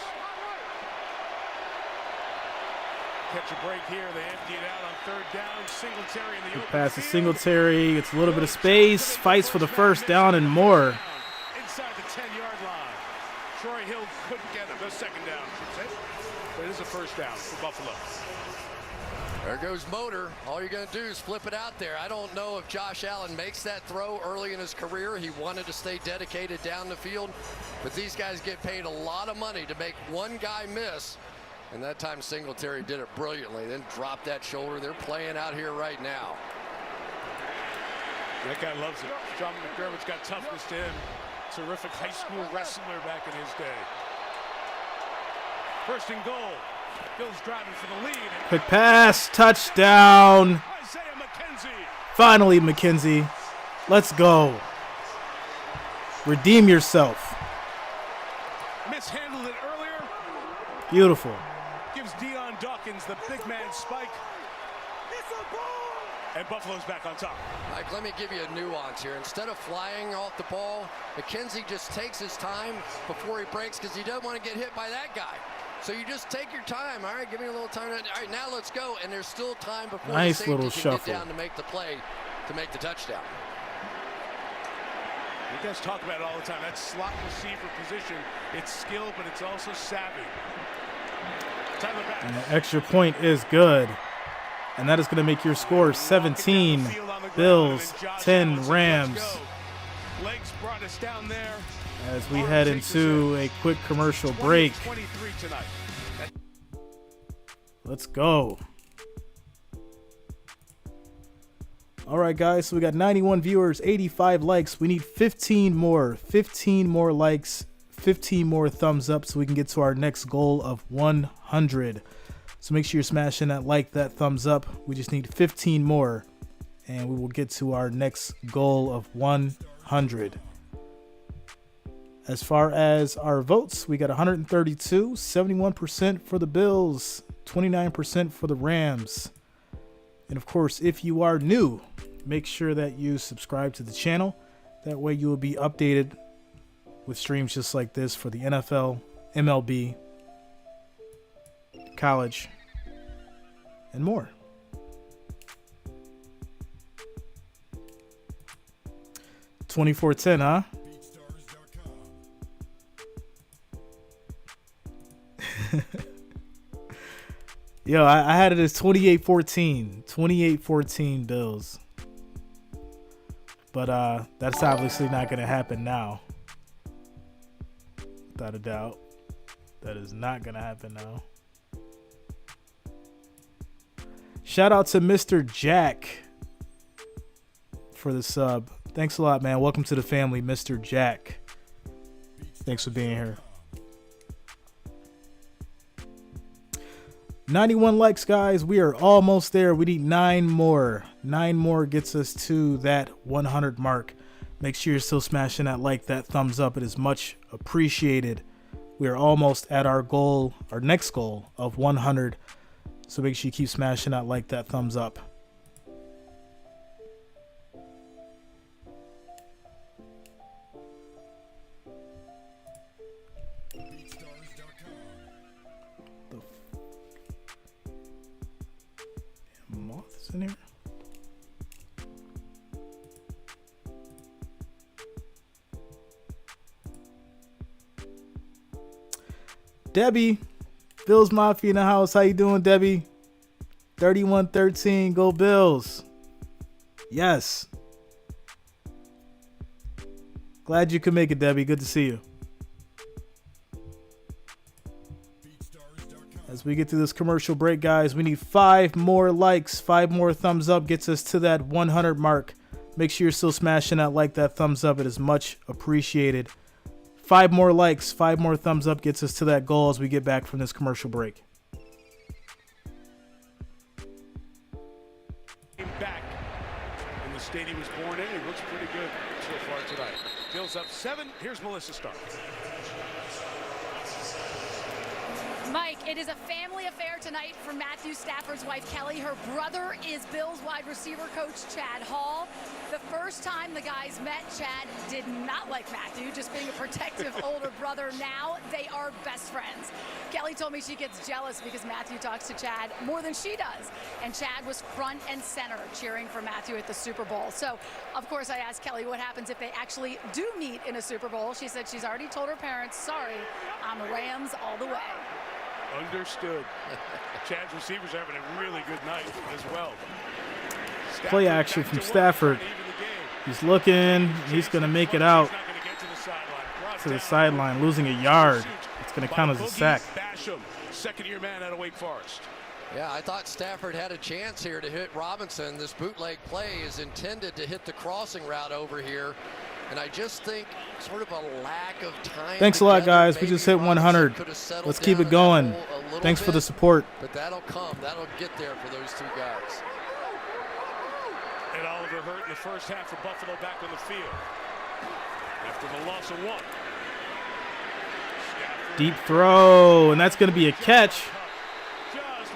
Catch a break here. They empty it out on 3rd down. Singletary in the open Pass to field. Singletary. Gets a little bit of space. Fights for the first down and more. Inside the 10-yard line. Troy Hill couldn't get him. No second down, I should say. But it is a first down for Buffalo. There goes Motor. All you're going to do is flip it out there. I don't know if Josh Allen makes that throw early in his career. He wanted to stay dedicated down the field. But these guys get paid a lot of money to make one guy miss. And that time Singletary did it brilliantly. Then dropped that shoulder. They're playing out here right now. That guy loves it. John McDermott's got toughness to him. Terrific high school wrestler back in his day. 1st and goal. Bill's driving for the lead. Quick pass. Touchdown. Finally, McKenzie. Let's go. Redeem yourself. Mishandled it earlier. Beautiful. Gives Deion Dawkins the big man spike. And Buffalo's back on top. Mike, let me give you a nuance here. Instead of flying off the ball, McKenzie just takes his time before he breaks because he doesn't want to get hit by that guy. So you just take your time. All right, give me a little time. All right, now let's go. And there's still time before the safety can get down to make the play, to make the touchdown. You guys talk about it all the time. That slot receiver position, it's skill, but it's also savvy. And the extra point is good. And that is going to make your score 17 Bills, 10 Rams. Legs brought us down there. As we head into a quick commercial break. Let's go. All right, guys. So we got 91 viewers, 85 likes. We need 15 more. 15 more likes, 15 more thumbs up so we can get to our next goal of 100. So make sure you're smashing that like, that thumbs up. We just need 15 more, and we will get to our next goal of 100. As far as our votes, we got 132, 71% for the Bills, 29% for the Rams. And of course, if you are new, make sure that you subscribe to the channel. That way you will be updated with streams just like this for the NFL, MLB, college, and more. $24.10, huh? Yo, I had it as 28-14. 28-14 Bills. But that's obviously not going to happen now. Without a doubt. That is not going to happen now. Shout out to Mr. Jack for the sub. Thanks a lot, man. Welcome to the family, Mr. Jack. Thanks for being here. 91 likes, guys. We are almost there. We need 9 more. 9 more gets us to that 100 mark. Make sure you're still smashing that like, that thumbs up. It is much appreciated. We are almost at our goal, our next goal of 100. So make sure you keep smashing that like, that thumbs up. Moths in here. Debbie, Bills Mafia in the house. How you doing, Debbie? 31-13. Go Bills. Yes. Glad you could make it, Debbie. Good to see you. As we get to this commercial break, guys, we need 5 more likes. 5 more thumbs up gets us to that 100 mark. Make sure you're still smashing that thumbs up. It is much appreciated. 5 more likes, 5 more thumbs up gets us to that goal as we get back from this commercial break. Back, and the stadium was born in. He looks pretty good so far tonight. Bills up 7. Here's Melissa Stark. Mike, it is a family affair tonight for Matthew Stafford's wife, Kelly. Her brother is Bills wide receiver coach Chad Hall. The first time the guys met, Chad did not like Matthew, just being a protective older brother. Now they are best friends. Kelly told me she gets jealous because Matthew talks to Chad more than she does. And Chad was front and center cheering for Matthew at the Super Bowl. So, of course, I asked Kelly what happens if they actually do meet in a Super Bowl. She said she's already told her parents, sorry, I'm Rams all the way. Understood. Chad's receivers are having a really good night as well. Play action from Stafford. He's looking. He's going to make it out to the sideline, losing a yard. It's going to count as a sack. Second-year man out of Wake Forest. Yeah, I thought Stafford had a chance here to hit Robinson. This bootleg play is intended to hit the crossing route over here. And I just think sort of a lack of time. Thanks a lot, guys. We just hit 100. Let's keep it going. Thanks for the support. But that'll come. That'll get there for those two guys. And Oliver hurt in the first half for Buffalo back on the field. After the loss of 1. Deep throw, and that's going to be a catch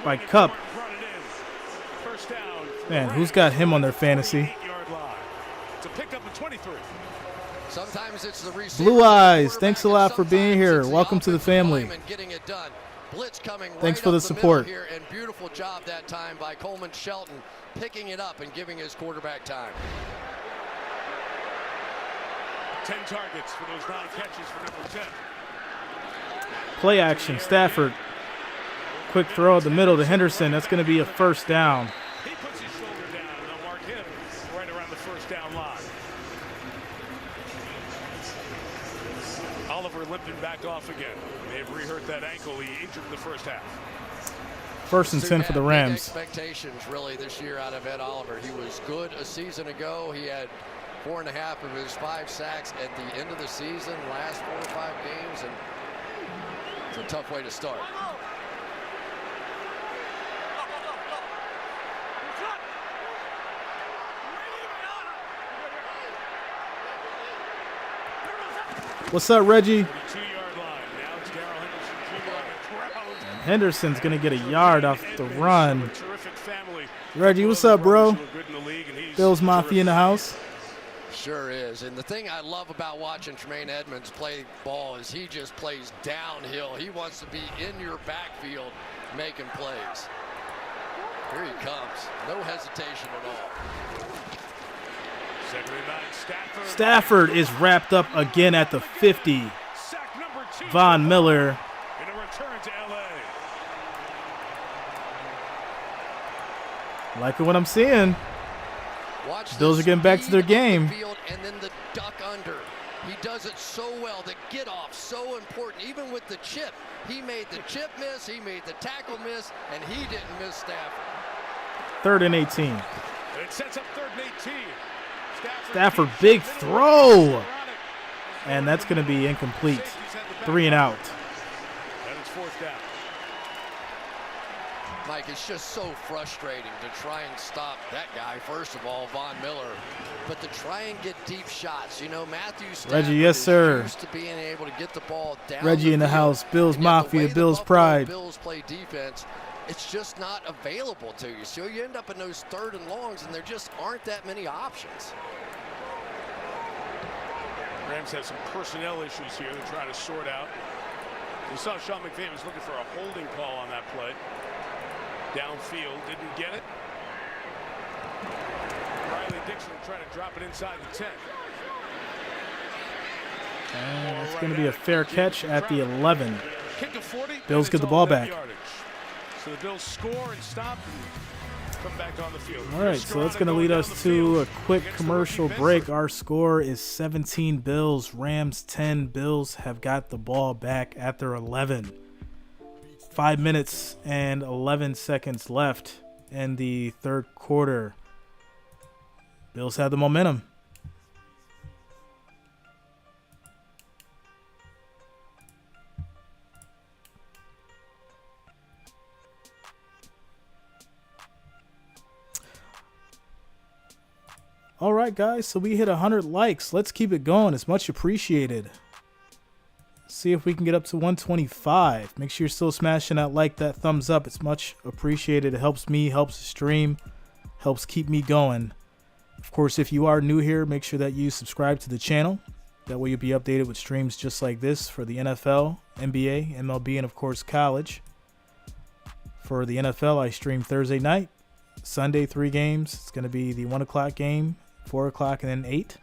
by Kupp. Man, who's got him on their fantasy? It's a pickup of 23. Sometimes it's the Blue Eyes, thanks a lot for being here. Welcome to the family. Blitz coming Thanks right for the support. Here, and beautiful job that time by Coleman Shelton, picking it up and giving his quarterback time. 10 targets for those 9 catches for number 10. Play action, Stafford. Quick throw at the middle to Henderson. That's going to be a first down. He puts his shoulder down, and they'll mark him right around the first down line. Oliver limping back off again. They have re-hurt that ankle. He injured in the first half. First and 10 for the Rams. Expectations really this year out of Ed Oliver. He was good a season ago. He had 4.5 of his 5 sacks at the end of the season, last 4 or 5 games, and it's a tough way to start. What's up, Reggie? Henderson's going to get a yard off the run. Reggie, what's up, bro? Bills Mafia in the house. Sure is. And the thing I love about watching Tremaine Edmonds play ball is he just plays downhill. He wants to be in your backfield making plays. Here he comes. No hesitation at all. Stafford is wrapped up again at the 50. Von Miller. In a return to LA. Liking what I'm seeing. Bills are getting back to their game. And then the duck under. He does it so well. The get off, so important. Even with the chip, he made the chip miss, he made the tackle miss, and he didn't miss Stafford. 3rd and 18. It sets up 3rd and 18. Stafford, big throw. And that's going to be incomplete. 3 and out. And it's 4th down. Mike, it's just so frustrating to try and stop that guy, first of all, Von Miller, but to try and get deep shots. You know, Matthew Stafford Reggie, yes, sir. is used to being able to get the ball down. Reggie in the house. Bills Mafia, Bills Pride. Bills play defense. It's just not available to you. So you end up in those 3rd and longs, and there just aren't that many options. Rams have some personnel issues here they're trying to sort out. We saw Sean McVay was looking for a holding call on that play. Downfield, didn't get it. Riley Dixon trying to drop it inside the 10. And it's going to be a fair catch at the 11. Kick of 40. Bills get the ball back. So the Bills score and stop and come back on the field. All right, so that's going to lead us to a quick commercial break. Our score is 17 Bills, Rams 10. Bills have got the ball back at their 11. 5 minutes and 11 seconds left in the third quarter. Bills have the momentum. All right, guys, so we hit 100 likes. Let's keep it going. It's much appreciated. See if we can get up to 125. Make sure you're still smashing that like, that thumbs up. It's much appreciated. It helps me, helps the stream, helps keep me going. Of course, if you are new here, make sure that you subscribe to the channel. That way you'll be updated with streams just like this for the NFL, NBA, MLB, and of course, college. For the NFL, I stream Thursday night. Sunday, 3 games. It's going to be the 1 o'clock game, 4 o'clock, and then 8.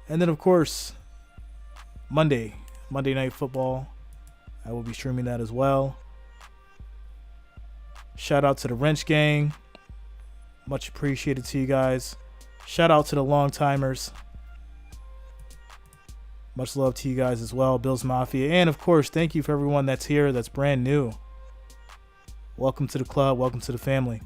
And then, of course, Monday Night Football. I will be streaming that as well. Shout out to the Wrench Gang. Much appreciated to you guys. Shout out to the long timers. Much love to you guys as well, Bills Mafia. And, of course, thank you for everyone that's here that's brand new. Welcome to the club. Welcome to the family.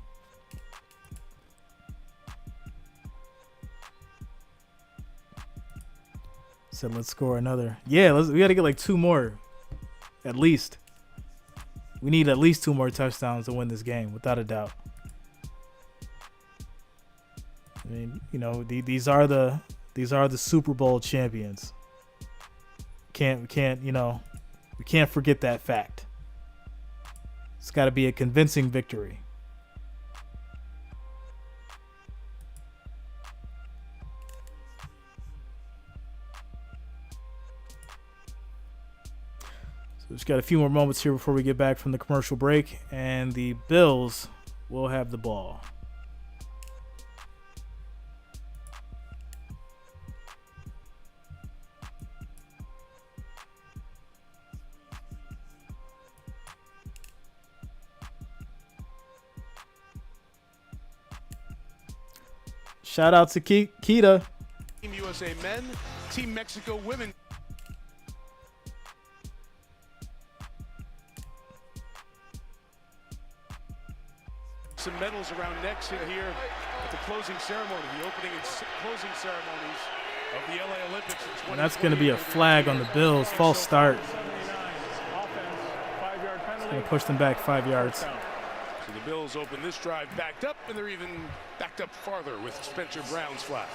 Said let's score another. Yeah, we got to get like 2 more at least. We need at least 2 more touchdowns to win this game, without a doubt. I mean, you know, these are the Super Bowl champions. We can't forget that fact. It's got to be a convincing victory. We've just got a few more moments here before we get back from the commercial break, and the Bills will have the ball. Shout out to Kita. Team USA men, Team Mexico women. Some medals around necks in here at the closing ceremony, the opening and closing ceremonies of the LA Olympics. And that's going to be a flag on the Bills. False start. It's going to push them back 5 yards. So the Bills open this drive backed up, and they're even backed up farther with Spencer Brown's flag.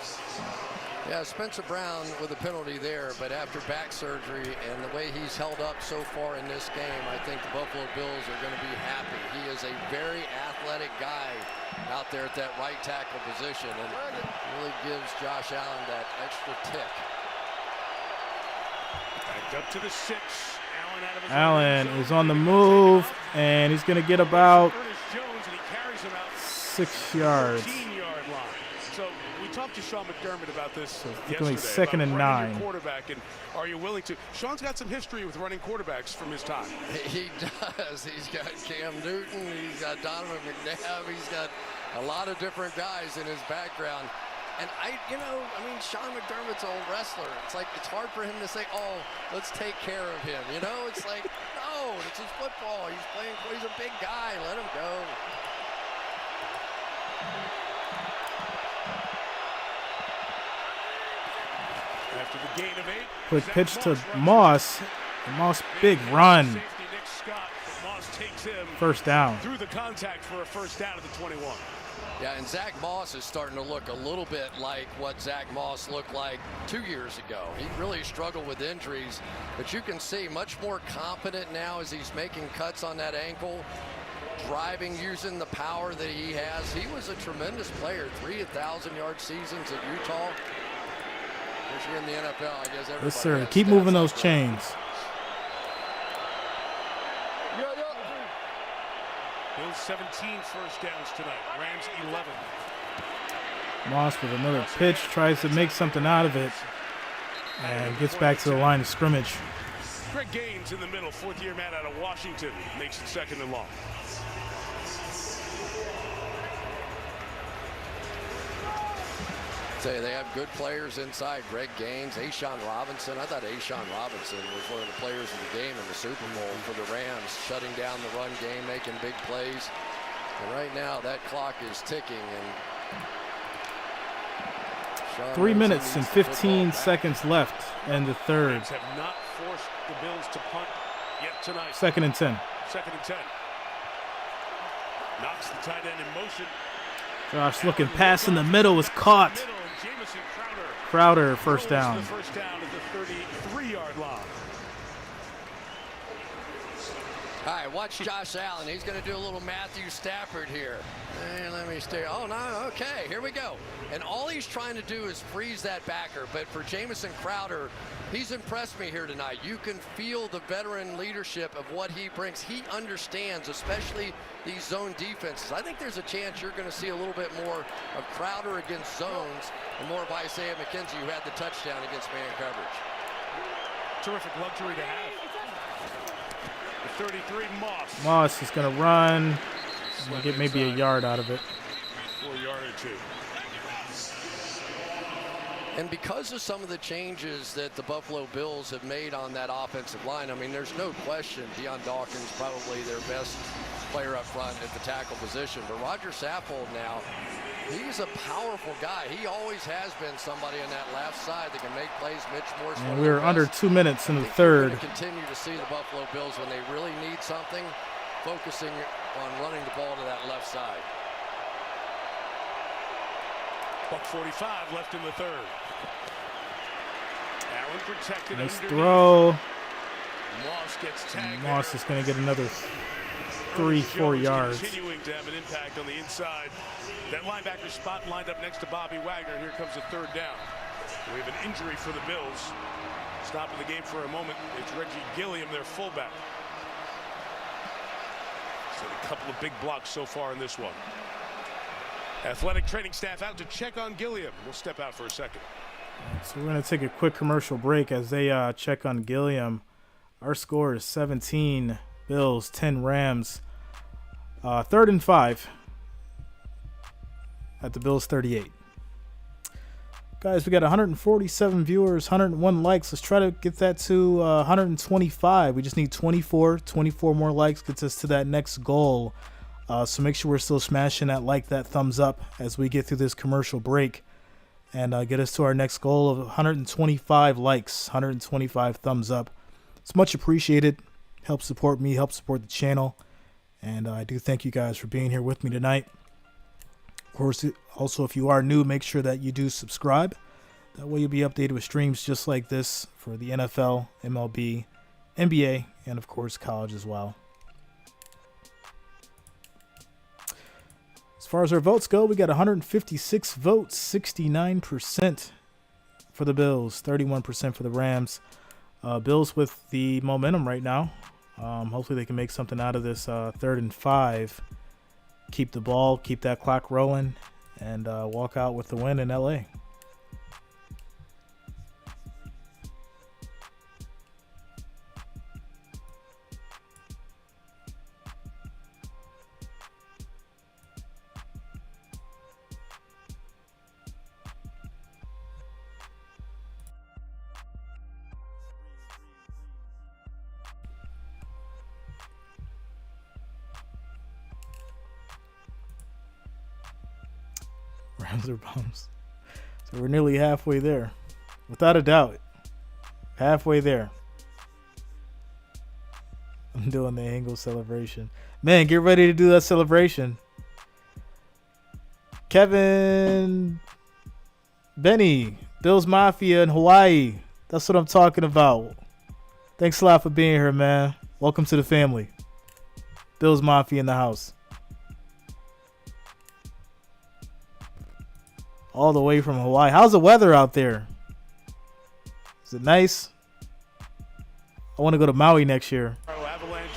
Yeah, Spencer Brown with a penalty there, but after back surgery and the way he's held up so far in this game, I think the Buffalo Bills are going to be happy. He is a very athletic guy out there at that right tackle position, and really gives Josh Allen that extra tick. Backed up to the 6. Allen is on the move, and he's going to get about 6 yards. So we talked to Sean McDermott about this yesterday. 2nd and 9. Quarterback, and are you willing to? Sean's got some history with running quarterbacks from his time. He does. He's got Cam Newton. He's got Donovan McNabb. He's got a lot of different guys in his background. And Sean McDermott's an old wrestler. It's like, it's hard for him to say, oh, let's take care of him. You know, it's like, no, it's his football. He's playing, he's a big guy. Let him go. After the gain of 8. Quick pitch to Moss. Moss, big run. First down. Through the contact for a first down at the 21. Yeah, and Zach Moss is starting to look a little bit like what Zach Moss looked like 2 years ago. He really struggled with injuries, but you can see much more confident now as he's making cuts on that ankle, driving, using the power that he has. He was a tremendous player, 3 1,000-yard seasons at Utah. If you're in the NFL, I guess everybody. Yes, sir. Keep moving those chains. Bills 17 first downs tonight. Rams 11. Moss with another pitch, tries to make something out of it, and gets back to the line of scrimmage. Greg Gaines in the middle, fourth-year man out of Washington, makes it second and long. Say they have good players inside. Greg Gaines, Ashawn Robinson. I thought Ashawn Robinson was one of the players of the game in the Super Bowl for the Rams, shutting down the run game, making big plays. And right now that clock is ticking. And 3 minutes and 15 seconds left in the third. Rams have not forced the Bills to punt yet tonight. 2nd and 10. 2nd and 10. Knocks the tight end in motion. Josh looking pass in the middle is caught. Crowder first down. First down at the 33-yard line. All right, watch Josh Allen. He's going to do a little Matthew Stafford here. Hey, let me stay. Oh, no, okay, here we go. And all he's trying to do is freeze that backer. But for Jamison Crowder, he's impressed me here tonight. You can feel the veteran leadership of what he brings. He understands, especially these zone defenses. I think there's a chance you're going to see a little bit more of Crowder against zones and more of Isaiah McKenzie, who had the touchdown against man coverage. Terrific luxury to have. The 33, Moss. Moss is going to run. We'll get maybe a yard out of it. 4 yard or 2. And because of some of the changes that the Buffalo Bills have made on that offensive line, I mean, there's no question Deion Dawkins probably their best player up front at the tackle position. But Roger Saffold now, he's a powerful guy. He always has been somebody on that left side that can make plays. Mitch Morse. And we're under 2 minutes in the third. We're going to continue to see the Buffalo Bills when they really need something, focusing on running the ball to that left side. $1:45 left in the third. Allen protected. Nice throw. Moss gets tagged. Moss is going to get another 3-4 yards. Continuing to have an impact on the inside. That linebacker spot lined up next to Bobby Wagner. Here comes a third down. We have an injury for the Bills. Stopping the game for a moment. It's Reggie Gilliam, their fullback. So a couple of big blocks so far in this one. Athletic training staff out to check on Gilliam. We'll step out for a second. So we're going to take a quick commercial break as they check on Gilliam. Our score is 17 Bills, 10 Rams. 3rd and 5 at the Bills 38. Guys, we got 147 viewers, 101 likes. Let's try to get that to 125. We just need 24 more likes gets us to that next goal. So make sure we're still smashing that thumbs up as we get through this commercial break and get us to our next goal of 125 likes, 125 thumbs up. It's much appreciated. Help support me, help support the channel. And I do thank you guys for being here with me tonight. Of course, also, if you are new, make sure that you do subscribe. That way you'll be updated with streams just like this for the NFL, MLB, NBA, and of course, college as well. As far as our votes go, we got 156 votes, 69% for the Bills, 31% for the Rams. Bills with the momentum right now. Hopefully they can make something out of this 3rd and 5. Keep the ball, keep that clock rolling, and walk out with the win in LA. Rams are bums. So we're nearly halfway there. Without a doubt. Halfway there. I'm doing the angle celebration. Man, get ready to do that celebration. Kevin Benny, Bills Mafia in Hawaii. That's what I'm talking about. Thanks a lot for being here, man. Welcome to the family. Bills Mafia in the house. All the way from Hawaii. How's the weather out there? Is it nice? I want to go to Maui next year. Avalanche,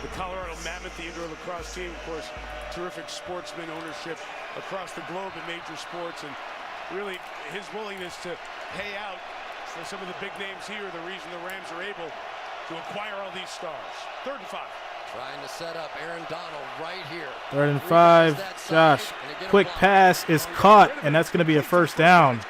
the Colorado Mammoth, the indoor lacrosse team, of course, terrific sportsman ownership across the globe in major sports, and really his willingness to pay out for some of the big names here, the reason the Rams are able to to acquire all these stars. 3rd and 5. Trying to set up Aaron Donald right here. 3rd and 5. Josh, quick pass is caught, and that's going to be a first down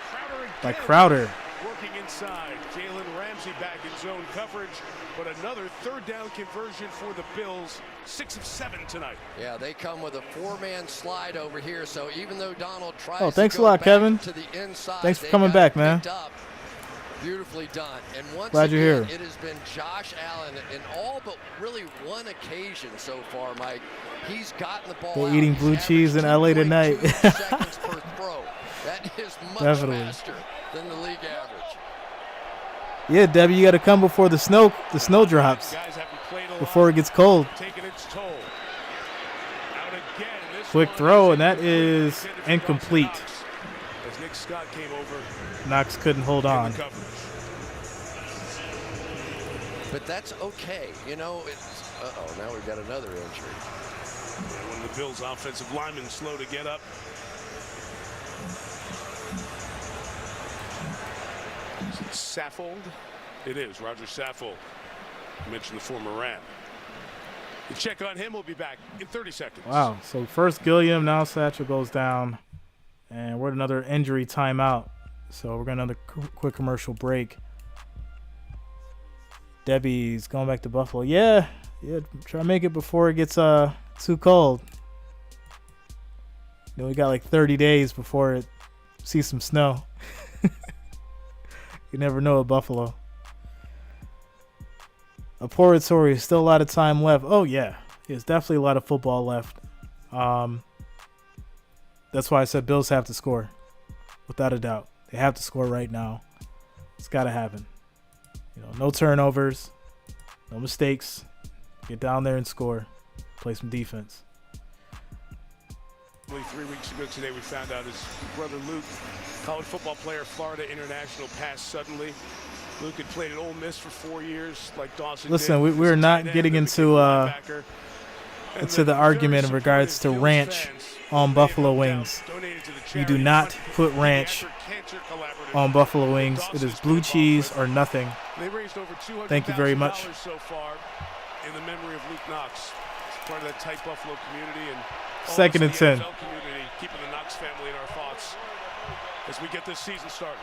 by Crowder. Working inside. Jalen Ramsey back in zone coverage, but another 3rd down conversion for the Bills. 6 of 7 tonight. Yeah, they come with a 4-man slide over here, so even though Donald tries thanks to go a lot, back Kevin. to the inside, Thanks for coming back, man. Beautifully done. And once Glad you're again, here. it has been Josh Allen in all but really one occasion so far, Mike. He's gotten the ball They're out. eating blue cheese in LA tonight. Seconds per throw. That is much Definitely. faster than the league average. Yeah, Debbie, you got to come before the snow drops, before it gets cold. Taking its toll. Out again. This Quick throw, and that is incomplete. As Nick Scott came over. Knox couldn't hold on. But that's okay. You know, it's, now we've got another injury. One of the Bills' offensive linemen slow to get up. Is it Saffold? It is. Roger Saffold. I mentioned the former Ram. You check on him. We'll be back in 30 seconds. Wow. So first Gilliam, now Satchel goes down. And we're at another injury timeout. So we're going to another quick commercial break. Debbie's going back to Buffalo. Yeah, try to make it before it gets too cold. You know, we got like 30 days before it sees some snow. You never know at Buffalo. A Poratory, still a lot of time left. Oh yeah, there's definitely a lot of football left. That's why I said Bills have to score, without a doubt. They have to score right now. It's got to happen. You know, no turnovers, no mistakes. Get down there and score. Play some defense. 3 weeks ago today, we found out his brother Luke, college football player, Florida international, passed suddenly. Luke had played at Ole Miss for 4 years, like Dawson. Listen, we're not getting into the argument in regards to ranch on buffalo wings. You do not put ranch on buffalo wings. It is blue cheese or nothing. Thank you very much. So far in the memory of Luke Knox, part of that tight Buffalo community and 2nd and 10. NFL community, keeping the Knox family in our thoughts as we get this season started.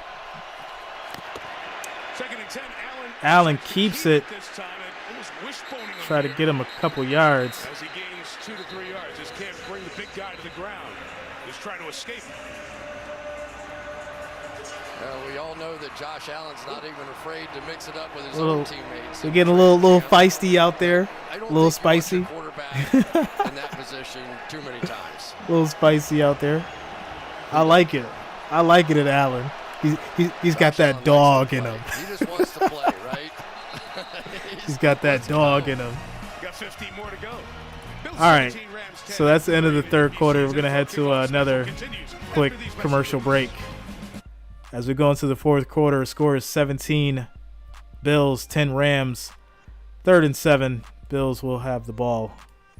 2nd and 10. Allen keeps it. This time, almost wishboning Try to get him a couple yards. as he gains 2 to 3 yards. Just can't bring the big guy to the ground. He's trying to escape. We all know that Josh Allen's not even afraid to mix it up with his own teammates. We're getting a little feisty out there. A little spicy. Quarterback in that position too many times. A little spicy out there. I like it. I like it at Allen. He's got that dog in him. He just wants to play, right? He's got that dog in him. Got 15 more to go. All right. So that's the end of the third quarter. We're going to head to another quick commercial break. As we go into the fourth quarter, score is 17 Bills, 10 Rams. 3rd and 7. Bills will have the ball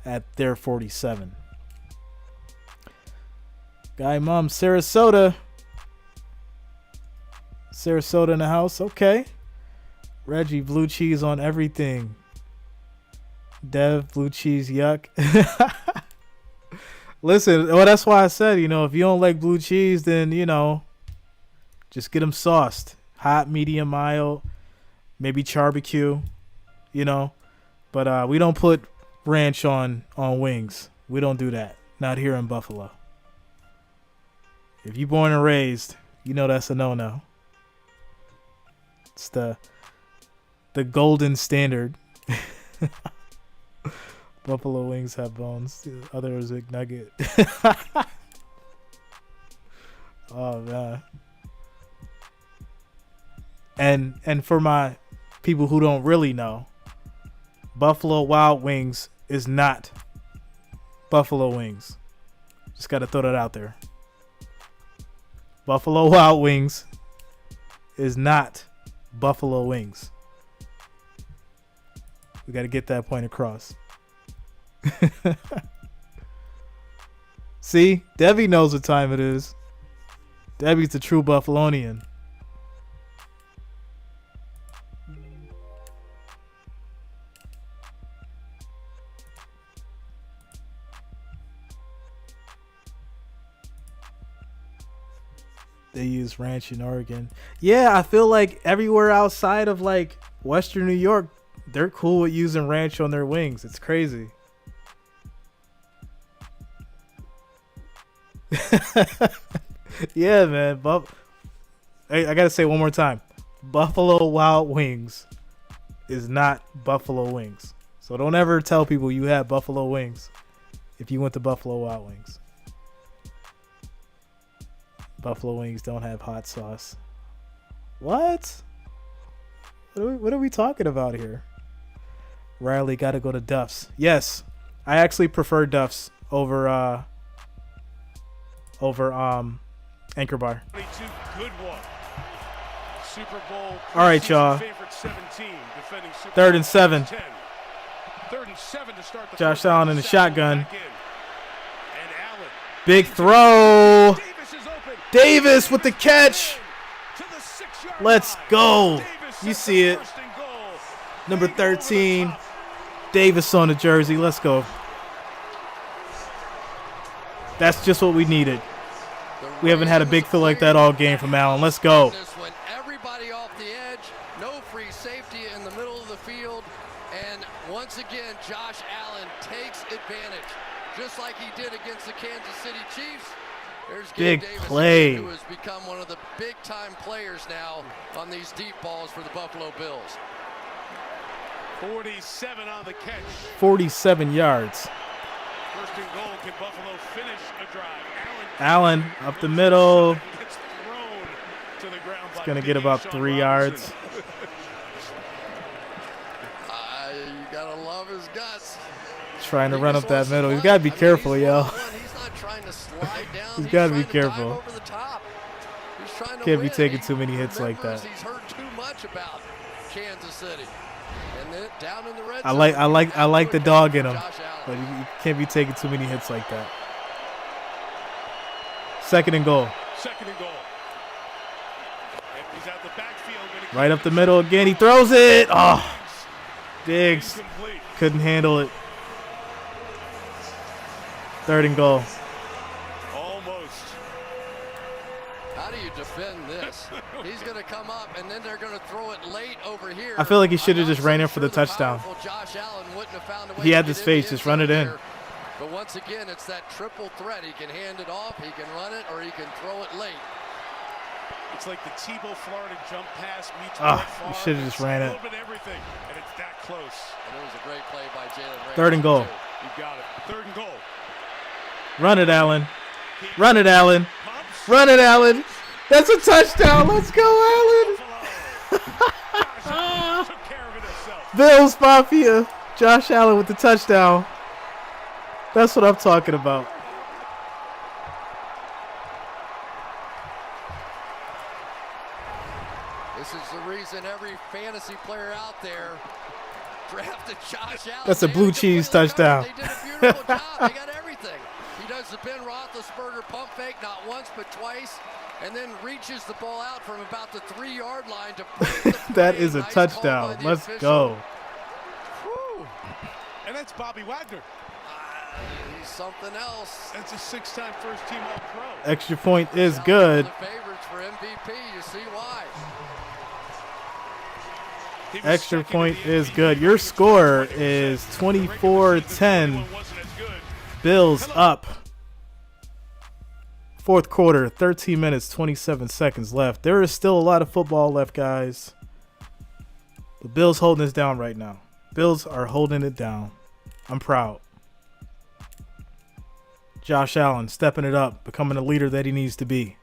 at their 47. Guy Mom, Sarasota. Sarasota in the house. Okay. Reggie, blue cheese on everything. Dev, blue cheese, yuck. Listen, well, that's why I said, if you don't like blue cheese, then, just get them sauced. Hot, medium, mild, maybe barbecue, But we don't put ranch on wings. We don't do that. Not here in Buffalo. If you're born and raised, that's a no-no. It's the golden standard. Buffalo wings have bones. The other is McNugget. Oh, man. And for my people who don't really know, Buffalo Wild Wings is not Buffalo Wings. Just got to throw that out there. Buffalo Wild Wings is not Buffalo Wings. We got to get that point across. See, Debbie knows what time it is. Debbie's the true Buffalonian. They use ranch in Oregon. Yeah, I feel like everywhere outside of like Western New York, they're cool with using ranch on their wings. It's crazy. Yeah, man. Hey, I gotta say one more time. Buffalo Wild Wings is not Buffalo Wings. So don't ever tell people you had Buffalo Wings if you went to Buffalo Wild Wings. Buffalo Wings don't have hot sauce. What? What are we talking about here? Riley got to go to Duff's. Yes, I actually prefer Duff's over Anchor Bar. Good one. Super Bowl. All right, y'all. 3rd and 7. 3rd and 7 to start the Josh Allen in the shotgun. Big throw. Davis with the catch. Let's go. You see it. Number 13. Davis on the jersey. Let's go. That's just what we needed. We haven't had a big throw like that all game from Allen. Let's go. Everybody off the edge. No free safety in the middle of the field. And once again, Josh Allen takes advantage. Just like he did against the Kansas City Chiefs. There's big Davis, play. Who has become one of the big-time players now on these deep balls for the Buffalo Bills. 47 on the catch. 47 yards. First and goal. Can Buffalo finish a drive? Allen up the middle. Gets thrown to the ground. It's going to get about 3 yards. You got to love his guts. Trying to run up that middle. He's got to be careful, yo. He's got to be careful. Can't be taking too many hits like that. He's heard too much about Kansas City. And then down in the red I like the dog in him, but you can't be taking too many hits like that. 2nd and goal. 2nd and goal. And he's out the backfield. Right up the middle again. He throws it. Oh, Diggs couldn't handle it. 3rd and goal. Almost. How do you defend this? He's going to come up, and then they're going to throw it late over here. I feel like he should have just ran in for the touchdown. Josh Allen wouldn't have found a way He had to this get face. in Just run it in. But once again, it's that triple threat. He can hand it off, he can run it, or he can throw it late. It's like the Tebow Florida jump pass meets you should have just ran it. A little bit everything, and it's that close. And it was a great play by Jalen. 3rd and goal. You got it. 3rd and goal. Run it, Allen. Run it, Allen. Run it, Allen. That's a touchdown. Let's go, Allen. Bills Mafia. Josh Allen with the touchdown. That's what I'm talking about. This is the reason every fantasy player out there drafted Josh Allen. That's a blue cheese touchdown. They did a beautiful job. They got everything. He does the Ben Roethlisberger pump fake not once but twice, and then reaches the ball out from about the 3-yard line to break the That is a touchdown. Let's go. Whew. And that's Bobby Wagner. He's something else. That's a 6-time first-team All-Pro. Extra point is good. The favorites for MVP. You see why. Extra point is good. Your score is 24-10. Bills up. 4th quarter, 13 minutes, 27 seconds left. There is still a lot of football left, guys. The Bills holding this down right now. Bills are holding it down. I'm proud. Josh Allen stepping it up, becoming the leader that he needs to be.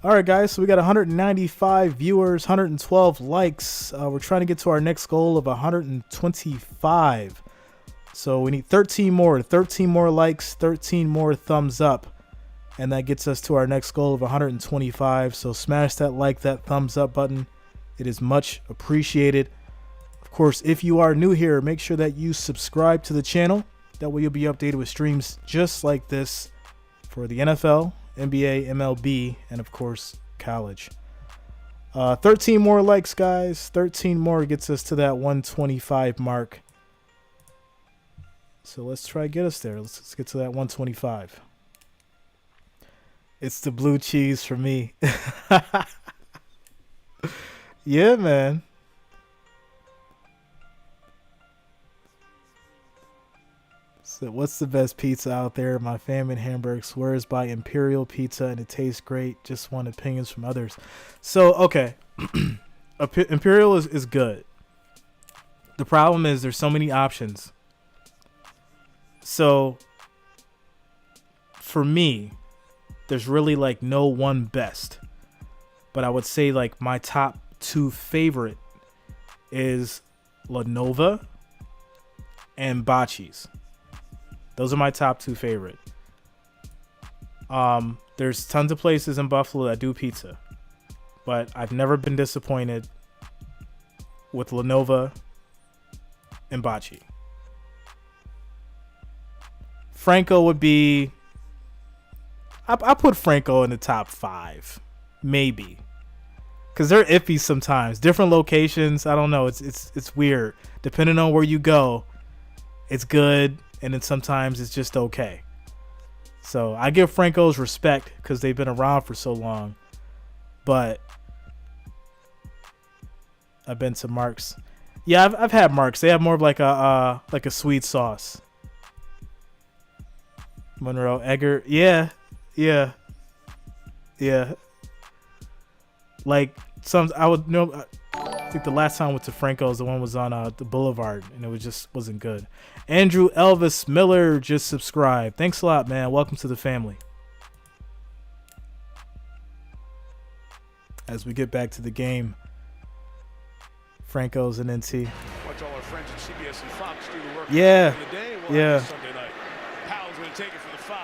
All right, guys, so we got 195 viewers, 112 likes. We're trying to get to our next goal of 125. So we need 13 more likes, 13 more thumbs up. And that gets us to our next goal of 125. So smash that like, that thumbs up button. It is much appreciated. Of course, if you are new here, make sure that you subscribe to the channel. That way you'll be updated with streams just like this for the NFL, NBA, MLB, and of course, college. 13 more likes, guys. 13 more gets us to that 125 mark. So let's try to get us there. Let's get to that 125. It's the blue cheese for me. Yeah, man. So what's the best pizza out there? My family in Hamburg swears by Imperial Pizza, and it tastes great. Just want opinions from others. So, okay. Imperial is good. The problem is there's so many options. So, for me, there's really like no one best. But I would say like my top 2 favorite is La Nova and Bocce's. Those are my top 2 favorite. There's tons of places in Buffalo that do pizza, but I've never been disappointed with La Nova and Bocce. Franco would be, I put Franco in the top 5, maybe, because they're iffy sometimes. Different locations, I don't know. It's weird. Depending on where you go, it's good. And then sometimes it's just okay. So I give Franco's respect because they've been around for so long. But I've been to Mark's. Yeah, I've had Mark's. They have more of like a sweet sauce. Monroe Egger. Yeah. Like I think the last time I went to Franco's, the one was on the Boulevard, and it wasn't good. Andrew Elvis Miller just subscribed. Thanks a lot, man. Welcome to the family. As we get back to the game, Franco's and NT. Watch all our friends at CBS and Fox do the work. Yeah. The day. Sunday night. Powell's going to take it for the 5.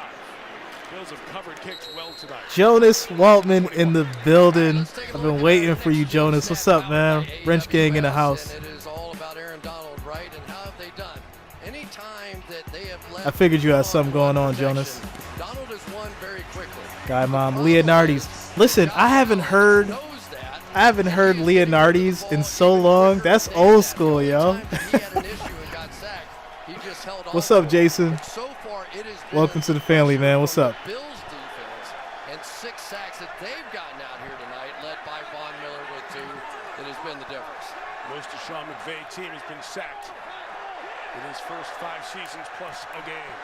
Bills have covered kicks well tonight. Jonas Waltman in the building. I've been waiting for you, Jonas. What's up, man? Wrench Gang in the house. It is all about Aaron Donald, right? And how have they done? Any time that they have left, I figured you had something going on, Jonas. Donald has won very quickly. Guy mom, Leonardi's. Listen, I haven't heard Leonardi's in so long. That's old school, yo. What's up, Jason? Welcome to the family, man. What's up? Bills defense and 6 sacks that they've gotten out here tonight, led by Von Miller with 2, that has been the difference. Most of Sean McVay's team has been sacked in his first 5 seasons plus a game.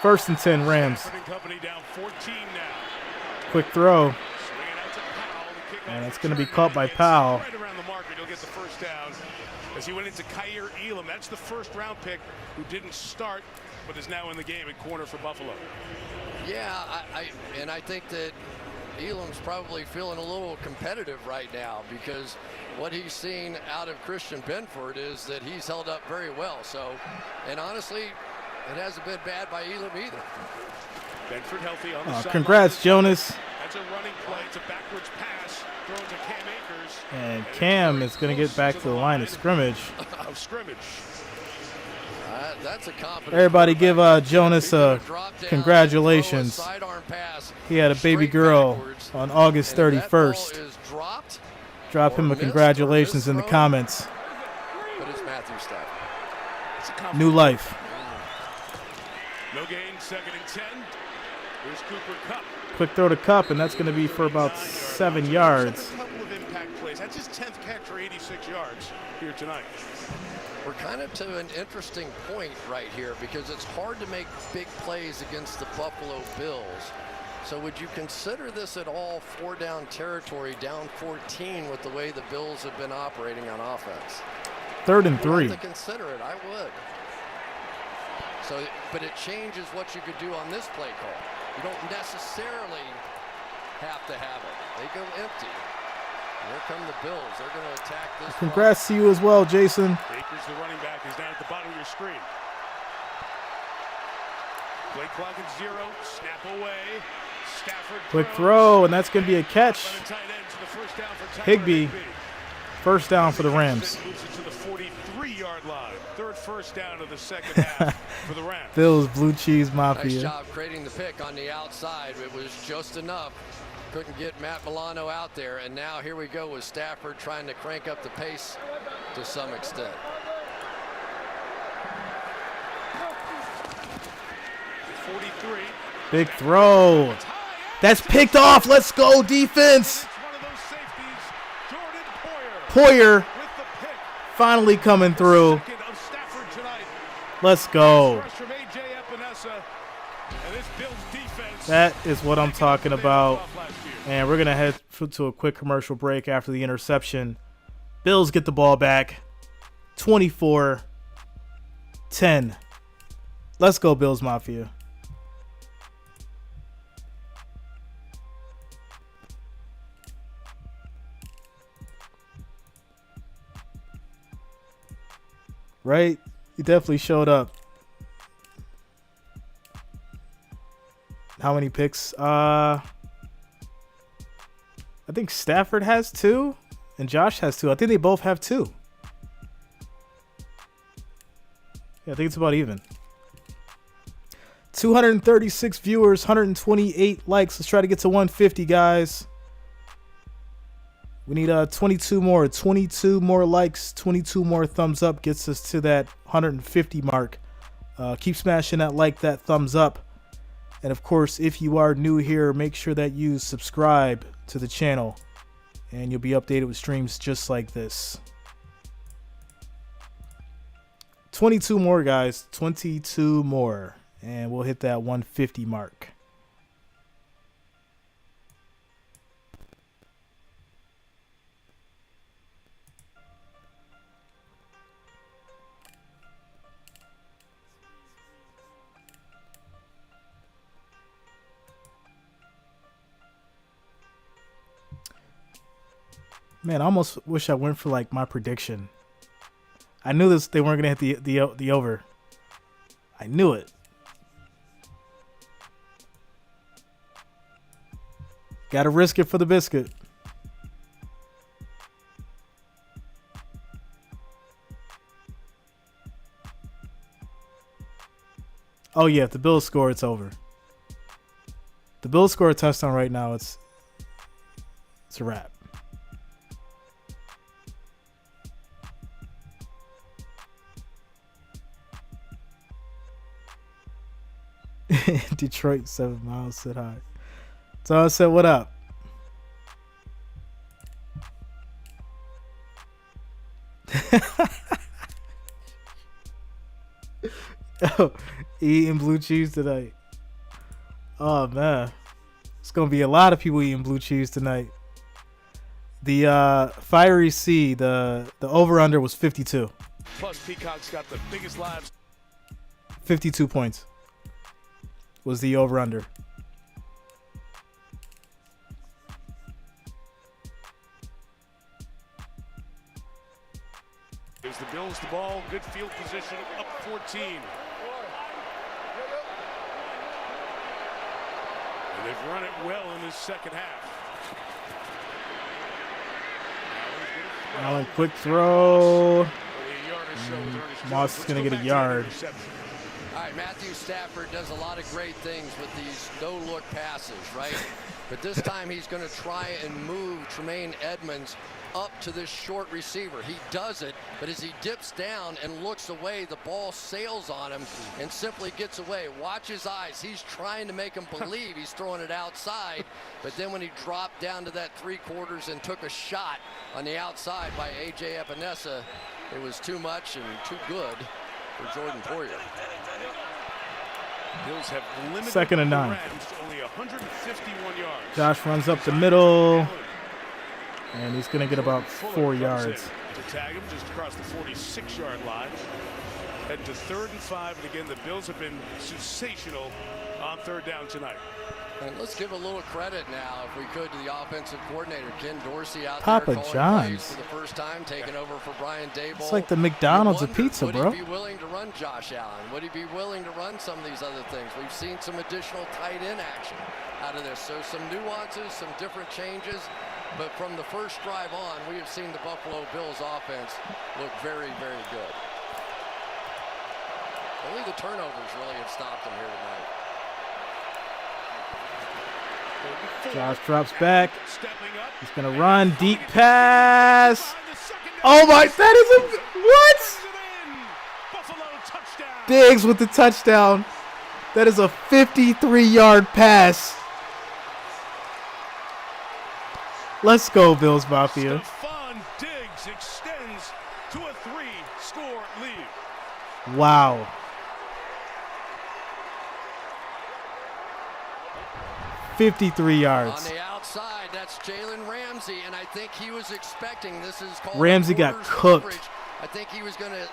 1st and 10 Rams. Company down 14 now. Quick throw. And it's going to be caught by Powell. Right around the marker, he'll get the first down as he went into Kyer Elam. That's the first round pick who didn't start but is now in the game at corner for Buffalo. Yeah, I think that Elam's probably feeling a little competitive right now because what he's seen out of Christian Benford is that he's held up very well. So, and honestly, it hasn't been bad by Elam either. Benford healthy on the side. Congrats, Jonas. That's a running play. It's a backwards pass. Thrown to Cam Akers. And Cam is going to get back to the line of scrimmage. That's a confident. Everybody give Jonas congratulations. He had a baby girl on August 31st. Drop him a congratulations in the comments. But it's Matthew Stafford. New life. No gain, 2nd and 10. Here's Cooper Kupp. Quick throw to Kupp, and that's going to be for about 7 yards. A couple of impact plays. That's his 10th catch for 86 yards here tonight. We're kind of to an interesting point right here because it's hard to make big plays against the Buffalo Bills. So would you consider this at all 4-down territory, down 14 with the way the Bills have been operating on offense? 3rd and 3. To consider it, I would. So, but it changes what you could do on this play call. You don't necessarily have to have it. They go empty. Here come the Bills. They're going to attack this. Congrats to you as well, Jason. Akers, the running back, is down at the bottom of your screen. Play clock at 0. Snap away. Stafford. Quick throw, and that's going to be a catch. Higbee. First down for the Rams. Moves it to the 43-yard line. 3rd first down of the second half for the Rams. Bills Blue Cheese Mafia. Nice job creating the pick on the outside. It was just enough. Couldn't get Matt Milano out there, and now here we go with Stafford trying to crank up the pace to some extent. 43. Big throw. That's picked off. Let's go, defense. Poyer finally coming through. Let's go. That is what I'm talking about. And we're going to head to a quick commercial break after the interception. Bills get the ball back. 24-10. Let's go, Bills Mafia. Right? He definitely showed up. How many picks? I think Stafford has 2 and Josh has 2. I think they both have 2. Yeah, I think it's about even. 236 viewers, 128 likes. Let's try to get to 150, guys. We need 22 more. 22 more likes, 22 more thumbs up gets us to that 150 mark. Keep smashing that like, that thumbs up. And of course, if you are new here, make sure that you subscribe to the channel and you'll be updated with streams just like this. 22 more, guys. 22 more. And we'll hit that 150 mark. Man, I almost wish I went for like my prediction. I knew this they weren't gonna hit the over. I knew it. Gotta risk it for the biscuit. Oh yeah, if the Bills score, it's over. The Bills score a touchdown right now, it's a wrap. Detroit 7 miles said hi. So I said, what up? Oh, eating blue cheese tonight. Oh man, it's gonna be a lot of people eating blue cheese tonight. The Fiery C, the over under was 52. Plus Peacock's got the biggest lives. 52 points was the over under. Gives the Bills the ball, good field position, up 14. And they've run it well in this second half. Allen, quick throw. Moss is going to get a yard. All right, Matthew Stafford does a lot of great things with these no-look passes, right? But this time he's going to try and move Tremaine Edmonds up to this short receiver. He does it, but as he dips down and looks away, the ball sails on him and simply gets away. Watch his eyes. He's trying to make him believe he's throwing it outside, but then when he dropped down to that 3/4 and took a shot on the outside by A.J. Epinesa, it was too much and too good for Jordan Poyer. Bills have limited 2nd and 9. Only 151 yards. Josh runs up the middle, and he's going to get about 4 yards. To tag him just across the 46-yard line. Heading to 3rd and 5, and again, the Bills have been sensational on 3rd down tonight. And let's give a little credit now, if we could, to the offensive coordinator, Ken Dorsey, out Papa there calling John's. plays for the first time, taking over for Brian Daboll. It's like the McDonald's of pizza, bro. Would he be willing to run Josh Allen? Would he be willing to run some of these other things? We've seen some additional tight end action out of this. So some nuances, some different changes. But from the first drive on, we have seen the Buffalo Bills offense look very, very good. Only the turnovers really have stopped them here tonight. Josh drops back. He's going to run. Deep pass. Oh my, that is a, what? Diggs with the touchdown. That is a 53-yard pass. Let's go, Bills Mafia. Stephon Diggs extends to a 3-score lead. Wow. $53 yards. On the outside, that's Jalen Ramsey, and I think he was expecting this is called Ramsey got cooked. coverage. I think he was going to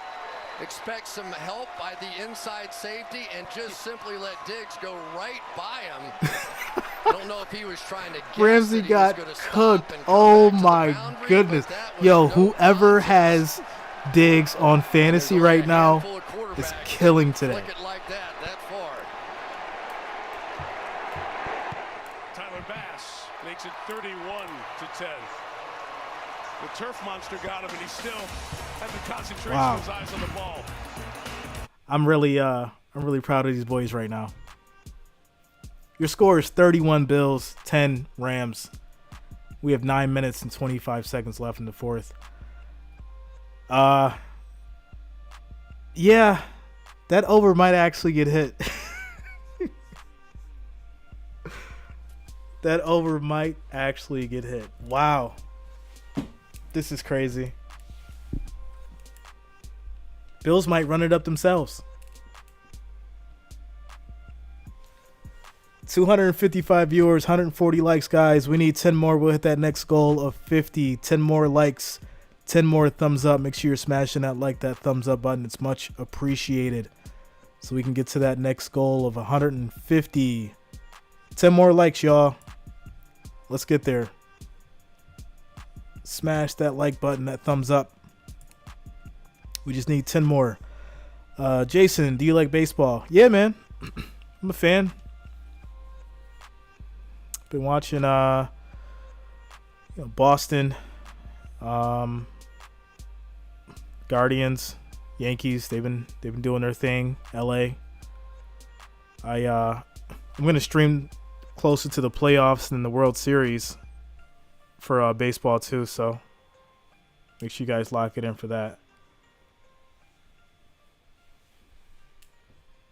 expect some help by the inside safety and just simply let Diggs go right by him. I don't know if he was trying to guess Ramsey that got he was cooked. Oh my goodness. Yo, whoever has Diggs on fantasy right now is killing today. Tyler Bass makes it 31-10. The turf monster got him, and he still had the concentration of his eyes on the ball. I'm really proud of these boys right now. Your score is 31 Bills, 10 Rams. We have 9 minutes and 25 seconds left in the fourth. Yeah, that over might actually get hit. That over might actually get hit. Wow. This is crazy. Bills might run it up themselves. 255 viewers, 140 likes, guys. We need 10 more. We'll hit that next goal of 50. 10 more likes, 10 more thumbs up. Make sure you're smashing that thumbs up button. It's much appreciated. So we can get to that next goal of 150. 10 more likes, y'all. Let's get there. Smash that like button, that thumbs up. We just need 10 more. Jason, do you like baseball? Yeah, man. I'm a fan. Been watching Boston, Guardians, Yankees. They've been doing their thing. LA. I'm gonna stream closer to the playoffs than the World Series for baseball too, so make sure you guys lock it in for that.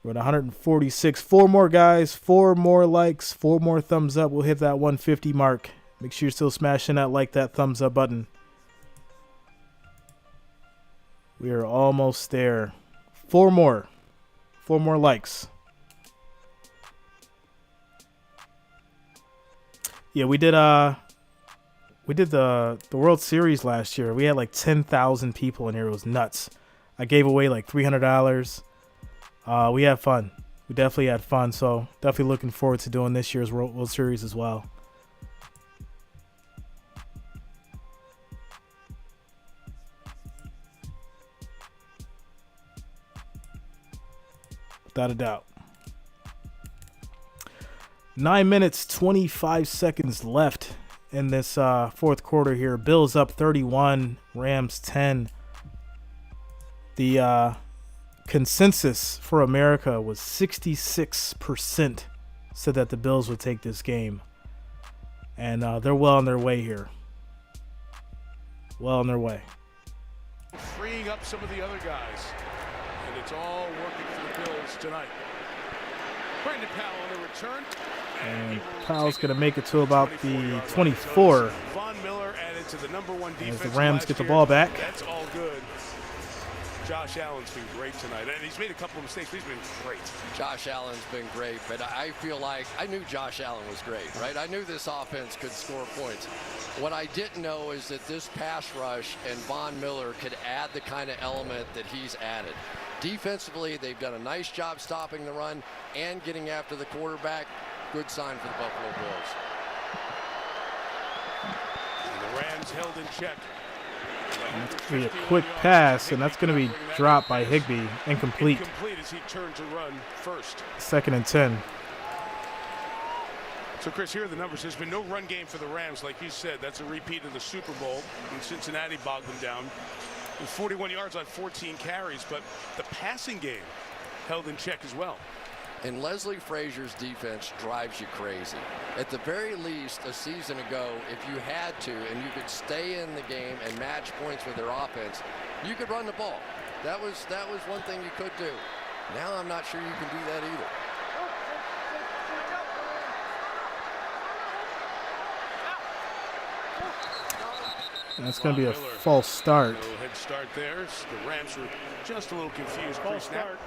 We're at 146. 4 more guys, 4 more likes, 4 more thumbs up. We'll hit that 150 mark. Make sure you're still smashing that thumbs up button. We are almost there. 4 more. 4 more likes. Yeah, we did the World Series last year. We had like 10,000 people in here. It was nuts. I gave away like $300. We had fun. We definitely had fun. So definitely looking forward to doing this year's World Series as well. Without a doubt. 9 minutes, 25 seconds left in this fourth quarter here. Bills up 31, Rams 10. The consensus for America was 66% said that the Bills would take this game. And they're well on their way here. Well on their way. Freeing up some of the other guys. And it's all working for the Bills tonight. Brandon Powell on the return. And Powell's going to make it to about the 24. Von Miller added to the number 1 defense. As the Rams get the ball back. That's all good. Josh Allen's been great tonight, and he's made a couple of mistakes, but he's been great. Josh Allen's been great, but I feel like I knew Josh Allen was great, right? I knew this offense could score points. What I didn't know is that this pass rush and Von Miller could add the kind of element that he's added. Defensively, they've done a nice job stopping the run and getting after the quarterback. Good sign for the Buffalo Bills. And the Rams held in check. And that's going to be a quick pass, and that's going to be dropped by Higbee. Incomplete. Incomplete as he turned to run first. 2nd and 10. So, Chris, here are the numbers. There's been no run game for the Rams. Like you said, that's a repeat of the Super Bowl. And Cincinnati bogged them down. With 41 yards on 14 carries, but the passing game held in check as well. And Leslie Frazier's defense drives you crazy. At the very least, a season ago, if you had to and you could stay in the game and match points with their offense, you could run the ball. That was one thing you could do. Now I'm not sure you can do that either. And it's going to be a false start. No head start there. The Rams were just a little confused. False start.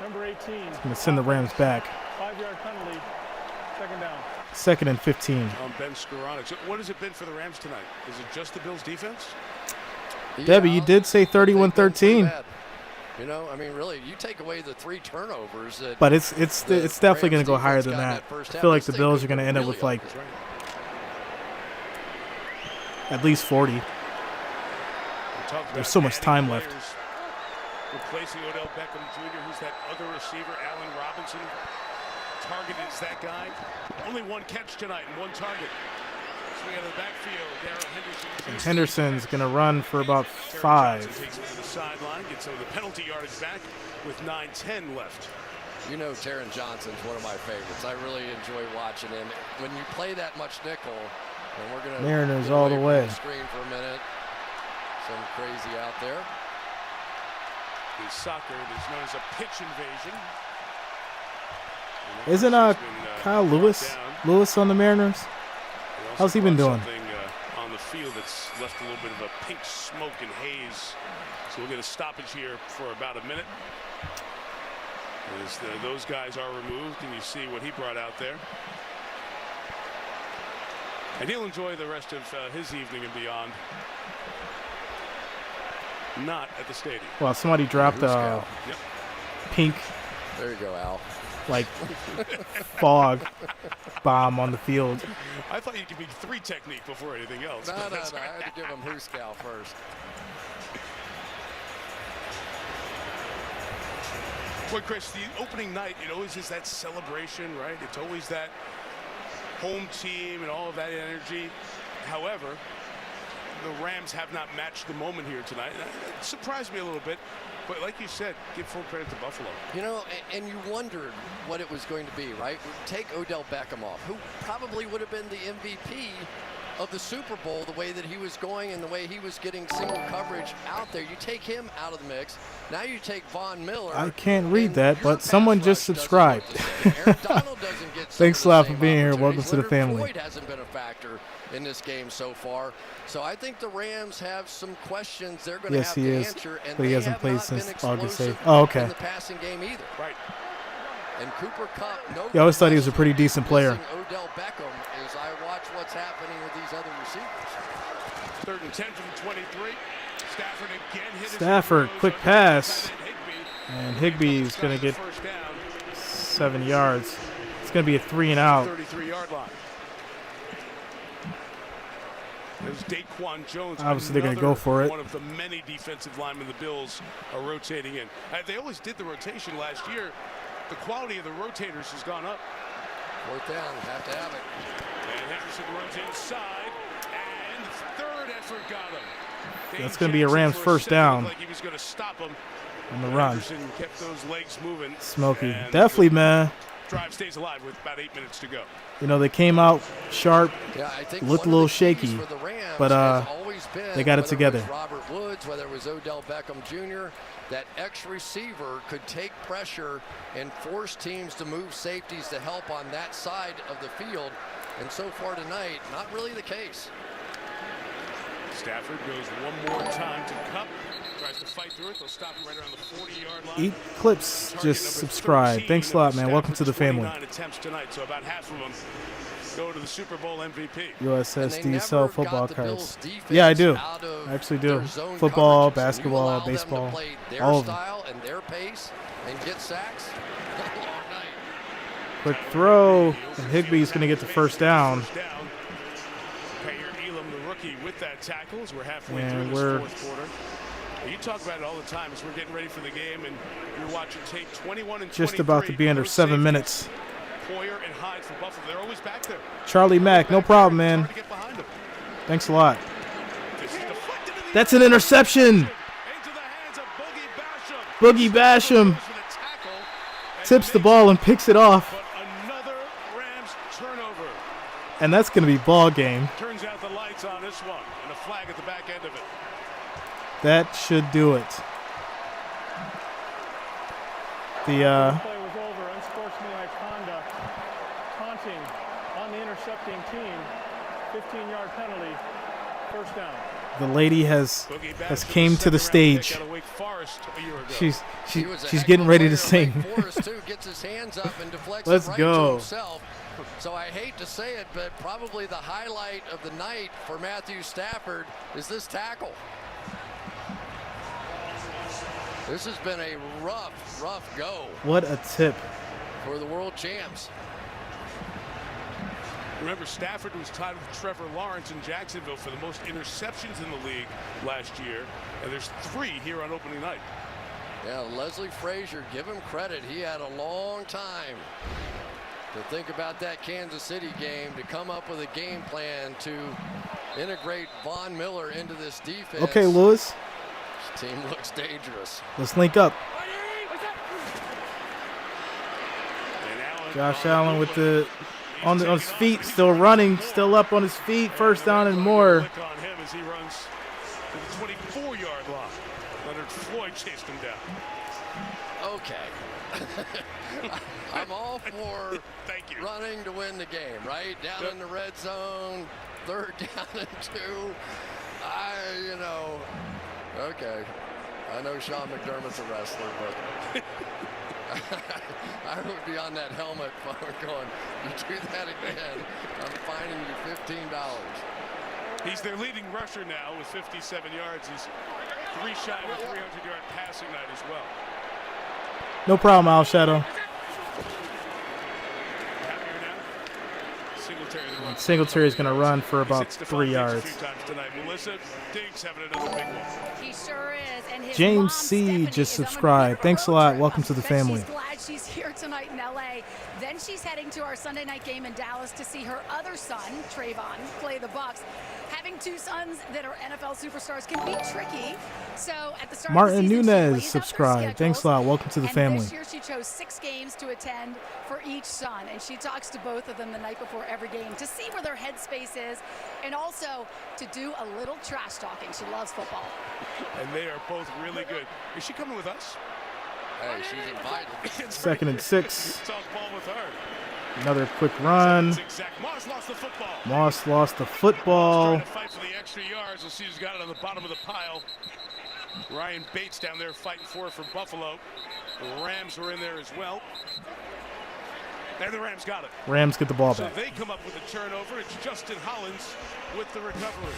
Number 18. It's going to send the Rams back. 5-yard penalty. Second down. 2nd and 15. Ben Skoranek. So what has it been for the Rams tonight? Is it just the Bills' defense? Debbie, you did say 31-13. You know, I mean, really, you take away the 3 turnovers. But it's definitely going to go higher than that. I feel like the Bills are going to end up with like at least 40. There's so much time left. Replacing Odell Beckham Jr., who's that other receiver, Allen Robinson. Target is that guy. Only 1 catch tonight and 1 target. Swing out of the backfield. Darrell Henderson. And Henderson's going to run for about 5. Takes it to the sideline, gets some of the penalty yardage back with 9:10 left. You know, Taron Johnson's one of my favorites. I really enjoy watching him. When you play that much nickel, and we're going to Mariners all the way. Screen for a minute. Some crazy out there. In soccer, there's known as a pitch invasion. Isn't Kyle Lewis on the Mariners? How's he been doing? On the field that's left a little bit of a pink smoke and haze. So we'll get a stoppage here for about a minute. As those guys are removed, and you see what he brought out there. And he'll enjoy the rest of his evening and beyond. Not at the stadium. Well, somebody dropped a pink. There you go, Al. Like fog bomb on the field. I thought you'd give me 3 technique before anything else. No. I had to give him Hooskow first. Boy, Chris, the opening night, it always is that celebration, right? It's always that home team and all of that energy. However, the Rams have not matched the moment here tonight. It surprised me a little bit. But like you said, give full credit to Buffalo. You know, and you wondered what it was going to be, right? Take Odell Beckham off, who probably would have been the MVP of the Super Bowl, the way that he was going and the way he was getting single coverage out there. You take him out of the mix. Now you take Von Miller. I can't read that, but someone just subscribed. Thanks a lot for being here. Welcome to the family. Floyd hasn't been a factor in this game so far. So I think the Rams have some questions they're going to have to answer. And but he they hasn't have played not since been August 8th. explosive Oh, okay. in the passing game either. Right. And Cooper Kupp, no. Yeah, I always thought he was a pretty decent player. Odell Beckham as I watch what's happening with these other receivers. 3rd and 10 from 23. Stafford again hit Stafford, quick pass. And Higbee's going to get 7 yards. It's going to be a 3 and out. 33-yard line. There's Daquan Jones. Obviously, they're going to go for it. One of the many defensive linemen the Bills are rotating in. They always did the rotation last year. The quality of the rotators has gone up. 4th down, have to have it. And Henderson runs inside, and 3rd effort got him. That's going to be a Rams first down. Like he was going to stop him. On the run. Henderson kept those legs moving. Smokey. Definitely, man. Drive stays alive with about 8 minutes to go. You know, they came out sharp, looked a little shaky, but they got it together. Robert Woods, whether it was Odell Beckham Jr., that X-receiver could take pressure and force teams to move safeties to help on that side of the field. And so far tonight, not really the case. Stafford goes one more time to Kupp. Tries to fight through it. They'll stop him right around the 40-yard line. Eat clips. Just subscribe. Thanks a lot, man. Welcome to the family. 29 attempts tonight, so about half of them go to the Super Bowl MVP. USS, do you sell football cards? Yeah, I do. I actually do. Football, basketball, baseball, all of them. And their pace and get sacks. Quick throw, and Higbee's going to get the first down. The rookie with that tackle as we're halfway through this 4th quarter. You talk about it all the time as we're getting ready for the game, and you're watching tape 21 and 23. Just about to be under 7 minutes. Poyer and Hyde for Buffalo. They're always back there. Charlie Mack, no problem, man. Thanks a lot. That's an interception. Boogie Basham tips the ball and picks it off. And that's going to be ball game. Turns out the lights on this one, and a flag at the back end of it. That should do it. The play was over. Unsportsmanlike conduct, taunting on the intercepting team. 15-yard penalty. First down. The lady has came to the stage. She's getting ready to sing. Let's go. So I hate to say it, but probably the highlight of the night for Matthew Stafford is this tackle. This has been a rough go. What a tip for the world champs. Remember, Stafford was tied with Trevor Lawrence in Jacksonville for the most interceptions in the league last year, and there's 3 here on opening night. Yeah, Leslie Frazier, give him credit. He had a long time to think about that Kansas City game, to come up with a game plan to integrate Von Miller into this defense. Okay, Lewis. This team looks dangerous. Let's link up. Josh Allen with the on his feet, still running, still up on his feet. First down and more. On him as he runs to the 24-yard line. Leonard Floyd chased him down. Okay. I'm all for running to win the game, right? Down in the red zone, 3rd down and 2. Okay. I know Sean McDermott's a wrestler, but I would be on that helmet phone going, you do that again, I'm fining you $15. He's their leading rusher now with 57 yards. He's 3 shy of a 300-yard passing night as well. No problem, Al Shadow. Singletary is going to run for about 3 yards. He sure is. And his James mom, C. Stephanie, just subscribed. Thanks a lot. Welcome to the family. She's glad she's here tonight in L.A. Then she's heading to our Sunday night game in Dallas to see her other son, Trayvon, play the Bucs. Having 2 sons that are NFL superstars can be tricky. So at the start Martin of the season, Nunez subscribed. Thanks a lot. Welcome to the family. This year she chose 6 games to attend for each son, and she talks to both of them the night before every game to see where their headspace is, and also to do a little trash talking. She loves football. And they are both really good. Is she coming with us? Hey, she's invited. 2nd and 6. Talk ball with her. Another quick run. Moss lost the football. Moss lost the football. Trying to fight for the extra yards. We'll see who's got it on the bottom of the pile. Ryan Bates down there fighting for it from Buffalo. The Rams were in there as well. And the Rams got it. Rams get the ball back. So they come up with a turnover. It's Justin Hollins with the recovery.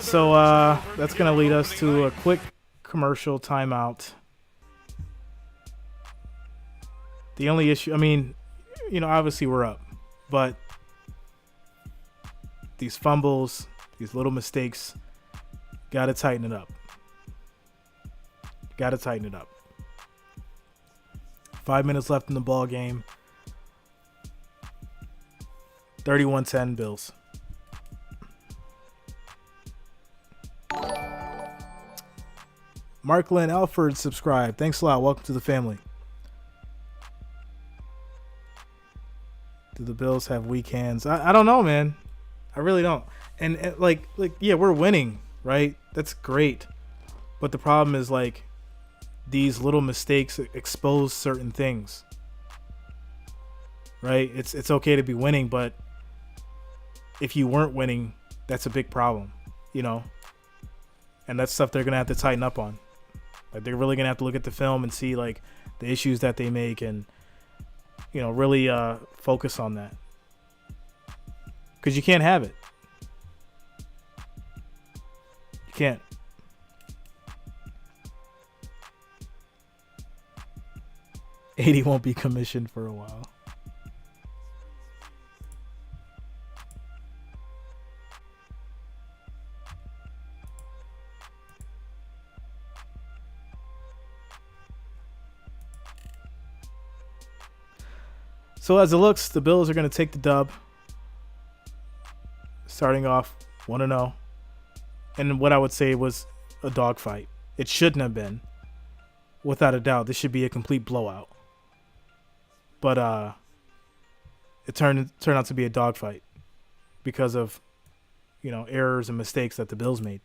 So that's going to lead us to a quick commercial timeout. The only issue, obviously we're up, but these fumbles, these little mistakes, got to tighten it up. Got to tighten it up. 5 minutes left in the ball game. 31-10 Bills. Mark Lynn Alford subscribed. Thanks a lot. Welcome to the family. Do the Bills have weak hands? I don't know, man. I really don't. And yeah, we're winning, right? That's great. But the problem is these little mistakes expose certain things, right? It's okay to be winning, but if you weren't winning, that's a big problem, and that's stuff they're gonna have to tighten up on. They're really gonna have to look at the film and see the issues that they make, and really focus on that, because you can't have it. You can't. '80 won't be commissioned for a while. So as it looks, the Bills are going to take the dub, starting off 1-0. And what I would say was a dogfight. It shouldn't have been. Without a doubt, this should be a complete blowout. But it turned out to be a dogfight because of, errors and mistakes that the Bills made.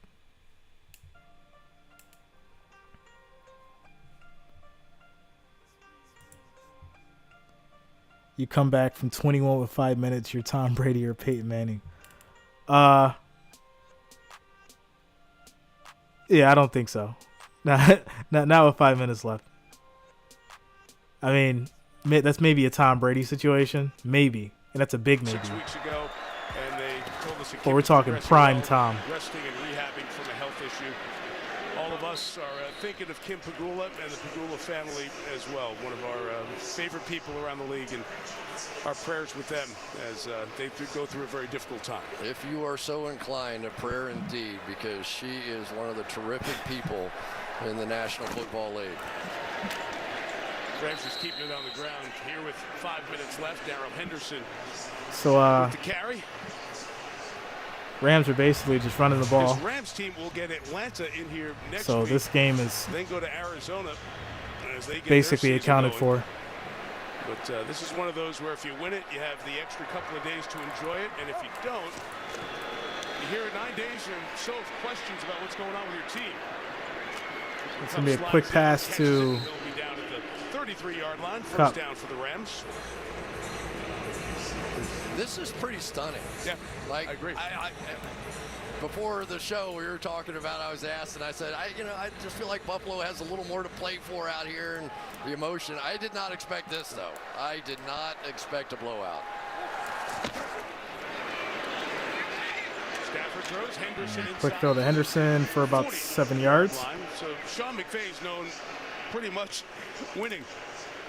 You come back from 21 with 5 minutes, you're Tom Brady or Peyton Manning. Yeah, I don't think so. Not with 5 minutes left. I mean, that's maybe a Tom Brady situation. Maybe. And that's a big maybe. 6 weeks ago, and they told us But we're talking prime Tom. Resting and rehabbing from a health issue. All of us are thinking of Kim Pegula and the Pegula family as well. One of our favorite people around the league, and our prayers with them as they go through a very difficult time. If you are so inclined, a prayer indeed, because she is one of the terrific people in the National Football League. Rams just keeping it on the ground here with 5 minutes left. Darrell Henderson So to carry. Rams are basically just running the ball. This Rams team will get Atlanta in here next So week. this game is then go to Arizona as they get basically accounted going. for. But this is one of those where if you win it, you have the extra couple of days to enjoy it. And if you don't, you hear it 9 days and so have questions about what's going on with your team. It's going to be a quick pass to He'll be down at the 33-yard line. First down for the Rams. This is pretty stunning. Yeah, like, I agree. Before the show, we were talking about, I was asked, and I said, I just feel like Buffalo has a little more to play for out here and the emotion. I did not expect this, though. I did not expect a blowout. Stafford throws. Henderson quick throw to Henderson for about 7 yards. So Sean McVay is known pretty much winning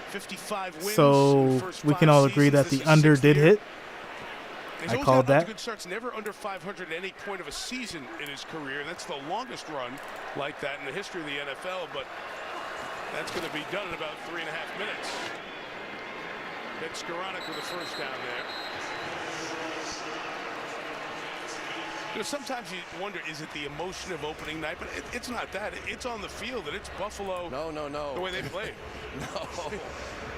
55 wins. So we can all agree that the under did hit. I called that. Good starts, never under 500 at any point of a season in his career. And that's the longest run like that in the history of the NFL. But that's going to be done in about 3.5 minutes. Ben Skoranek with the first down there. You know, sometimes you wonder, is it the emotion of opening night? But it's not that. It's on the field, and it's Buffalo. No. The way they play. No.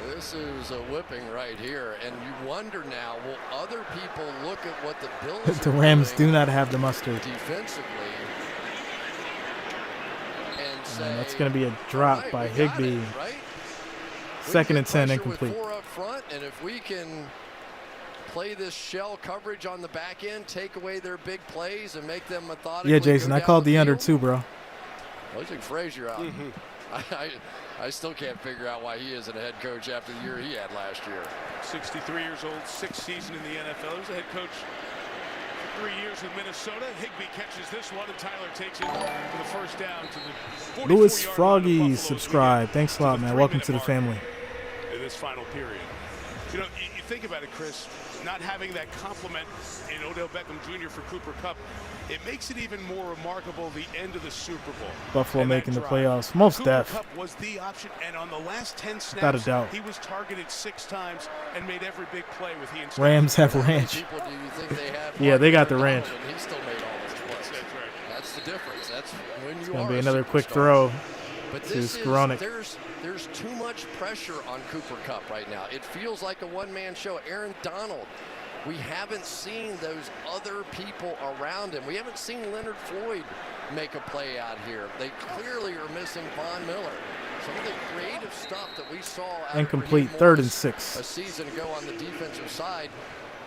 This is a whipping right here. And you wonder now, will other people look at what the Bills The Rams do not have the mustard. defensively and say, that's going to be a drop right, by we got Higbee. it, right? Second We and get 10, pressure incomplete. With 4 up front, and if we can play this shell coverage on the back end, take away their big plays, and make them methodically. Yeah, Jason, I called the under field. too, bro. Well, took Frazier out. I still can't figure out why he isn't a head coach after the year he had last year. 63 years old, 6th season in the NFL. He was a head coach for 3 years with Minnesota. Higbee catches this one, and Tyler takes it for the first down to the 44-yard Lewis line of Froggy Buffalo. subscribe. Thanks a lot, man. Welcome to the family. In this final period. You know, you think about it, Chris, not having that compliment in Odell Beckham Jr. for Cooper Kupp, it makes it even more remarkable the end of the Super Bowl. Buffalo and making the drive. playoffs. Most Cooper def. Kupp was the option, and on the last 10 snaps, Without a doubt. he was targeted 6 times and made every big play with he and Rams have ranch. People do you think they have? Yeah, they got the ranch. And he still made all his plays. That's right. That's the difference. That's when It's you going are to be a another quick superstar. throw But to this Skoranek. there's too much pressure on Cooper Kupp right now. It feels like a one-man show. Aaron Donald, we haven't seen those other people around him. We haven't seen Leonard Floyd make a play out here. They clearly are missing Von Miller. Some of the creative stuff that we saw out of Incomplete, Raheem 3rd and Morris 6. a season ago on the defensive side,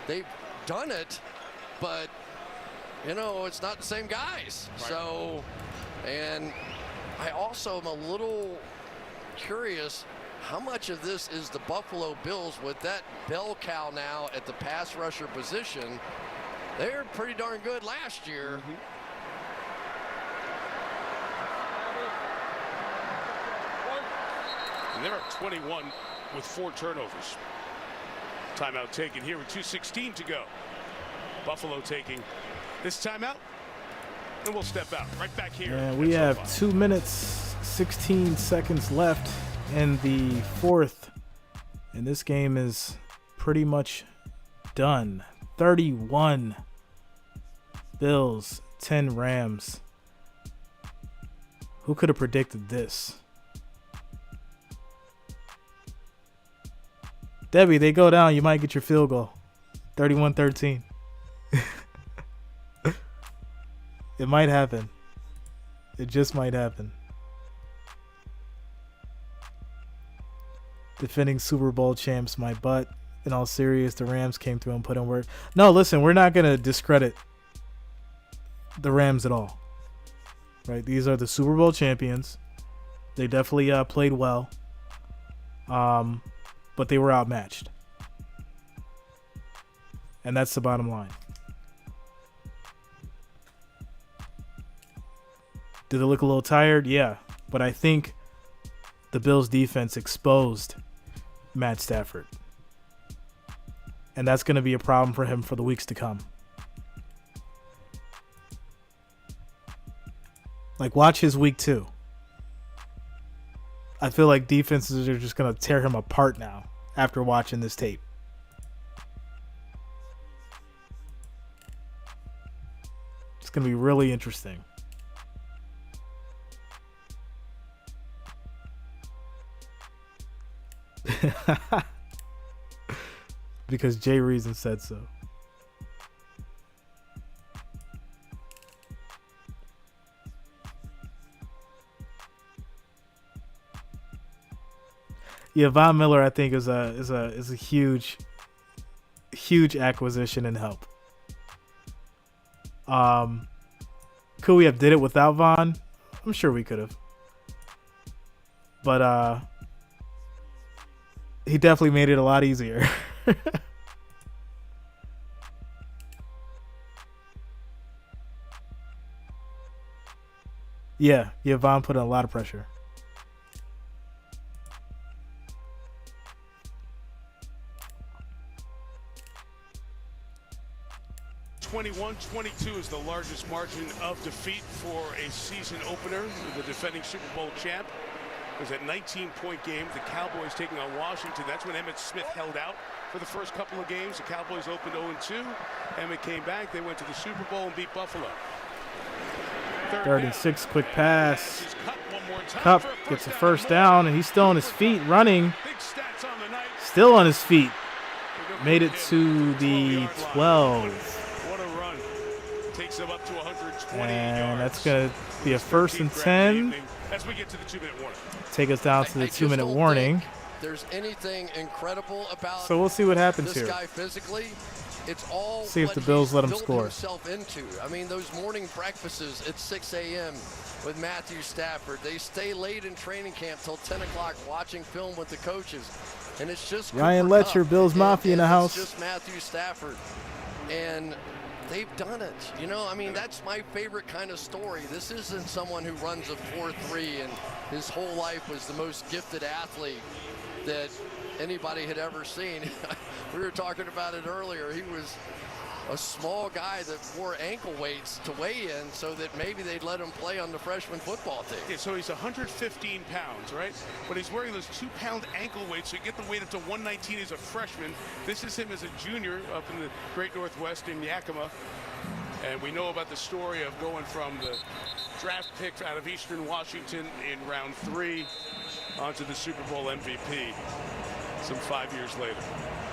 they've done it, but you know, it's not the same guys. Right. So, and I also am a little curious how much of this is the Buffalo Bills with that bell cow now at the pass rusher position. They're pretty darn good last year. And they're up 21 with 4 turnovers. Timeout taken here with 2:16 to go. Buffalo taking this timeout, and we'll step out right back here. And we have 2 minutes, 16 seconds left in the 4th. And this game is pretty much done. 31 Bills, 10 Rams. Who could have predicted this? Debbie, they go down. You might get your field goal. 31-13. It might happen. It just might happen. Defending Super Bowl champs, my butt. In all serious, the Rams came through and put in work. No, listen, we're not going to discredit the Rams at all. right? These are the Super Bowl champions. They definitely played well, but they were outmatched. And that's the bottom line. Did they look a little tired? Yeah. But I think the Bills defense exposed Matt Stafford. And that's going to be a problem for him for the weeks to come. Like, watch his week 2. I feel like defenses are just going to tear him apart now after watching this tape. It's going to be really interesting. Because Jay Reason said so. Yeah, Von Miller, I think, is a huge acquisition and help. Could we have did it without Von? I'm sure we could have. But he definitely made it a lot easier. Yeah, Von put in a lot of pressure. (21-22) is the largest margin of defeat for a season opener. The defending Super Bowl champ was at 19-point game. The Cowboys taking on Washington. That's when Emmitt Smith held out for the first couple of games. The Cowboys opened 0-2. Emmitt came back. They went to the Super Bowl and beat Buffalo. 3rd and 6, quick pass. Kupp gets a first down, and he's still on his feet, running. Still on his feet. Made it to the 12. What a run. Takes him up to 120 and yards. That's going to be a 1st and 10. As we get to the 2-minute warning. Take us down to the 2-minute warning. There's anything incredible about so we'll see what happens this here. Guy physically. It's all see if the Bills let him score. Himself into. I mean, those morning breakfasts at 6 a.m. with Matthew Stafford. They stay late in training camp till 10 o'clock watching film with the coaches. And it's just Ryan Letcher, Bills Mafia in the house. It's just Matthew Stafford. And they've done it. You know, I mean, that's my favorite kind of story. This isn't someone who runs a 4.3 and his whole life was the most gifted athlete that anybody had ever seen. We were talking about it earlier. He was a small guy that wore ankle weights to weigh in so that maybe they'd let him play on the freshman football team. Yeah, so he's 115 pounds, right? But he's wearing those 2-pound ankle weights, so you get the weight up to 119 as a freshman. This is him as a junior up in the Great Northwest in Yakima. And we know about the story of going from the draft pick out of Eastern Washington in round 3 onto the Super Bowl MVP some 5 years later.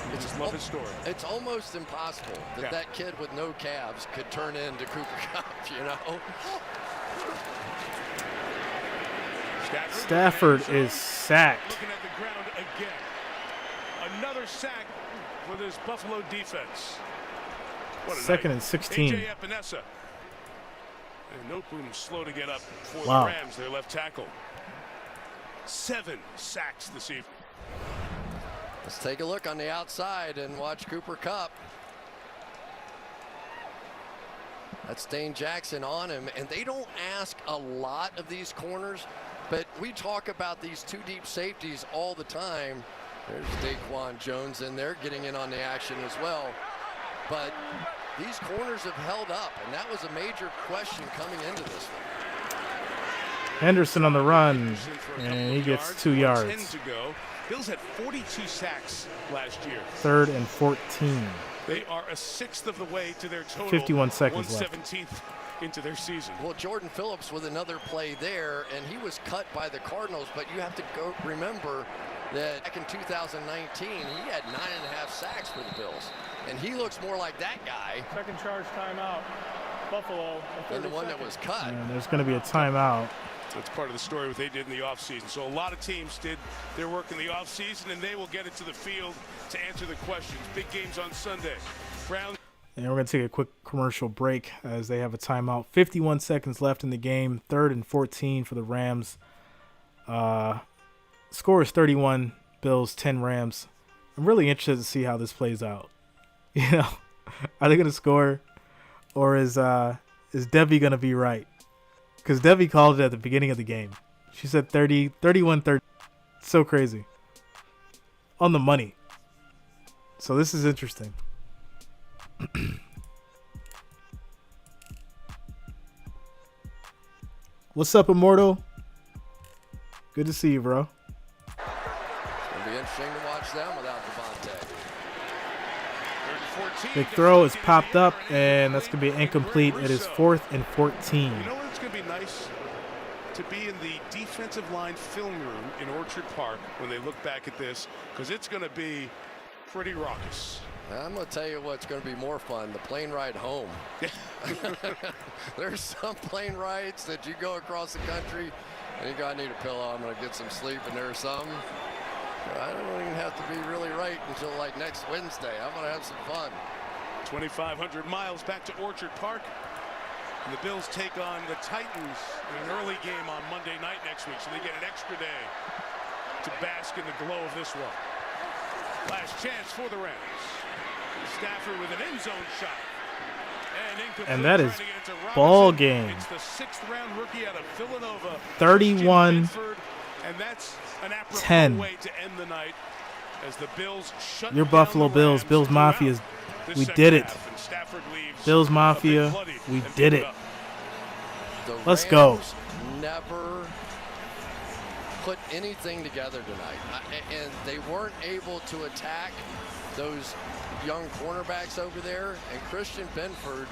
I just love his story. It's almost impossible that that kid with no calves could turn into Cooper Kupp, you know? Stafford is sacked. Looking at the ground again. Another sack for this Buffalo defense. What a 2nd night. and 16. AJ Epinesa. And Noteboom slow to get up for Wow. the Rams, their left tackle. 7 sacks this evening. Let's take a look on the outside and watch Cooper Kupp. That's Dane Jackson on him, and they don't ask a lot of these corners, but we talk about these 2 deep safeties all the time. There's Daquan Jones in there getting in on the action as well. But these corners have held up, and that was a major question coming into this one. Henderson on the run, and he gets 2 yards. 10 to go. Bills had 42 sacks last year. 3rd and 14. They are a 1/6 of the way to their total. 51 seconds 1/17 into their season. Well, Jordan Phillips with another play there, and he was cut by the Cardinals, but you have to go remember that back in 2019, he had 9.5 sacks for the Bills. And he looks more like that guy. Second charge timeout, Buffalo. Than the one that was cut. And there's going to be a timeout. That's part of the story what they did in the offseason. So a lot of teams did their work in the offseason, and they will get it to the field to answer the questions. Big games on Sunday. Brown. And we're going to take a quick commercial break as they have a timeout. 51 seconds left in the game. 3rd and 14 for the Rams. Score is 31 Bills, 10 Rams. I'm really interested to see how this plays out. You know, are they going to score, or is Debbie going to be right? Because Debbie called it at the beginning of the game. She said 31-30. So crazy. On the money. So this is interesting. What's up, Immortal? Good to see you, bro. It's going to be interesting to watch them without Devontae. Big throw is popped up, and that's going to be incomplete. It is 4th and 14. You know what's going to be nice? To be in the defensive line film room in Orchard Park when they look back at this, because it's going to be pretty raucous. I'm going to tell you what's going to be more fun, the plane ride home. There's some plane rides that you go across the country and you go, I need a pillow, I'm going to get some sleep, and there's some I don't even have to be really right until like next Wednesday. I'm going to have some fun. 2,500 miles back to Orchard Park. And the Bills take on the Titans in an early game on Monday night next week, so they get an extra day to bask in the glow of this one. Last chance for the Rams. Stafford with an end zone shot. And that is ball game. It's the 6th round rookie out of Villanova. 31-10. And that's an apropos way to end the night as the Bills shut Your Buffalo Bills, Bills Mafia, we did it. Bills Mafia, we did it. Let's go. Never put anything together tonight, and they weren't able to attack those young cornerbacks over there. And Christian Benford,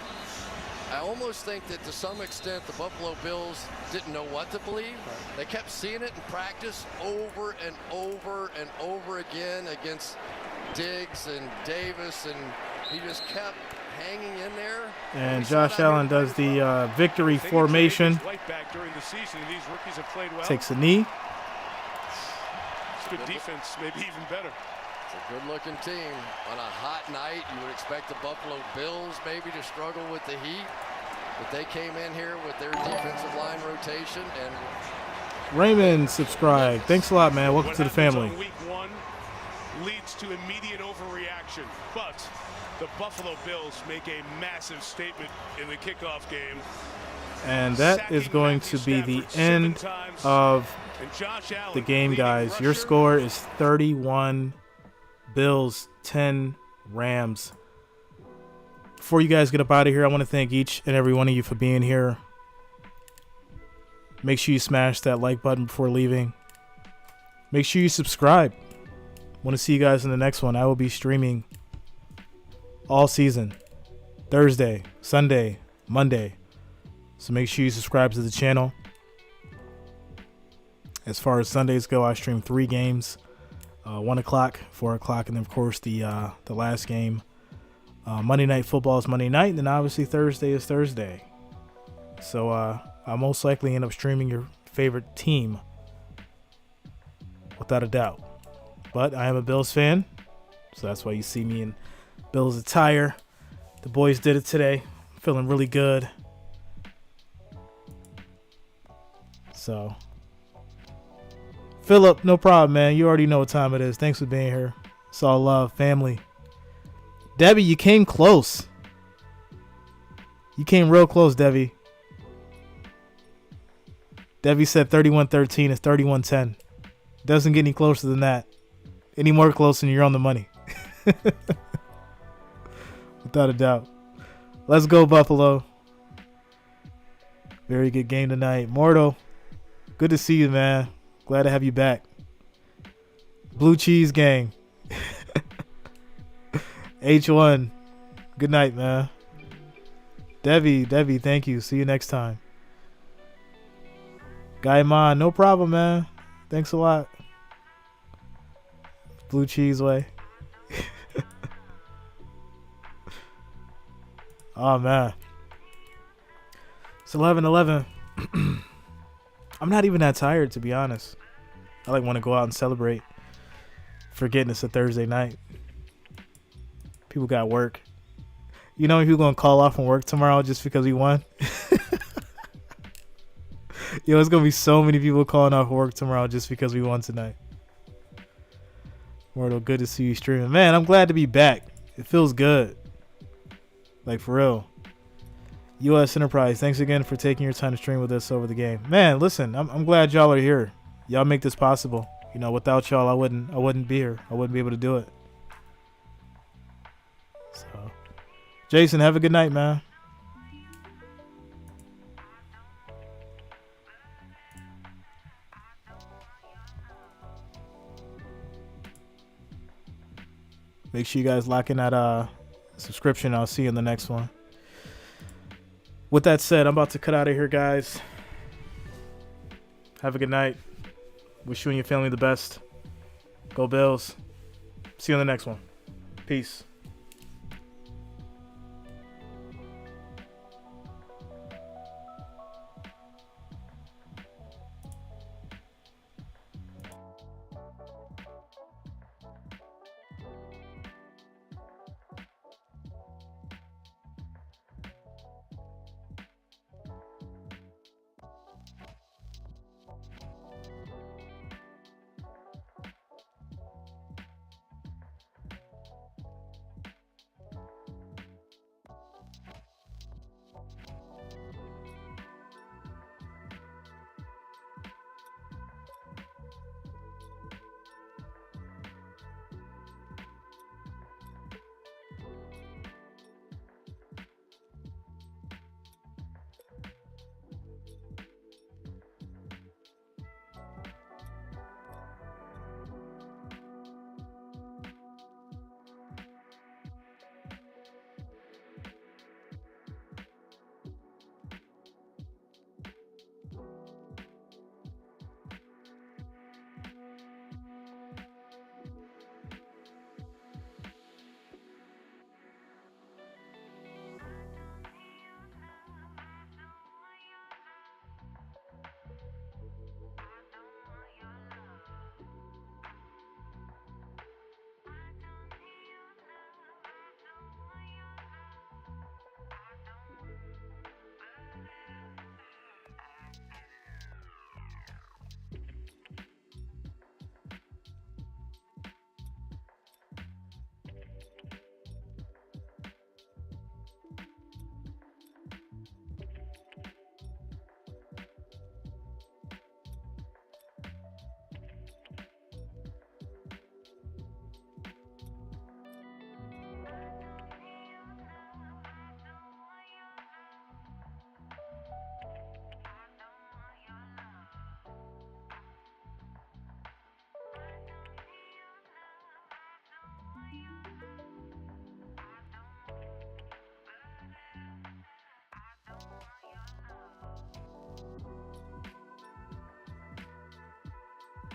I almost think that to some extent the Buffalo Bills didn't know what to believe. They kept seeing it in practice over and over and over again against Diggs and Davis, and he just kept hanging in there. And Josh Allen does the victory formation. Takes a knee. It's good defense, maybe even better. It's a good-looking team. On a hot night, you would expect the Buffalo Bills maybe to struggle with the heat, but they came in here with their defensive line rotation. And Raymond subscribed. Thanks a lot, man. Welcome to the family. Week 1 leads to immediate overreaction, but the Buffalo Bills make a massive statement in the kickoff game. And that is going to be the end of the game, guys. Your score is 31 Bills, 10 Rams. Before you guys get up out of here, I want to thank each and every one of you for being here. Make sure you smash that like button before leaving. Make sure you subscribe. Want to see you guys in the next one. I will be streaming all season. Thursday, Sunday, Monday. So make sure you subscribe to the channel. As far as Sundays go, I stream 3 games. 1 o'clock, 4 o'clock, and then of course the last game. Monday Night Football is Monday night, and then obviously Thursday is Thursday. So I'll most likely end up streaming your favorite team, without a doubt. But I am a Bills fan, so that's why you see me in Bills attire. The boys did it today. Feeling really good. So, Philip, no problem, man. You already know what time it is. Thanks for being here. It's all love, family. Debbie, you came close. You came real close, Debbie. Debbie said 31-13 is 31-10. Doesn't get any closer than that. Any more closer and you're on the money. Without a doubt. Let's go, Buffalo. Very good game tonight. Morto, good to see you, man. Glad to have you back. Blue Cheese Gang. H1. Good night, man. Debbie, thank you. See you next time. Guy Man, no problem, man. Thanks a lot. Blue Cheese Way. Oh, man. It's 11:11. I'm not even that tired, to be honest. I want to go out and celebrate, forgetting it's a Thursday night. People got work. You know who's gonna call off from work tomorrow just because we won? Yo, it's gonna be so many people calling off work tomorrow just because we won tonight. Mortal, good to see you streaming. Man, I'm glad to be back. It feels good. Like, for real. U.S. Enterprise, thanks again for taking your time to stream with us over the game. Man, listen, I'm glad y'all are here. Y'all make this possible. You know, without y'all, I wouldn't be here. I wouldn't be able to do it. So, Jason, have a good night, man. Make sure you guys lock in that subscription. I'll see you in the next one. With that said, I'm about to cut out of here, guys. Have a good night. Wish you and your family the best. Go Bills. See you in the next one. Peace.